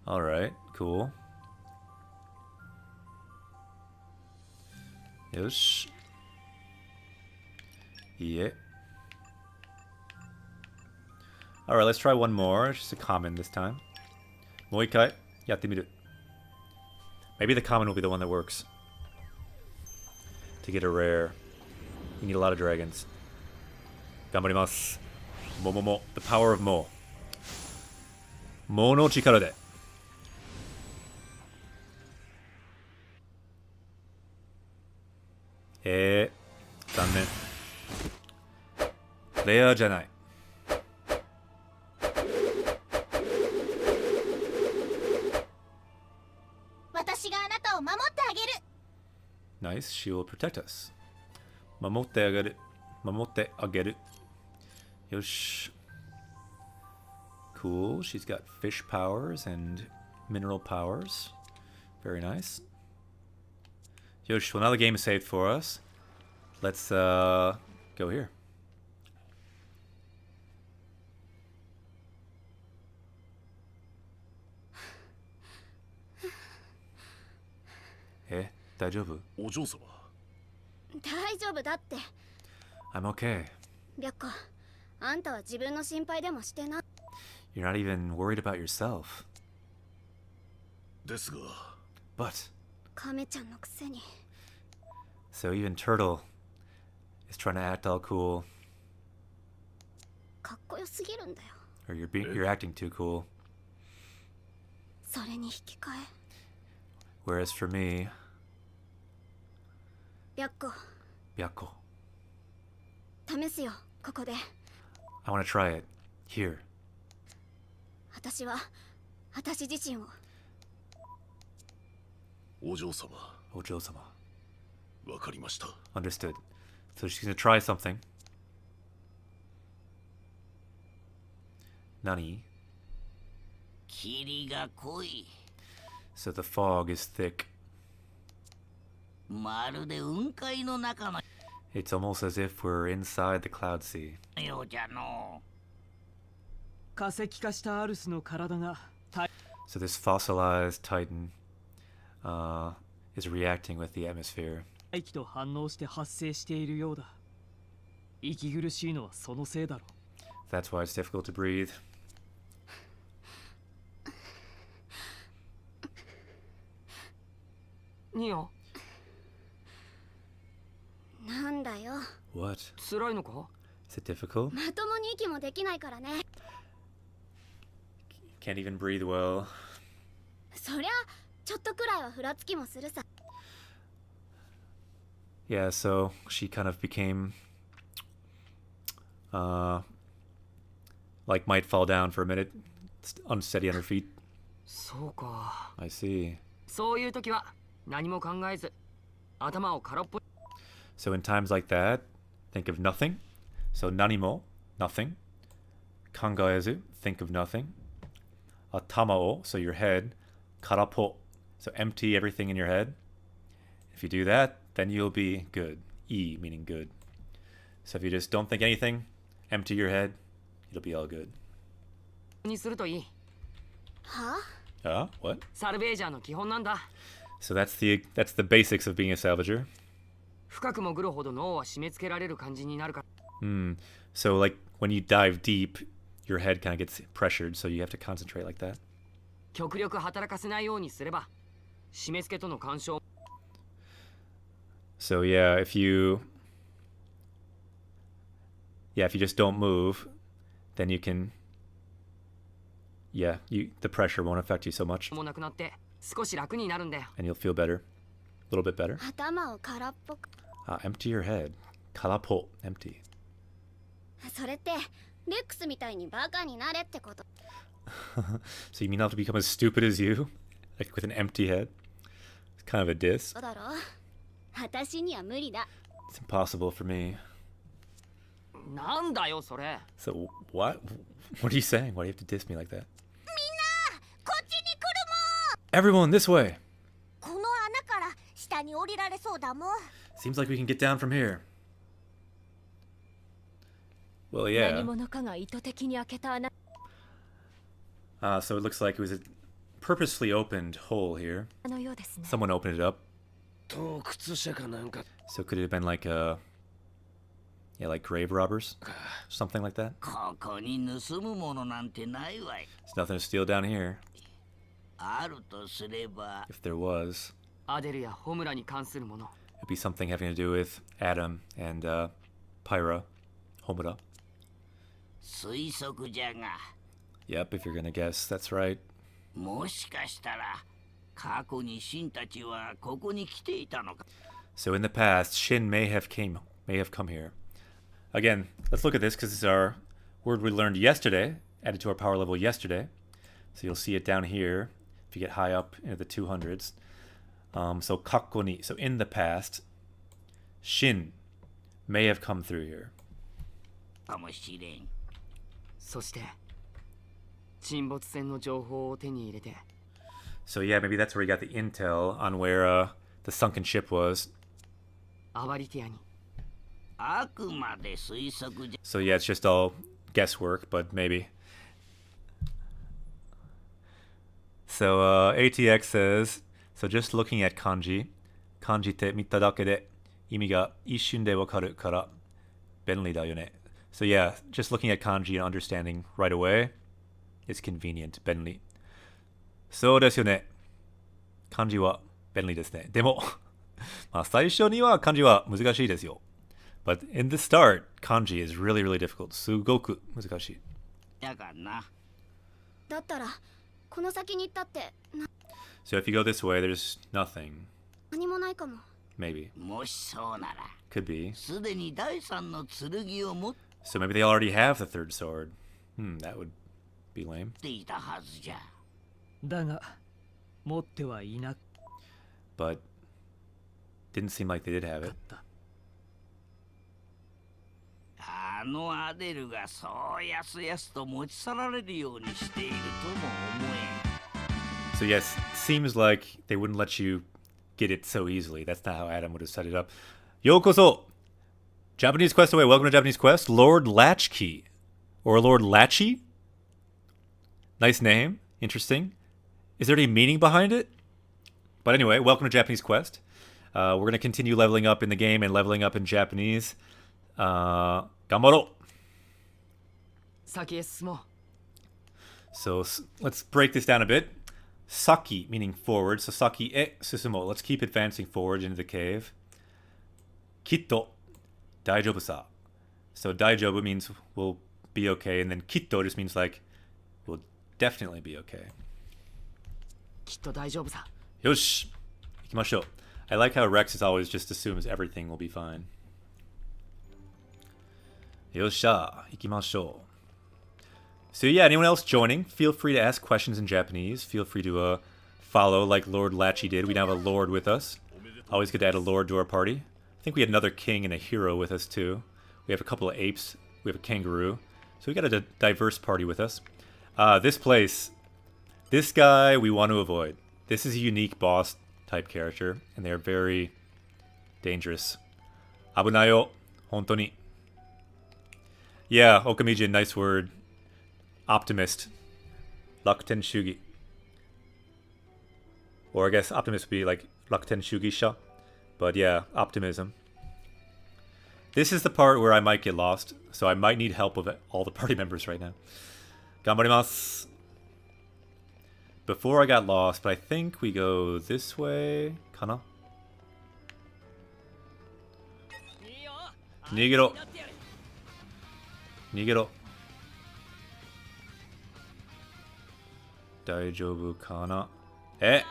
Alright, cool. Yosh. Yeah. Alright, let's try one more. It's just a common this time. Moikai. Yattemiru. Maybe the common will be the one that works. To get a rare. You need a lot of dragons. Ganbarimasu. Momomo. The power of Mo. Mo no chikara de. Zannen. Rare じゃない。私があなたを守ってあげる。Nice. She will protect us. 守ってあげる。守ってあげる。よし。Cool. She's got fish powers and mineral powers. Very nice. Yosh, well now the game is saved for us. Let's go here. え、大丈夫？お嬢様。大丈夫だって。 I'm okay. 白子、あんたは自分の心配でもしてな。 You're not even worried about yourself. ですが。But カメちゃんのくせに。 so even Turtle is trying to act all cool. かっこよすぎるんだよ。 Or you're acting too cool. それに引き換え。 Whereas for me, 白子、 Byakko, 試すよ、ここで。 I want to try it. Here. 私は、私自身を。お嬢様。 Ojo-sama. わかりました。 Understood. So she's gonna try something. Nani? 霧が濃い。 So the fog is thick. まるで雲海の中の It's almost as if we're inside the cloud sea. ようじゃの。化石化したアルスの体が So this fossilized titan is reacting with the atmosphere. 大気と反応して発生しているようだ。息苦しいのはそのせいだろう。 That's why it's difficult to breathe. ニオ、なんだよ。 What? 辛いのか？ Is it difficult? まともに息もできないからね。 Can't even breathe well. そりゃ、ちょっとくらいはふらつきもするさ。 Yeah, so she kind of became like might fall down for a minute, unsteady on her feet. そうか。 I see. そういう時は何も考えず頭を空っぽ。 So in times like that, think of nothing. So nanimo, nothing. Kangaezu, think of nothing. Atamao, so your head. Karapo, so empty everything in your head. If you do that, then you'll be good. I meaning good. So if you just don't think anything, empty your head, it'll be all good. にするといい。は？ What? サルベージャーの基本なんだ。 So that's the basics of being a salvager. 深く潜るほど脳は締め付けられる感じになるから。 So like when you dive deep, your head kind of gets pressured, so you have to concentrate like that. 極力働かせないようにすれば、締め付けとの干渉。 So yeah, if you just don't move, then you can the pressure won't affect you so much もなくなって少し楽になるんだよ。 and you'll feel better. A little bit better. 頭を空っぽく。 Empty your head. Karapo, empty. それって、レックスみたいにバカになれってこと。 So you mean not to become as stupid as you? Like with an empty head? It's kind of a diss. そうだろう。私には無理だ。 It's impossible for me. なんだよそれ。 So what? What are you saying? Why do you have to diss me like that? こっちに来 Everyone, this way! るもん。この穴から下に降りられそうだもん。 Seems like we can get down from here. Well, 何 yeah. 者かが意図的に開けた穴。 So it looks like it was a purposely opened hole here. のようですね。 Someone opened it up. 洞窟者かなんか So could it have been like like grave robbers? Something like that? ここに盗むものなんてないわい。 There's nothing to steal down here. あるとすれば、 If there was, アデルやホムラに関するもの。 it'd be something having to do with Adam and Pyra. Homura. 推測じゃが、 Yep, if you're gonna guess, that's right. もしかしたら過去に神たちはここに来ていたのか。 So in the past, Shin may have come here. Again, let's look at this because it's our word we learned yesterday, added to our power level yesterday. So you'll see it down here if you get high up into the 200s. So kakkoni, so in the past, Shin may have come through here. かもしれん。そして沈没船の情報を手に入れて。 So yeah, maybe that's where we got the intel on where the sunken ship was. アバリティアに。あくまで推測じゃ。 So yeah, it's just all guesswork, but maybe. So ATX says, so just looking at kanji, 漢字って見ただけで意味が一瞬でわかるから便利だよね。So yeah, just looking at kanji and understanding right away is convenient, 便利。そうですよね。漢字は便利ですね。でも、まあ最初には漢字は難しいですよ。But in the start, kanji is really, really difficult. すごく難しい。だからな。だったらこの先に行ったってSo if you go this way, there's nothing. 何もないかも。Maybe. もしそうなら、Could be. すでに第三の剣を持っ So maybe they already have the third sword. That would be lame. ていたはずじゃ。だが持ってはいな But didn't seem like they did have か it. った。あのアデルがそうやすやすと持ち去られるようにしているとも思えん。So yes, seems like they wouldn't let you get it so easily. That's not how Adam would have set it up. Yokoso! Japanese Quest away. Welcome to Japanese Quest. Lord Latchkey. Or Lord Latchy? Nice name. Interesting. Is there any meaning behind it? But anyway, welcome to Japanese Quest. We're going to continue leveling up in the game and leveling up in Japanese. Gambaro! 先へ進もう。 So let's break this down a bit. Saki, meaning forward. So Saki e susumo. Let's keep advancing forward into the cave. Kitto, daijobu sa. So daijobu means we'll be okay, and then kitto just means like we'll definitely be okay. きっと大丈夫さ。 Yosh, ikimashou. I like how Rex is always just assumes everything will be fine. Yosha, ikimashou. So yeah, anyone else joining, feel free to ask questions in Japanese. Feel free to follow like Lord Latchy did. We now have a lord with us. Always good to add a lord to our party. I think we had another king and a hero with us too. We have a couple of apes. We have a kangaroo. So we got a diverse party with us. This place, this guy we want to avoid. This is a unique boss type character, and they're very dangerous. Abunayo, hontoni. Yeah, Okamijin, nice word. Optimist. Rakuten Shugi. Or I guess optimist would be like Rakuten Shugisha. But yeah, optimism. This is the part where I might get lost, so I might need help with all the party members right now. Ganbarimasu. Before I got lost, but I think we go this way. Kana? Nigero. Nigero. Daijoubu kana? Eh?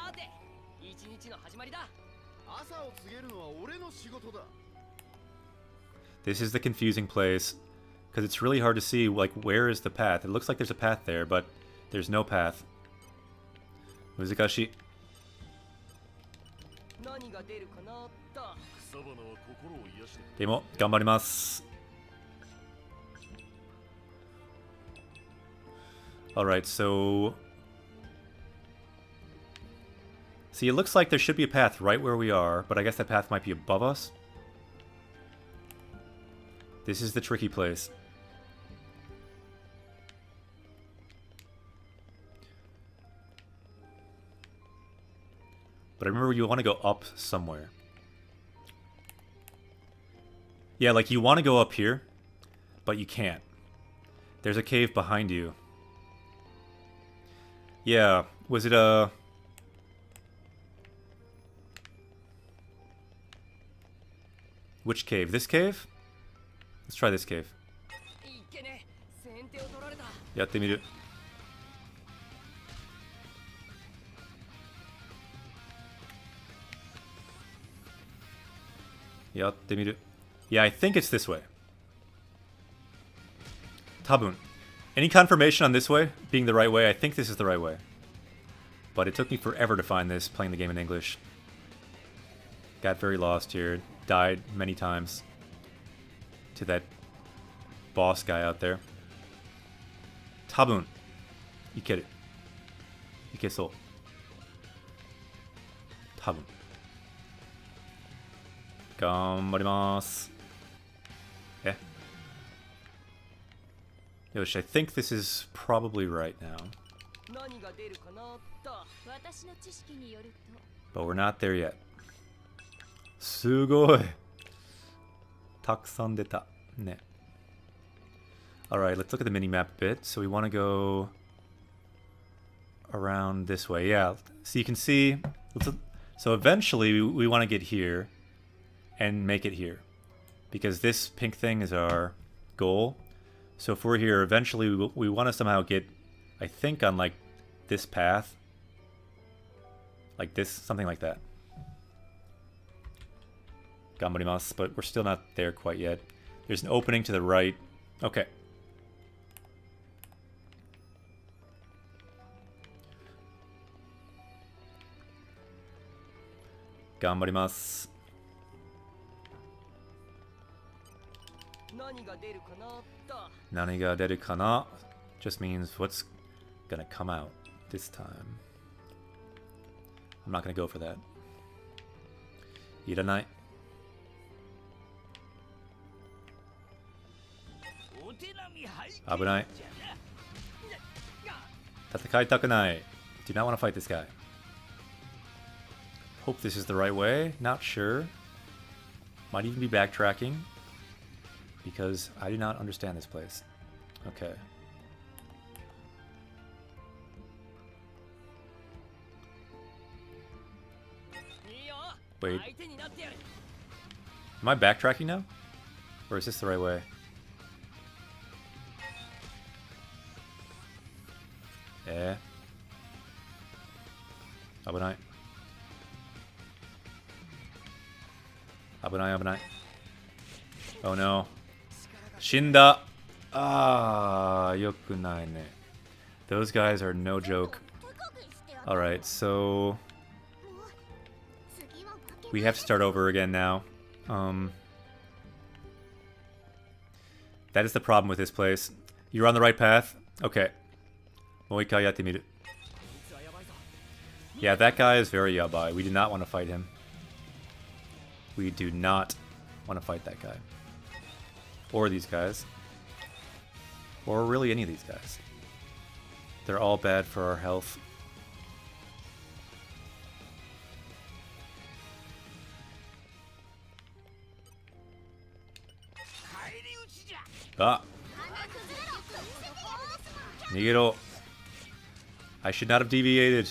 This is the confusing place, because it's really hard to see, like, where is the path? It looks like there's a path there, but there's no path. Muzikashi. Demo, ganbarimasu. Alright, so... See, it looks like there should be a path right where we are, but I guess that path might be above us. This is the tricky place. But I remember you want to go up somewhere. Yeah, like you want to go up here, but you can't. There's a cave behind you. Yeah, was it a... Which cave? This cave? Let's try this cave. Yattemiru. Yattemiru. Yeah, I think it's this way. Tabun. Any confirmation on this way being the right way? I think this is the right way. But it took me forever to find this, playing the game in English. Got very lost here. Died many times to that boss guy out there. Tabun. Ikeru. Ikesou. Tabun. Ganbarimasu. Eh? Yosh, I think this is probably right now. But we're not there yet. すごい。たくさん出た。ね。Alright, let's look at the mini-map a bit. So we want to go around this way. Yeah, so you can see... So eventually we want to get here and make it here. Because this pink thing is our goal. So if we're here, eventually we want to somehow get, I think, on like this path. Like this, something like that. Ganbarimasu, but we're still not there quite yet. There's an opening to the right. Okay. Ganbarimasu. Nani ga deru kana just means what's gonna come out this time. I'm not gonna go for that. Iranai. 危ない。戦いたくない。Do not want to fight this guy. Hope this is the right way. Not sure. Might even be backtracking. Because I do not understand this place. Okay. Wait. Am I backtracking now? Or is this the right way? Yeah. 危ない。危ない危ない。Oh no. 死んだ。ああ、よくないね。Those guys are no joke. Alright, so... We have to start over again now. That is the problem with this place. You're on the right path? Okay. もう一回やってみる. Yeah, that guy is very yabai. We do not want to fight him. We do not want to fight that guy. Or these guys. Or really any of these guys. They're all bad for our health. Ah! Nigero. I should not have deviated.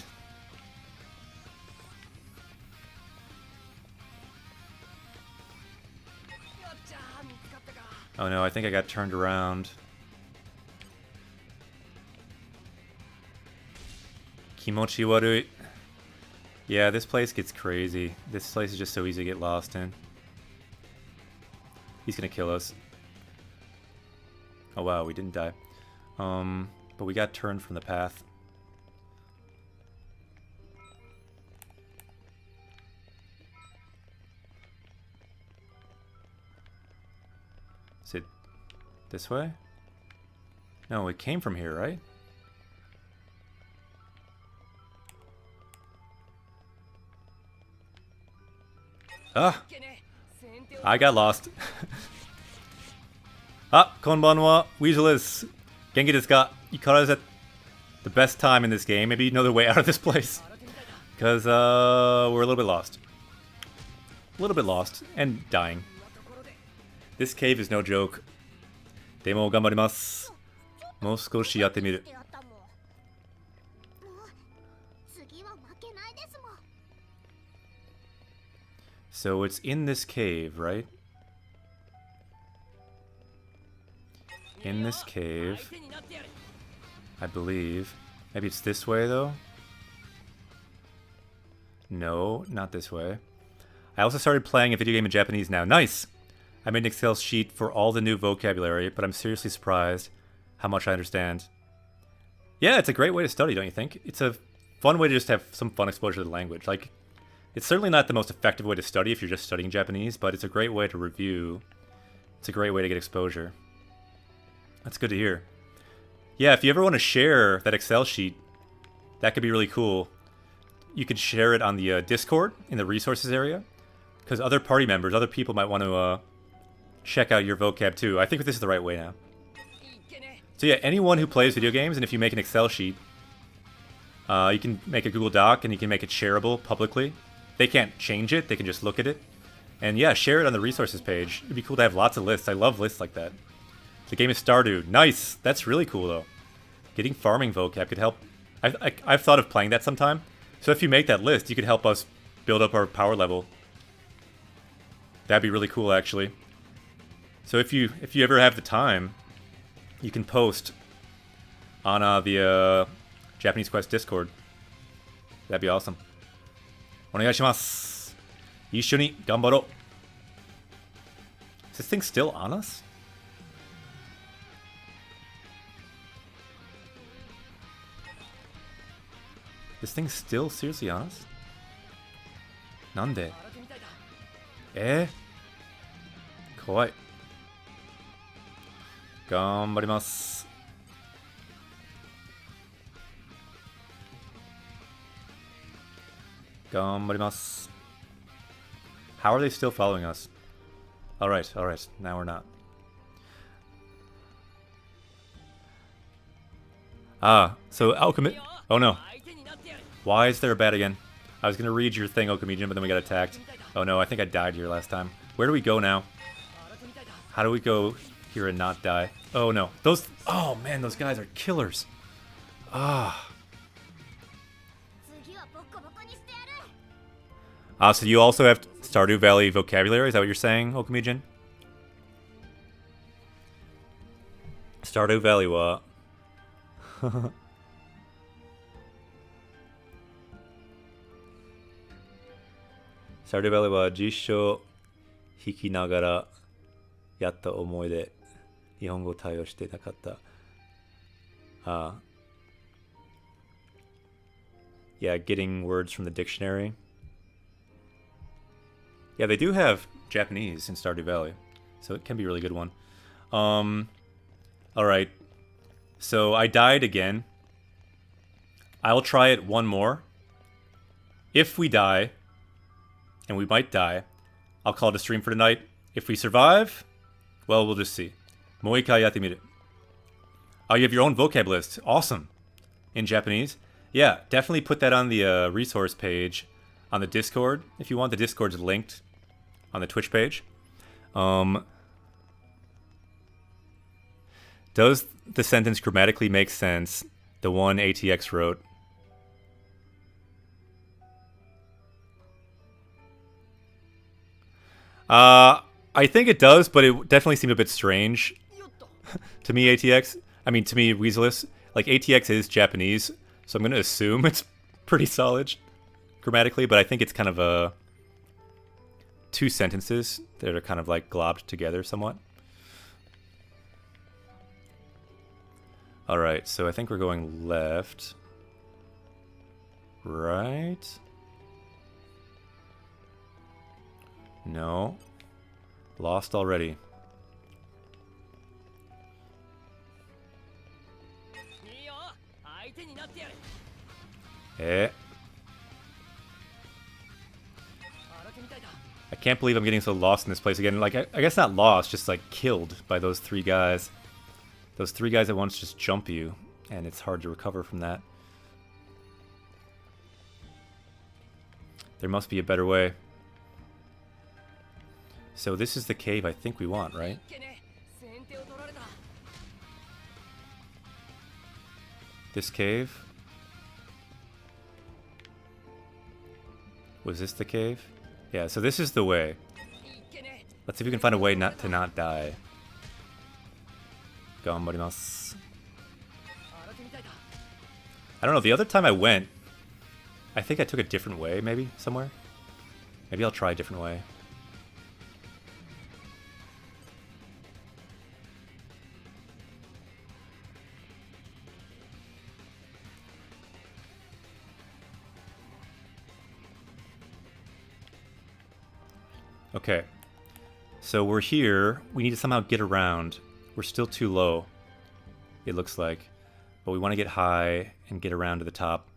Oh no, I think I got turned around. Kimochi warui. Yeah, this place gets crazy. This place is just so easy to get lost in. He's gonna kill us. Oh wow, we didn't die. But we got turned from the path. Is it this way? No, it came from here, right? Ah! I got lost. Ah, konbanwa, Weasel is. Genki desu ka? You caught us at the best time in this game. Maybe you know the way out of this place. Because, we're a little bit lost. A little bit lost. And dying. This cave is no joke. Demo ganbarimasu. Mou skoshi yatte miru. So it's in this cave, right? In this cave, I believe. Maybe it's this way, though? No, not this way. I also started playing a video game in Japanese now. Nice! I made an Excel sheet for all the new vocabulary, but I'm seriously surprised how much I understand. Yeah, it's a great way to study, don't you think? It's a fun way to just have some fun exposure to the language. Like, it's certainly not the most effective way to study if you're just studying Japanese, but it's a great way to review. It's a great way to get exposure. That's good to hear. Yeah, if you ever want to share that Excel sheet, that could be really cool. You could share it on the Discord in the resources area, because other party members, other people might want to check out your vocab too. I think this is the right way now. So yeah, anyone who plays video games, and if you make an Excel sheet, you can make a Google Doc and you can make it shareable publicly. They can't change it, they can just look at it. And yeah, share it on the resources page. It'd be cool to have lots of lists. I love lists like that. The game is Stardew. Nice! That's really cool, though. Getting farming vocab could help. I've thought of playing that sometime. So if you make that list, you could help us build up our power level. That'd be really cool, actually. So if you ever have the time, you can post on the Japanese Quest Discord. That'd be awesome. お願いします。一緒に頑張ろう。Is this thing still on us? This thing's still seriously on us? なんで？怖い。頑張ります。頑張ります。How are they still following us? Alright, alright. Now we're not. So Alchemy... Oh no. Why is there a bat again? I was going to read your thing, Okamijin, but then we got attacked. Oh no, I think I died here last time. Where do we go now? How do we go here and not die? Oh no. Those... Oh man, those guys are killers. So you also have Stardew Valley vocabulary? Is that what you're saying, Okamijin? Stardew Valley wa... Stardew Valley wa jisho hiki nagara yatta omoi de Nihongo taiyou shite nakatta. Yeah, getting words from the dictionary. Yeah, they do have Japanese in Stardew Valley, so it can be a really good one. Alright. So I died again. I'll try it one more. If we die, and we might die, I'll call it a stream for tonight. If we survive, well, we'll just see. Mo ikai yatte miru. Oh, you have your own vocab list. Awesome. In Japanese. Yeah, definitely put that on the resource page on the Discord. If you want, the Discord's linked on the Twitch page. Does the sentence grammatically make sense? The one ATX wrote. I think it does, but it definitely seemed a bit strange to me, ATX. I mean, to me, Weaselis. Like, ATX is Japanese, so I'm going to assume it's pretty solid grammatically, but I think it's kind of two sentences that are kind of like globbed together somewhat. Alright, so I think we're going left. Right? No. Lost already. I can't believe I'm getting so lost in this place again. Like, I guess not lost, just like killed by those three guys. Those three guys at once just jump you, and it's hard to recover from that. There must be a better way. So this is the cave I think we want, right? This cave? Was this the cave? Yeah, so this is the way. Let's see if we can find a way not to not die. Ganbarimasu. I don't know, the other time I went, I think I took a different way, maybe, somewhere? Maybe I'll try a different way. Okay, so we're here. We need to somehow get around. We're still too low, it looks like. But we want to get high and get around to the top.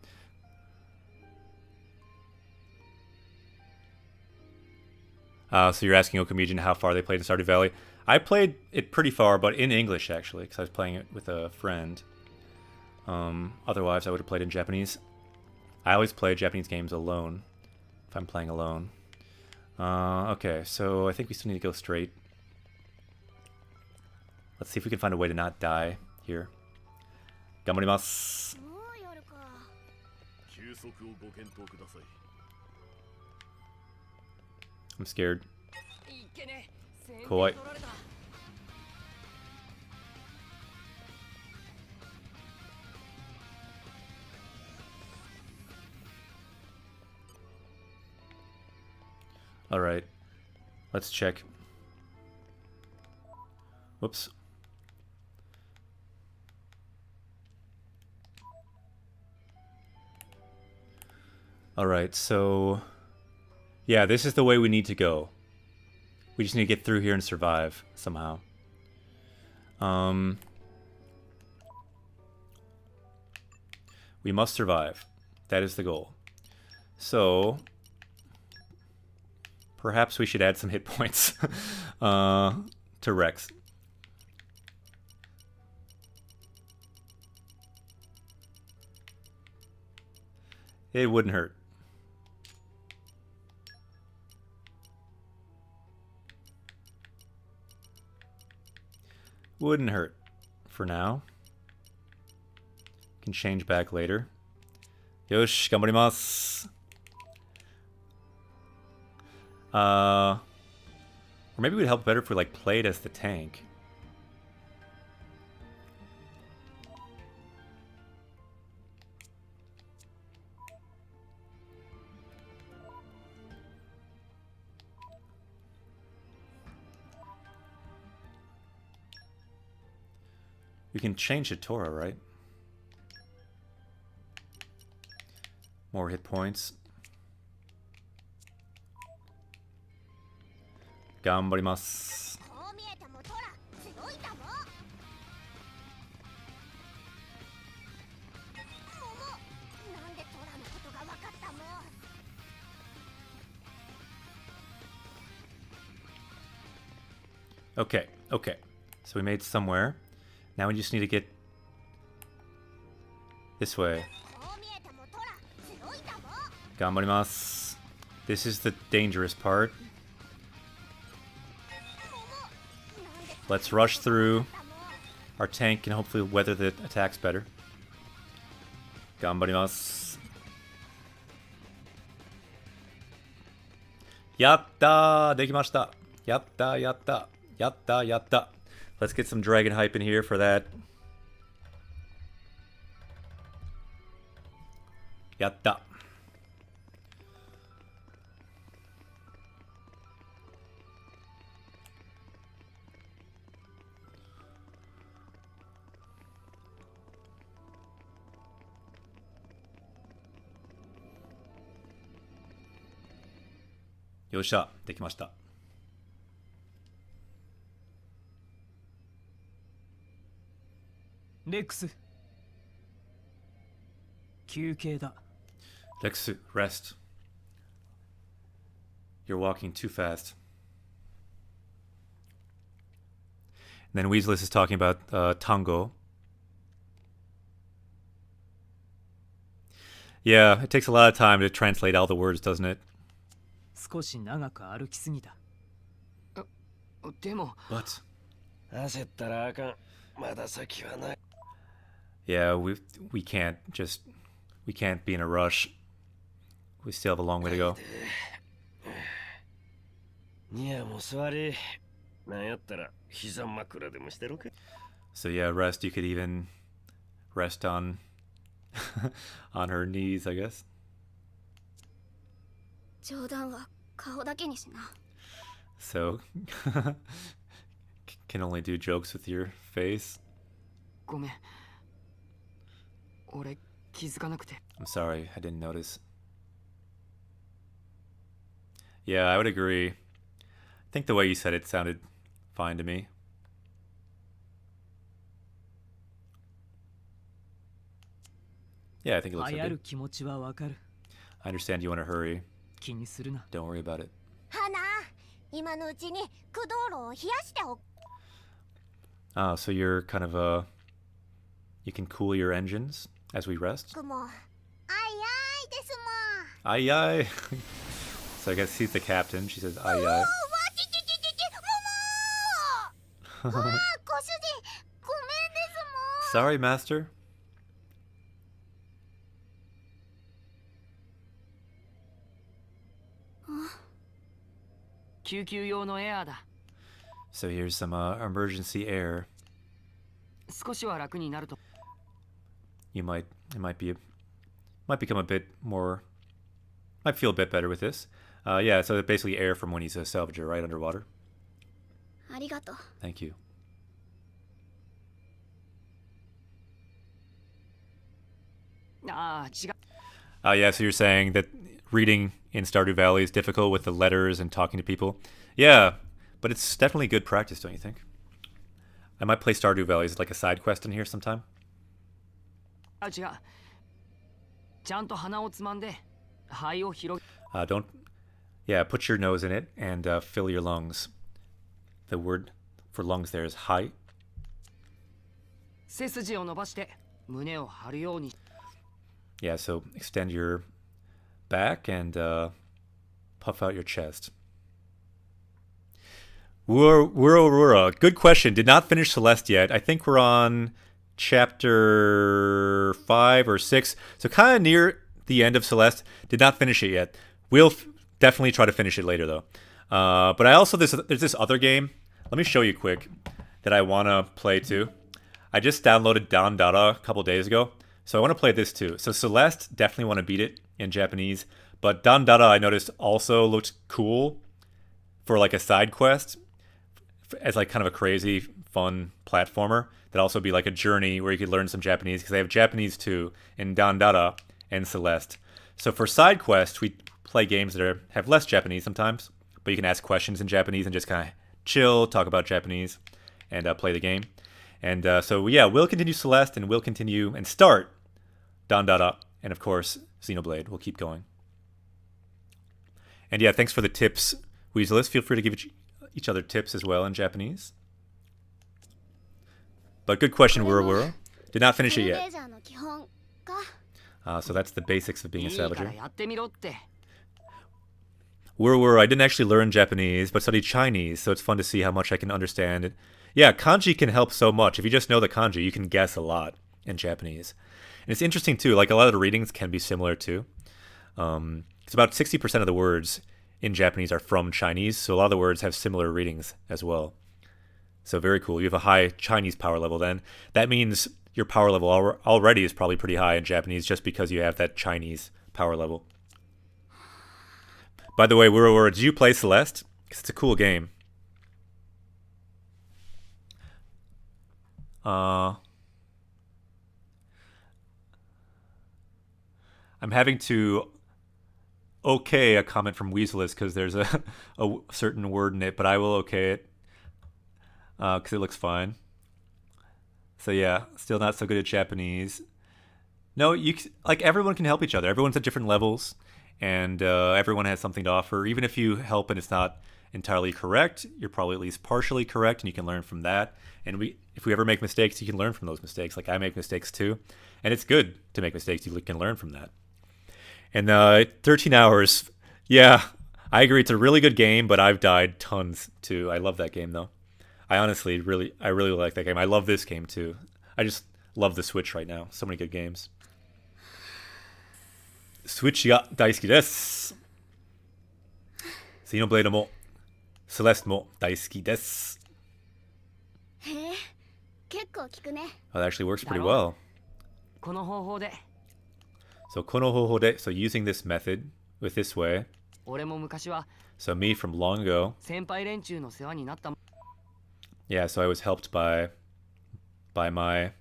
So you're asking Okamijin how far they played in Stardew Valley. I played it pretty far, but in English, actually, because I was playing it with a friend. Otherwise, I would have played in Japanese. I always play Japanese games alone, if I'm playing alone. Okay, so I think we still need to go straight. Let's see if we can find a way to not die here. Gamarimasu. もう夜か。休息をご検討ください。 I'm scared. いけねえ。先手怖い。取られた。Alright. Let's check. Whoops. Alright, so... yeah, this is the way we need to go. We just need to get through here and survive, somehow. We must survive. That is the goal. So... perhaps we should add some hit points to Rex. It wouldn't hurt. Wouldn't hurt for now. Can change back later. Yosh, ganbarimasu. Or maybe it would help better if we like played as the tank. We can change to Tora, right? More hit points. Ganbarimasu. こう見えてもトラ強いだも。なんでトラのことが分かったも。Okay, okay. So we made somewhere. Now we just need to get this way. こう見えてもトラ強いだも。 Ganbarimasu. This is the dangerous part. Let's rush through. Our tank can hopefully weather the attacks better. Ganbarimasu. Yatta! Dekimashita! Yatta, yatta. Yatta, yatta. Let's get some dragon hype in here for that. Yatta. Yosha, できました。レックス休憩だ。 Lex, rest. You're walking too fast. And then Weaseless is talking about Tango. Yeah, it takes a lot of time to translate all the words, doesn't it? 少し長く歩きすぎた。でも、 But 焦ったらあかん。まだ先はない。 yeah, we can't be in a rush. We still have a long way to go. ニアも座り。なんやったら膝枕でもしてるか。 So yeah, rest. You could even rest on on her knees, I guess. 冗談は顔だけにしな。 So can only do jokes with your face. ごめん。俺気づかなくて。 I'm sorry, I didn't notice. Yeah, I would agree. I think the way you said it sounded fine to me. Yeah, I think it looks 流 like 行る good. 気持ちはわかる。 I understand you want to hurry. 気にするな。 Don't worry about it. 花、今のうちに駆動炉を冷やしておく。 Ah, so you're kind of you can cool your engines as we rest. も。あいあいですもん。 Aye aye. So I guess he's the captain. She says, aye aye. わちちちちちももわあご主人ごめんですも Sorry, master. 救急用のエアーだ。 So here's some emergency air. 少しは楽になると。 It might become a bit more, might feel a bit better with this. Yeah, so basically air from when he's a salvager, right, underwater. ありがとう Thank you. ああ、違う。 Yeah, so you're saying that reading in Stardew Valley is difficult with the letters and talking to people. Yeah, but it's definitely good practice, don't you think? I might play Stardew Valley as like a side quest in here sometime. あ、違う。ちゃんと鼻をつまんで、肺を広げ。Don't, yeah, put your nose in it and fill your lungs. The word for lungs there is hai. 背筋を伸ばして胸を張るように。 Yeah, so extend your back and puff out your chest. Wura. Good question. Did not finish Celeste yet. I think we're on chapter 5 or 6. So kind of near the end of Celeste. Did not finish it yet. We'll definitely try to finish it later though. But I also, there's this other game. Let me show you quick that I want to play too. I just downloaded Don Dada a couple days ago. So I want to play this too. So Celeste, definitely want to beat it in Japanese. But Don Dada, I noticed, also looked cool for like a side quest. As like kind of a crazy, fun platformer. That'd also be like a journey where you could learn some Japanese. Because they have Japanese too in Don Dada and Celeste. So for side quests, we play games that have less Japanese sometimes. But you can ask questions in Japanese and just kind of chill, talk about Japanese, and play the game. And so yeah, we'll continue Celeste and we'll continue and start Don Dada, and of course, Xenoblade. We'll keep going. And yeah, thanks for the tips, Weaselis. Feel free to give each other tips as well in Japanese. But good question, Wura. Did not finish it yet. So that's the basics of being a savager. Wura, I didn't actually learn Japanese, but studied Chinese, so it's fun to see how much I can understand. Yeah, kanji can help so much. If you just know the kanji, you can guess a lot in Japanese. And it's interesting too, like a lot of the readings can be similar too. It's about 60% of the words in Japanese are from Chinese, so a lot of the words have similar readings as well. So very cool. You have a high Chinese power level then. That means your power level already is probably pretty high in Japanese just because you have that Chinese power level. By the way, Wura, did you play Celeste? Because it's a cool game. I'm having to okay a comment from Weaselis because there's a certain word in it, but I will okay it because it looks fine. So yeah, still not so good at Japanese. No, like everyone can help each other. Everyone's at different levels, and everyone has something to offer. Even if you help and it's not entirely correct, you're probably at least partially correct, and you can learn from that. And if we ever make mistakes, you can learn from those mistakes. Like I make mistakes too, and it's good to make mistakes. You can learn from that. And 13 hours, yeah, I agree. It's a really good game, but I've died tons too. I love that game though. I honestly really like that game. I love this game too. I just love the Switch right now. So many good games. Switch ga daisuki desu. Xenoblade mo Celeste mo daisuki desu. Oh, that actually works pretty well. この方法で So kono hoho de, so using this method with this way. 俺も昔は So me from long ago. 先輩連中の世話になった Yeah, so I was helped by my,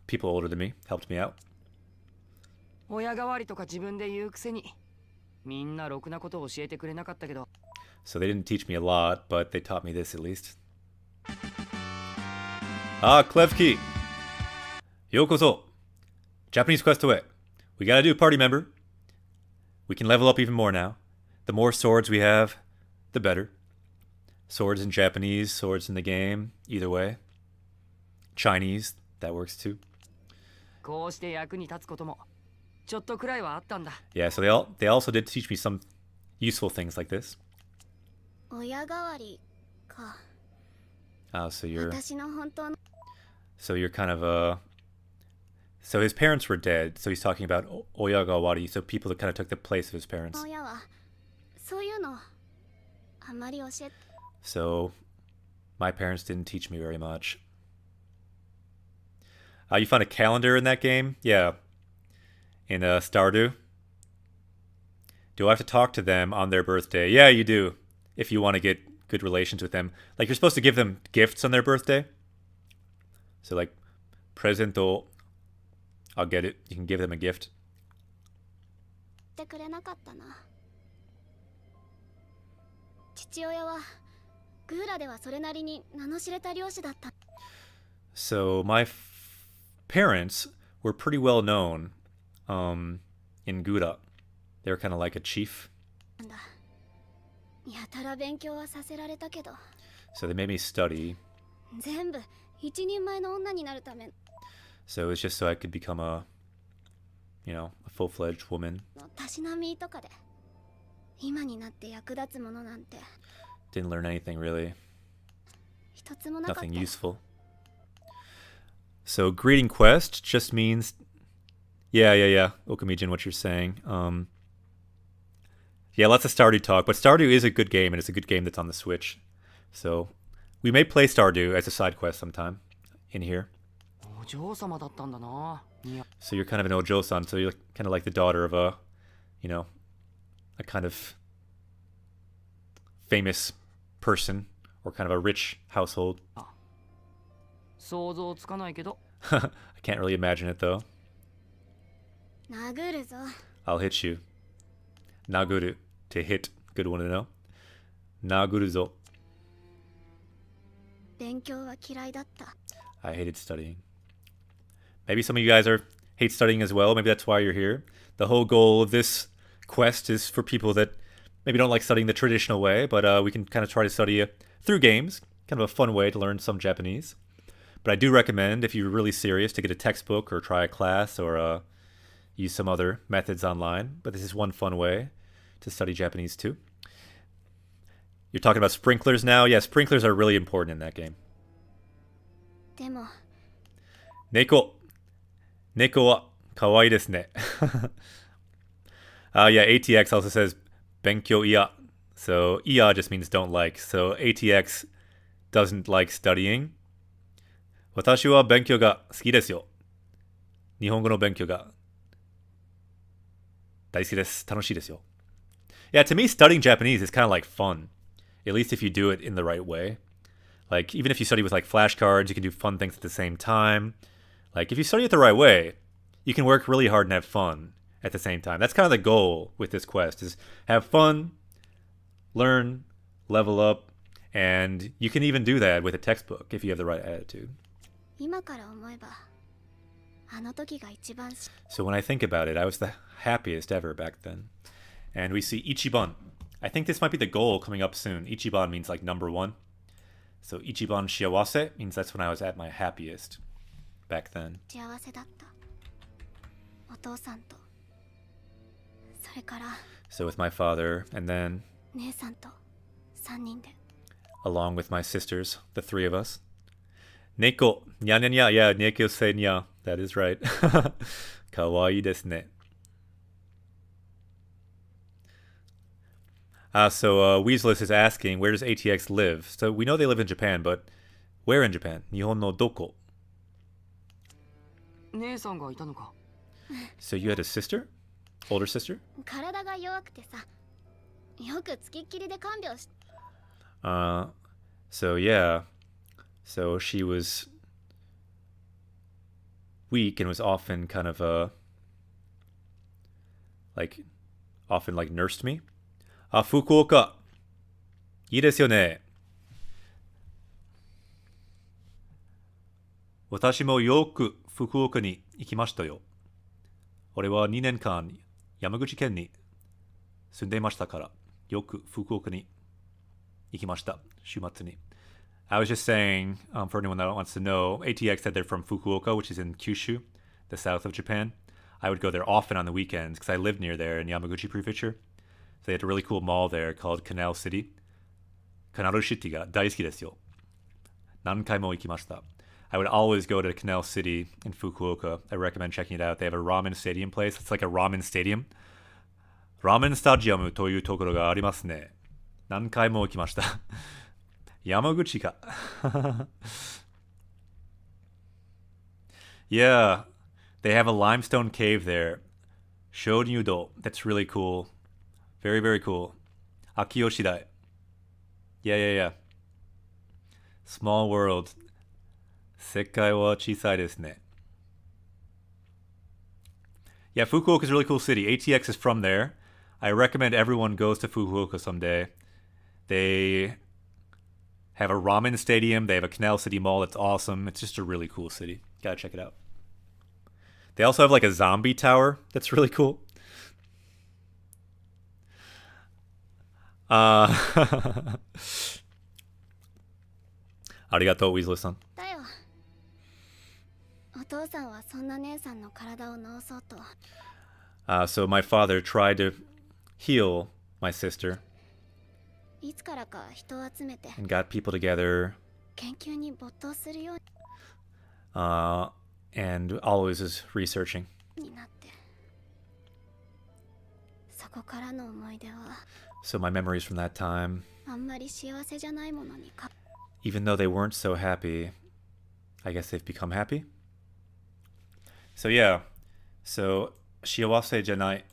people older than me, helped me out. 親代わりとか自分で言うくせにみんなろくなことを教えてくれなかったけど So they didn't teach me a lot, but they taught me this at least. Ah, Klevki! Yokozo! Japanese quest away. We gotta do party member. We can level up even more now. The more swords we have, the better. Swords in Japanese, swords in the game, either way. Chinese, that works too. こうして役に立つこともちょっとくらいはあったんだ。 Yeah, so they also did teach me some useful things like this. 親代わりか。 So you're 私の本当の so you're kind of so his parents were dead, so he's talking about oyagawari, so people that kind of took the place of his parents. 親はそういうのあまり教え So my parents didn't teach me very much. You found a calendar in that game? Yeah. In Stardew? Do I have to talk to them on their birthday? Yeah, you do. If you want to get good relations with them. Like, you're supposed to give them gifts on their birthday. So, like, presento, I'll get it. You can give them a gift. てくれなかったな。父親はグーラではそれなりに名の知れた漁師だった。 So, my parents were pretty well known in Gura. They were kind of like a chief. なんだ。やたら勉強はさせられたけど。 So they made me study. 全部一人前の女になるため So it's just so I could become a full-fledged woman. のたしなみとかで。今になって役立つものなんて Didn't learn anything really. 一つもなかった。 Nothing useful. So greeting quest just means, yeah, Okamijin, what you're saying. Yeah, lots of Stardew talk, but Stardew is a good game, and it's a good game that's on the Switch. So we may play Stardew as a side quest sometime in here. お嬢様だったんだな。いや So you're kind of an Ojo-san, so you're kind of like the daughter of a kind of famous person, or kind of a rich household. 想像つかないけど。 I can't really imagine it, though. 殴るぞ。 I'll hit you. Naguru, to hit. Good one to know. Naguru zo. 勉強は嫌いだった。 I hated studying. Maybe some of you guys hate studying as well. Maybe that's why you're here. The whole goal of this quest is for people that maybe don't like studying the traditional way, but we can kind of try to study through games. Kind of a fun way to learn some Japanese. But I do recommend, if you're really serious, to get a textbook or try a class or use some other methods online. But this is one fun way to study Japanese too. You're talking about sprinklers now? Yeah, sprinklers are really important in that game. でも Neko. Neko wa kawaii desu ne. Yeah, ATX also says benkyou iya. So iya just means don't like. So ATX doesn't like studying. 私は勉強が好きですよ。日本語の勉強が大好きです。楽しいですよ。Yeah, to me, studying Japanese is kind of like fun. At least if you do it in the right way. Like, even if you study with like flashcards, you can do fun things at the same time. Like, if you study it the right way, you can work really hard and have fun at the same time. That's kind of the goal with this quest, is have fun, learn, level up, and you can even do that with a textbook if you have the right attitude. 今から思えばあの時が一番 So when I think about it, I was the happiest ever back then. And we see Ichiban. I think this might be the goal coming up soon. Ichiban means like number one. So Ichiban Shiawase means that's when I was at my happiest back then. 幸せだった。お父さんとそれから So with my father, and then 姉さんと3人で along with my sisters, the three of us. Neko, nya nya nya, yeah, Neko say nya. That is right. Kawaii desu ne. So Weaseless is asking, where does ATX live? So we know they live in Japan, but where in Japan? Nihon no doko? 姉さんがいたのか。 So you had a sister? Older sister? 体が弱くてさ、よくつきっきりで看病し So yeah. So she was weak and was often kind of often nursed me. Fukuoka. いいですよね。私もよく福岡に行きましたよ。俺は2年間山口県に住んでいましたから、よく福岡に行きました。週末に。I was just saying, for anyone that wants to know, ATX said they're from Fukuoka, which is in Kyushu, the south of Japan. I would go there often on the weekends because I lived near there in Yamaguchi Prefecture. So they had a really cool mall there called Canal City. Canal City が大好きですよ。何回も行きました。I would always go to Canal City in Fukuoka. I recommend checking it out. They have a ramen stadium place. It's like a ramen stadium. ラーメンスタジアムというところがありますね。何回も行きました。山口か。Yeah, they have a limestone cave there. Shonyudo. That's really cool. Very, very cool. Akiyoshidai. Yeah. Small world. 世界は小さいですね。Yeah, Fukuoka is a really cool city. ATX is from there. I recommend everyone goes to Fukuoka someday. They have a ramen stadium. They have a Canal City Mall that's awesome. It's just a really cool city. Gotta check it out. They also have like a zombie tower that's really cool. ありがとう、ウィズルさん。だよ。お父さんはそんな姉さんの体を治そうと。So my father tried to heal my sister いつからか人を集めて and got people together 研究に没頭するよう and always is researching. になって。そこからの思い出は So my memories from that time, あんまり幸せじゃないものにか。even though they weren't so happy, I guess they've become happy. So yeah, so 幸せじゃない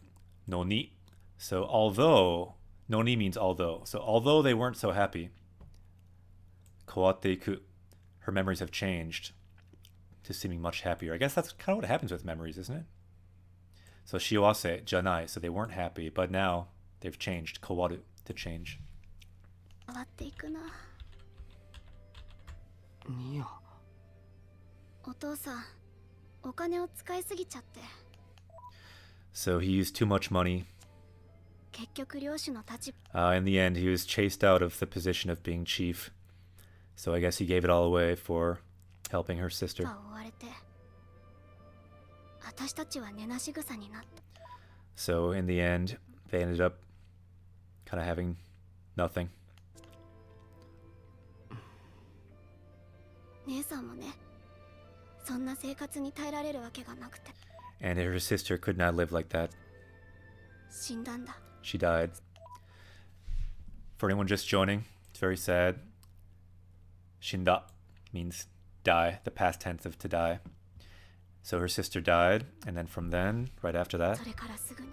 のに So although, noni means although. So although they weren't so happy, 変わっていく her memories have changed to seeming much happier. I guess that's kind of what happens with memories, isn't it? So 幸せじゃない so they weren't happy, but now they've changed. 変わる to change. 変わっていくな。ニア。お父さん、お金を使いすぎちゃって。So he used too much money. 結局領主の立場。In the end, he was chased out of the position of being chief. So I guess he gave it all away for helping her sister. 追われて。私たちは根なし草になった。So in the end, they ended up kind of having nothing. 姉さんもね、そんな生活に耐えられるわけがなくて。And her sister could not live like that. 死んだんだ。She died. For anyone just joining, it's very sad. 死んだ means die, the past tense of to die. So her sister died, and then from then, right after that. それからすぐに。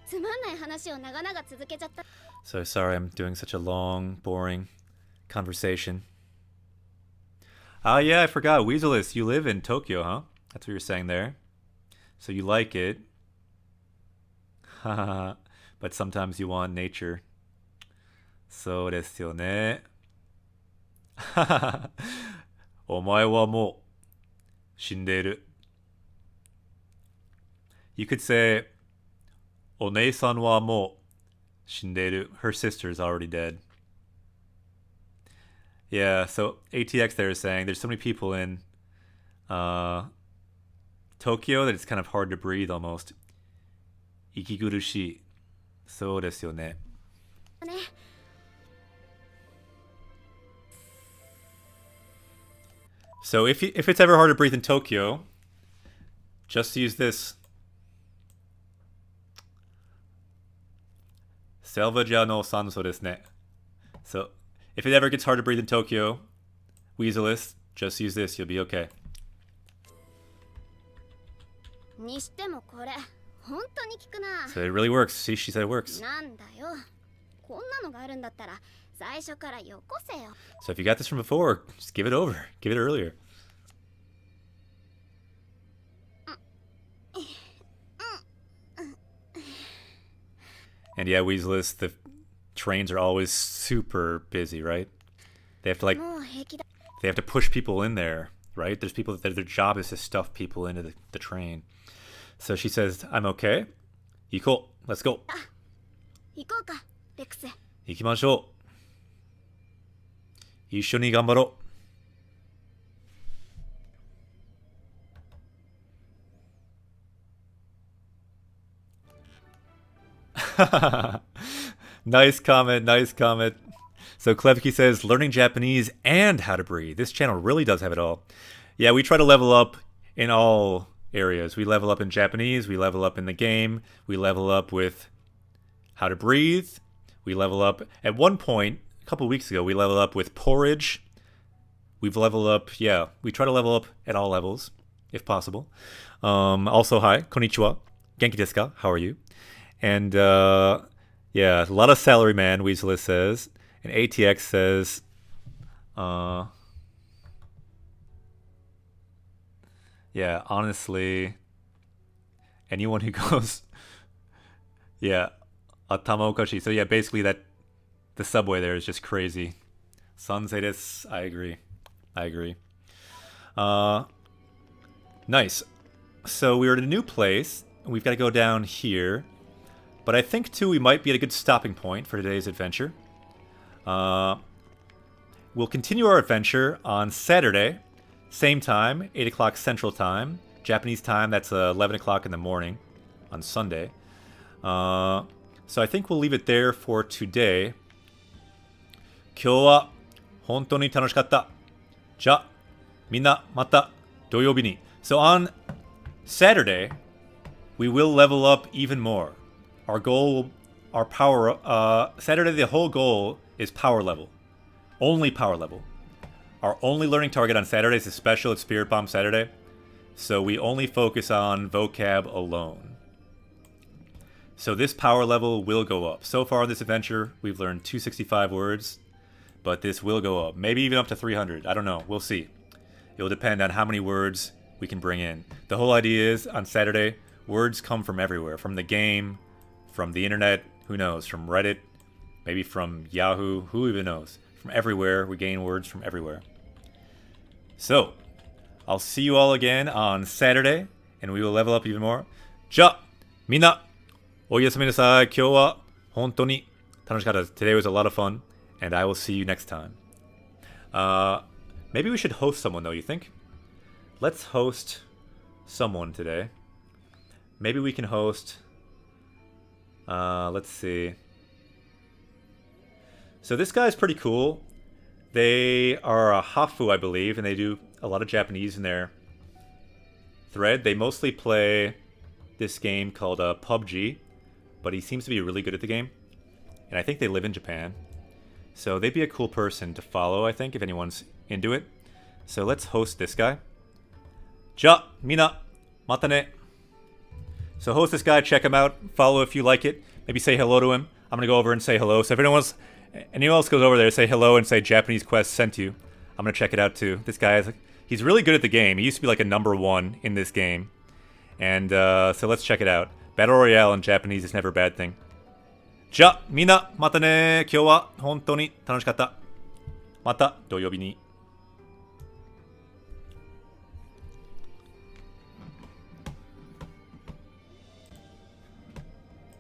つまんない話を長々続けちゃった。So sorry I'm doing such a long, boring conversation. Yeah, I forgot. Weaselis, you live in Tokyo, huh? That's what you're saying there. So you like it. But sometimes you want nature. そうですよね。お前はもう死んでいる。You could say お姉さんはもう死んでいる. Her sister is already dead. Yeah, so ATX there is saying there's so many people in Tokyo that it's kind of hard to breathe almost. 息苦しい。そうですよね。ね。So if it's ever hard to breathe in Tokyo, just use this. Selvaja no sanso desu ne. So if it ever gets hard to breathe in Tokyo, Weaselis, just use this. You'll be okay. にしてもこれ本当に効くな。 So it really works. See, she said it works. なんだよ。こんなのがあるんだったら最初からよこせよ。 So if you got this from before, just give it over. Give it earlier. And yeah, Weaselis, the trains are always super busy, right? They have to they have to push people in there, right? There's people that their job is to stuff people into the train. So she says, I'm okay. 行こう. Let's go. 行こうか、レックス。行きましょう。一緒に頑張ろう。Nice comment, nice comment. So Klevki says, learning Japanese and how to breathe. This channel really does have it all. Yeah, we try to level up in all areas. We level up in Japanese, we level up in the game, we level up with how to breathe, we level up. At one point, a couple weeks ago, we leveled up with porridge. We've leveled up, yeah, we try to level up at all levels, if possible. Also, hi, konnichiwa, genki desu ka, how are you? And, yeah, a lot of salaryman, Weaselist says. And ATX says, yeah, honestly, anyone who goes, yeah, atama okashi. So yeah, basically that the subway there is just crazy. Sansei desu. I agree. I agree. Nice. So we're at a new place. We've got to go down here. But I think, too, we might be at a good stopping point for today's adventure. We'll continue our adventure on Saturday. Same time, 8 o'clock Central Time. Japanese time, that's 11 o'clock in the morning on Sunday. So I think we'll leave it there for today. 今日は本当に楽しかった。じゃあ、みんなまた土曜日に。So on Saturday, we will level up even more. Our goal, our power, Saturday, the whole goal is power level. Only power level. Our only learning target on Saturdays is special. It's Spirit Bomb Saturday. So we only focus on vocab alone. So this power level will go up. So far in this adventure, we've learned 265 words. But this will go up. Maybe even up to 300. I don't know. We'll see. It will depend on how many words we can bring in. The whole idea is, on Saturday, words come from everywhere. From the game, from the internet, who knows? From Reddit, maybe from Yahoo, who even knows? From everywhere, we gain words from everywhere. So, I'll see you all again on Saturday, and we will level up even more. じゃあ、みんな、おやすみなさい。今日は本当に楽しかったです。Today was a lot of fun, and I will see you next time. Maybe we should host someone, though, you think? Let's host someone today. Maybe we can host... let's see. So this guy's pretty cool. They are a Hafu, I believe, and they do a lot of Japanese in their thread. They mostly play this game called PUBG, but he seems to be really good at the game. And I think they live in Japan. So they'd be a cool person to follow, I think, if anyone's into it. So let's host this guy. じゃあ、みんな、またね. So host this guy, check him out, follow if you like it, maybe say hello to him. I'm going to go over and say hello. So if anyone else goes over there, say hello and say Japanese Quest sent you. I'm going to check it out too. This guy, he's really good at the game. He used to be like a #1 in this game. And so let's check it out. Battle Royale in Japanese is never a bad thing. じゃあ、みんな、またね。今日は本当に楽しかった。また土曜日に。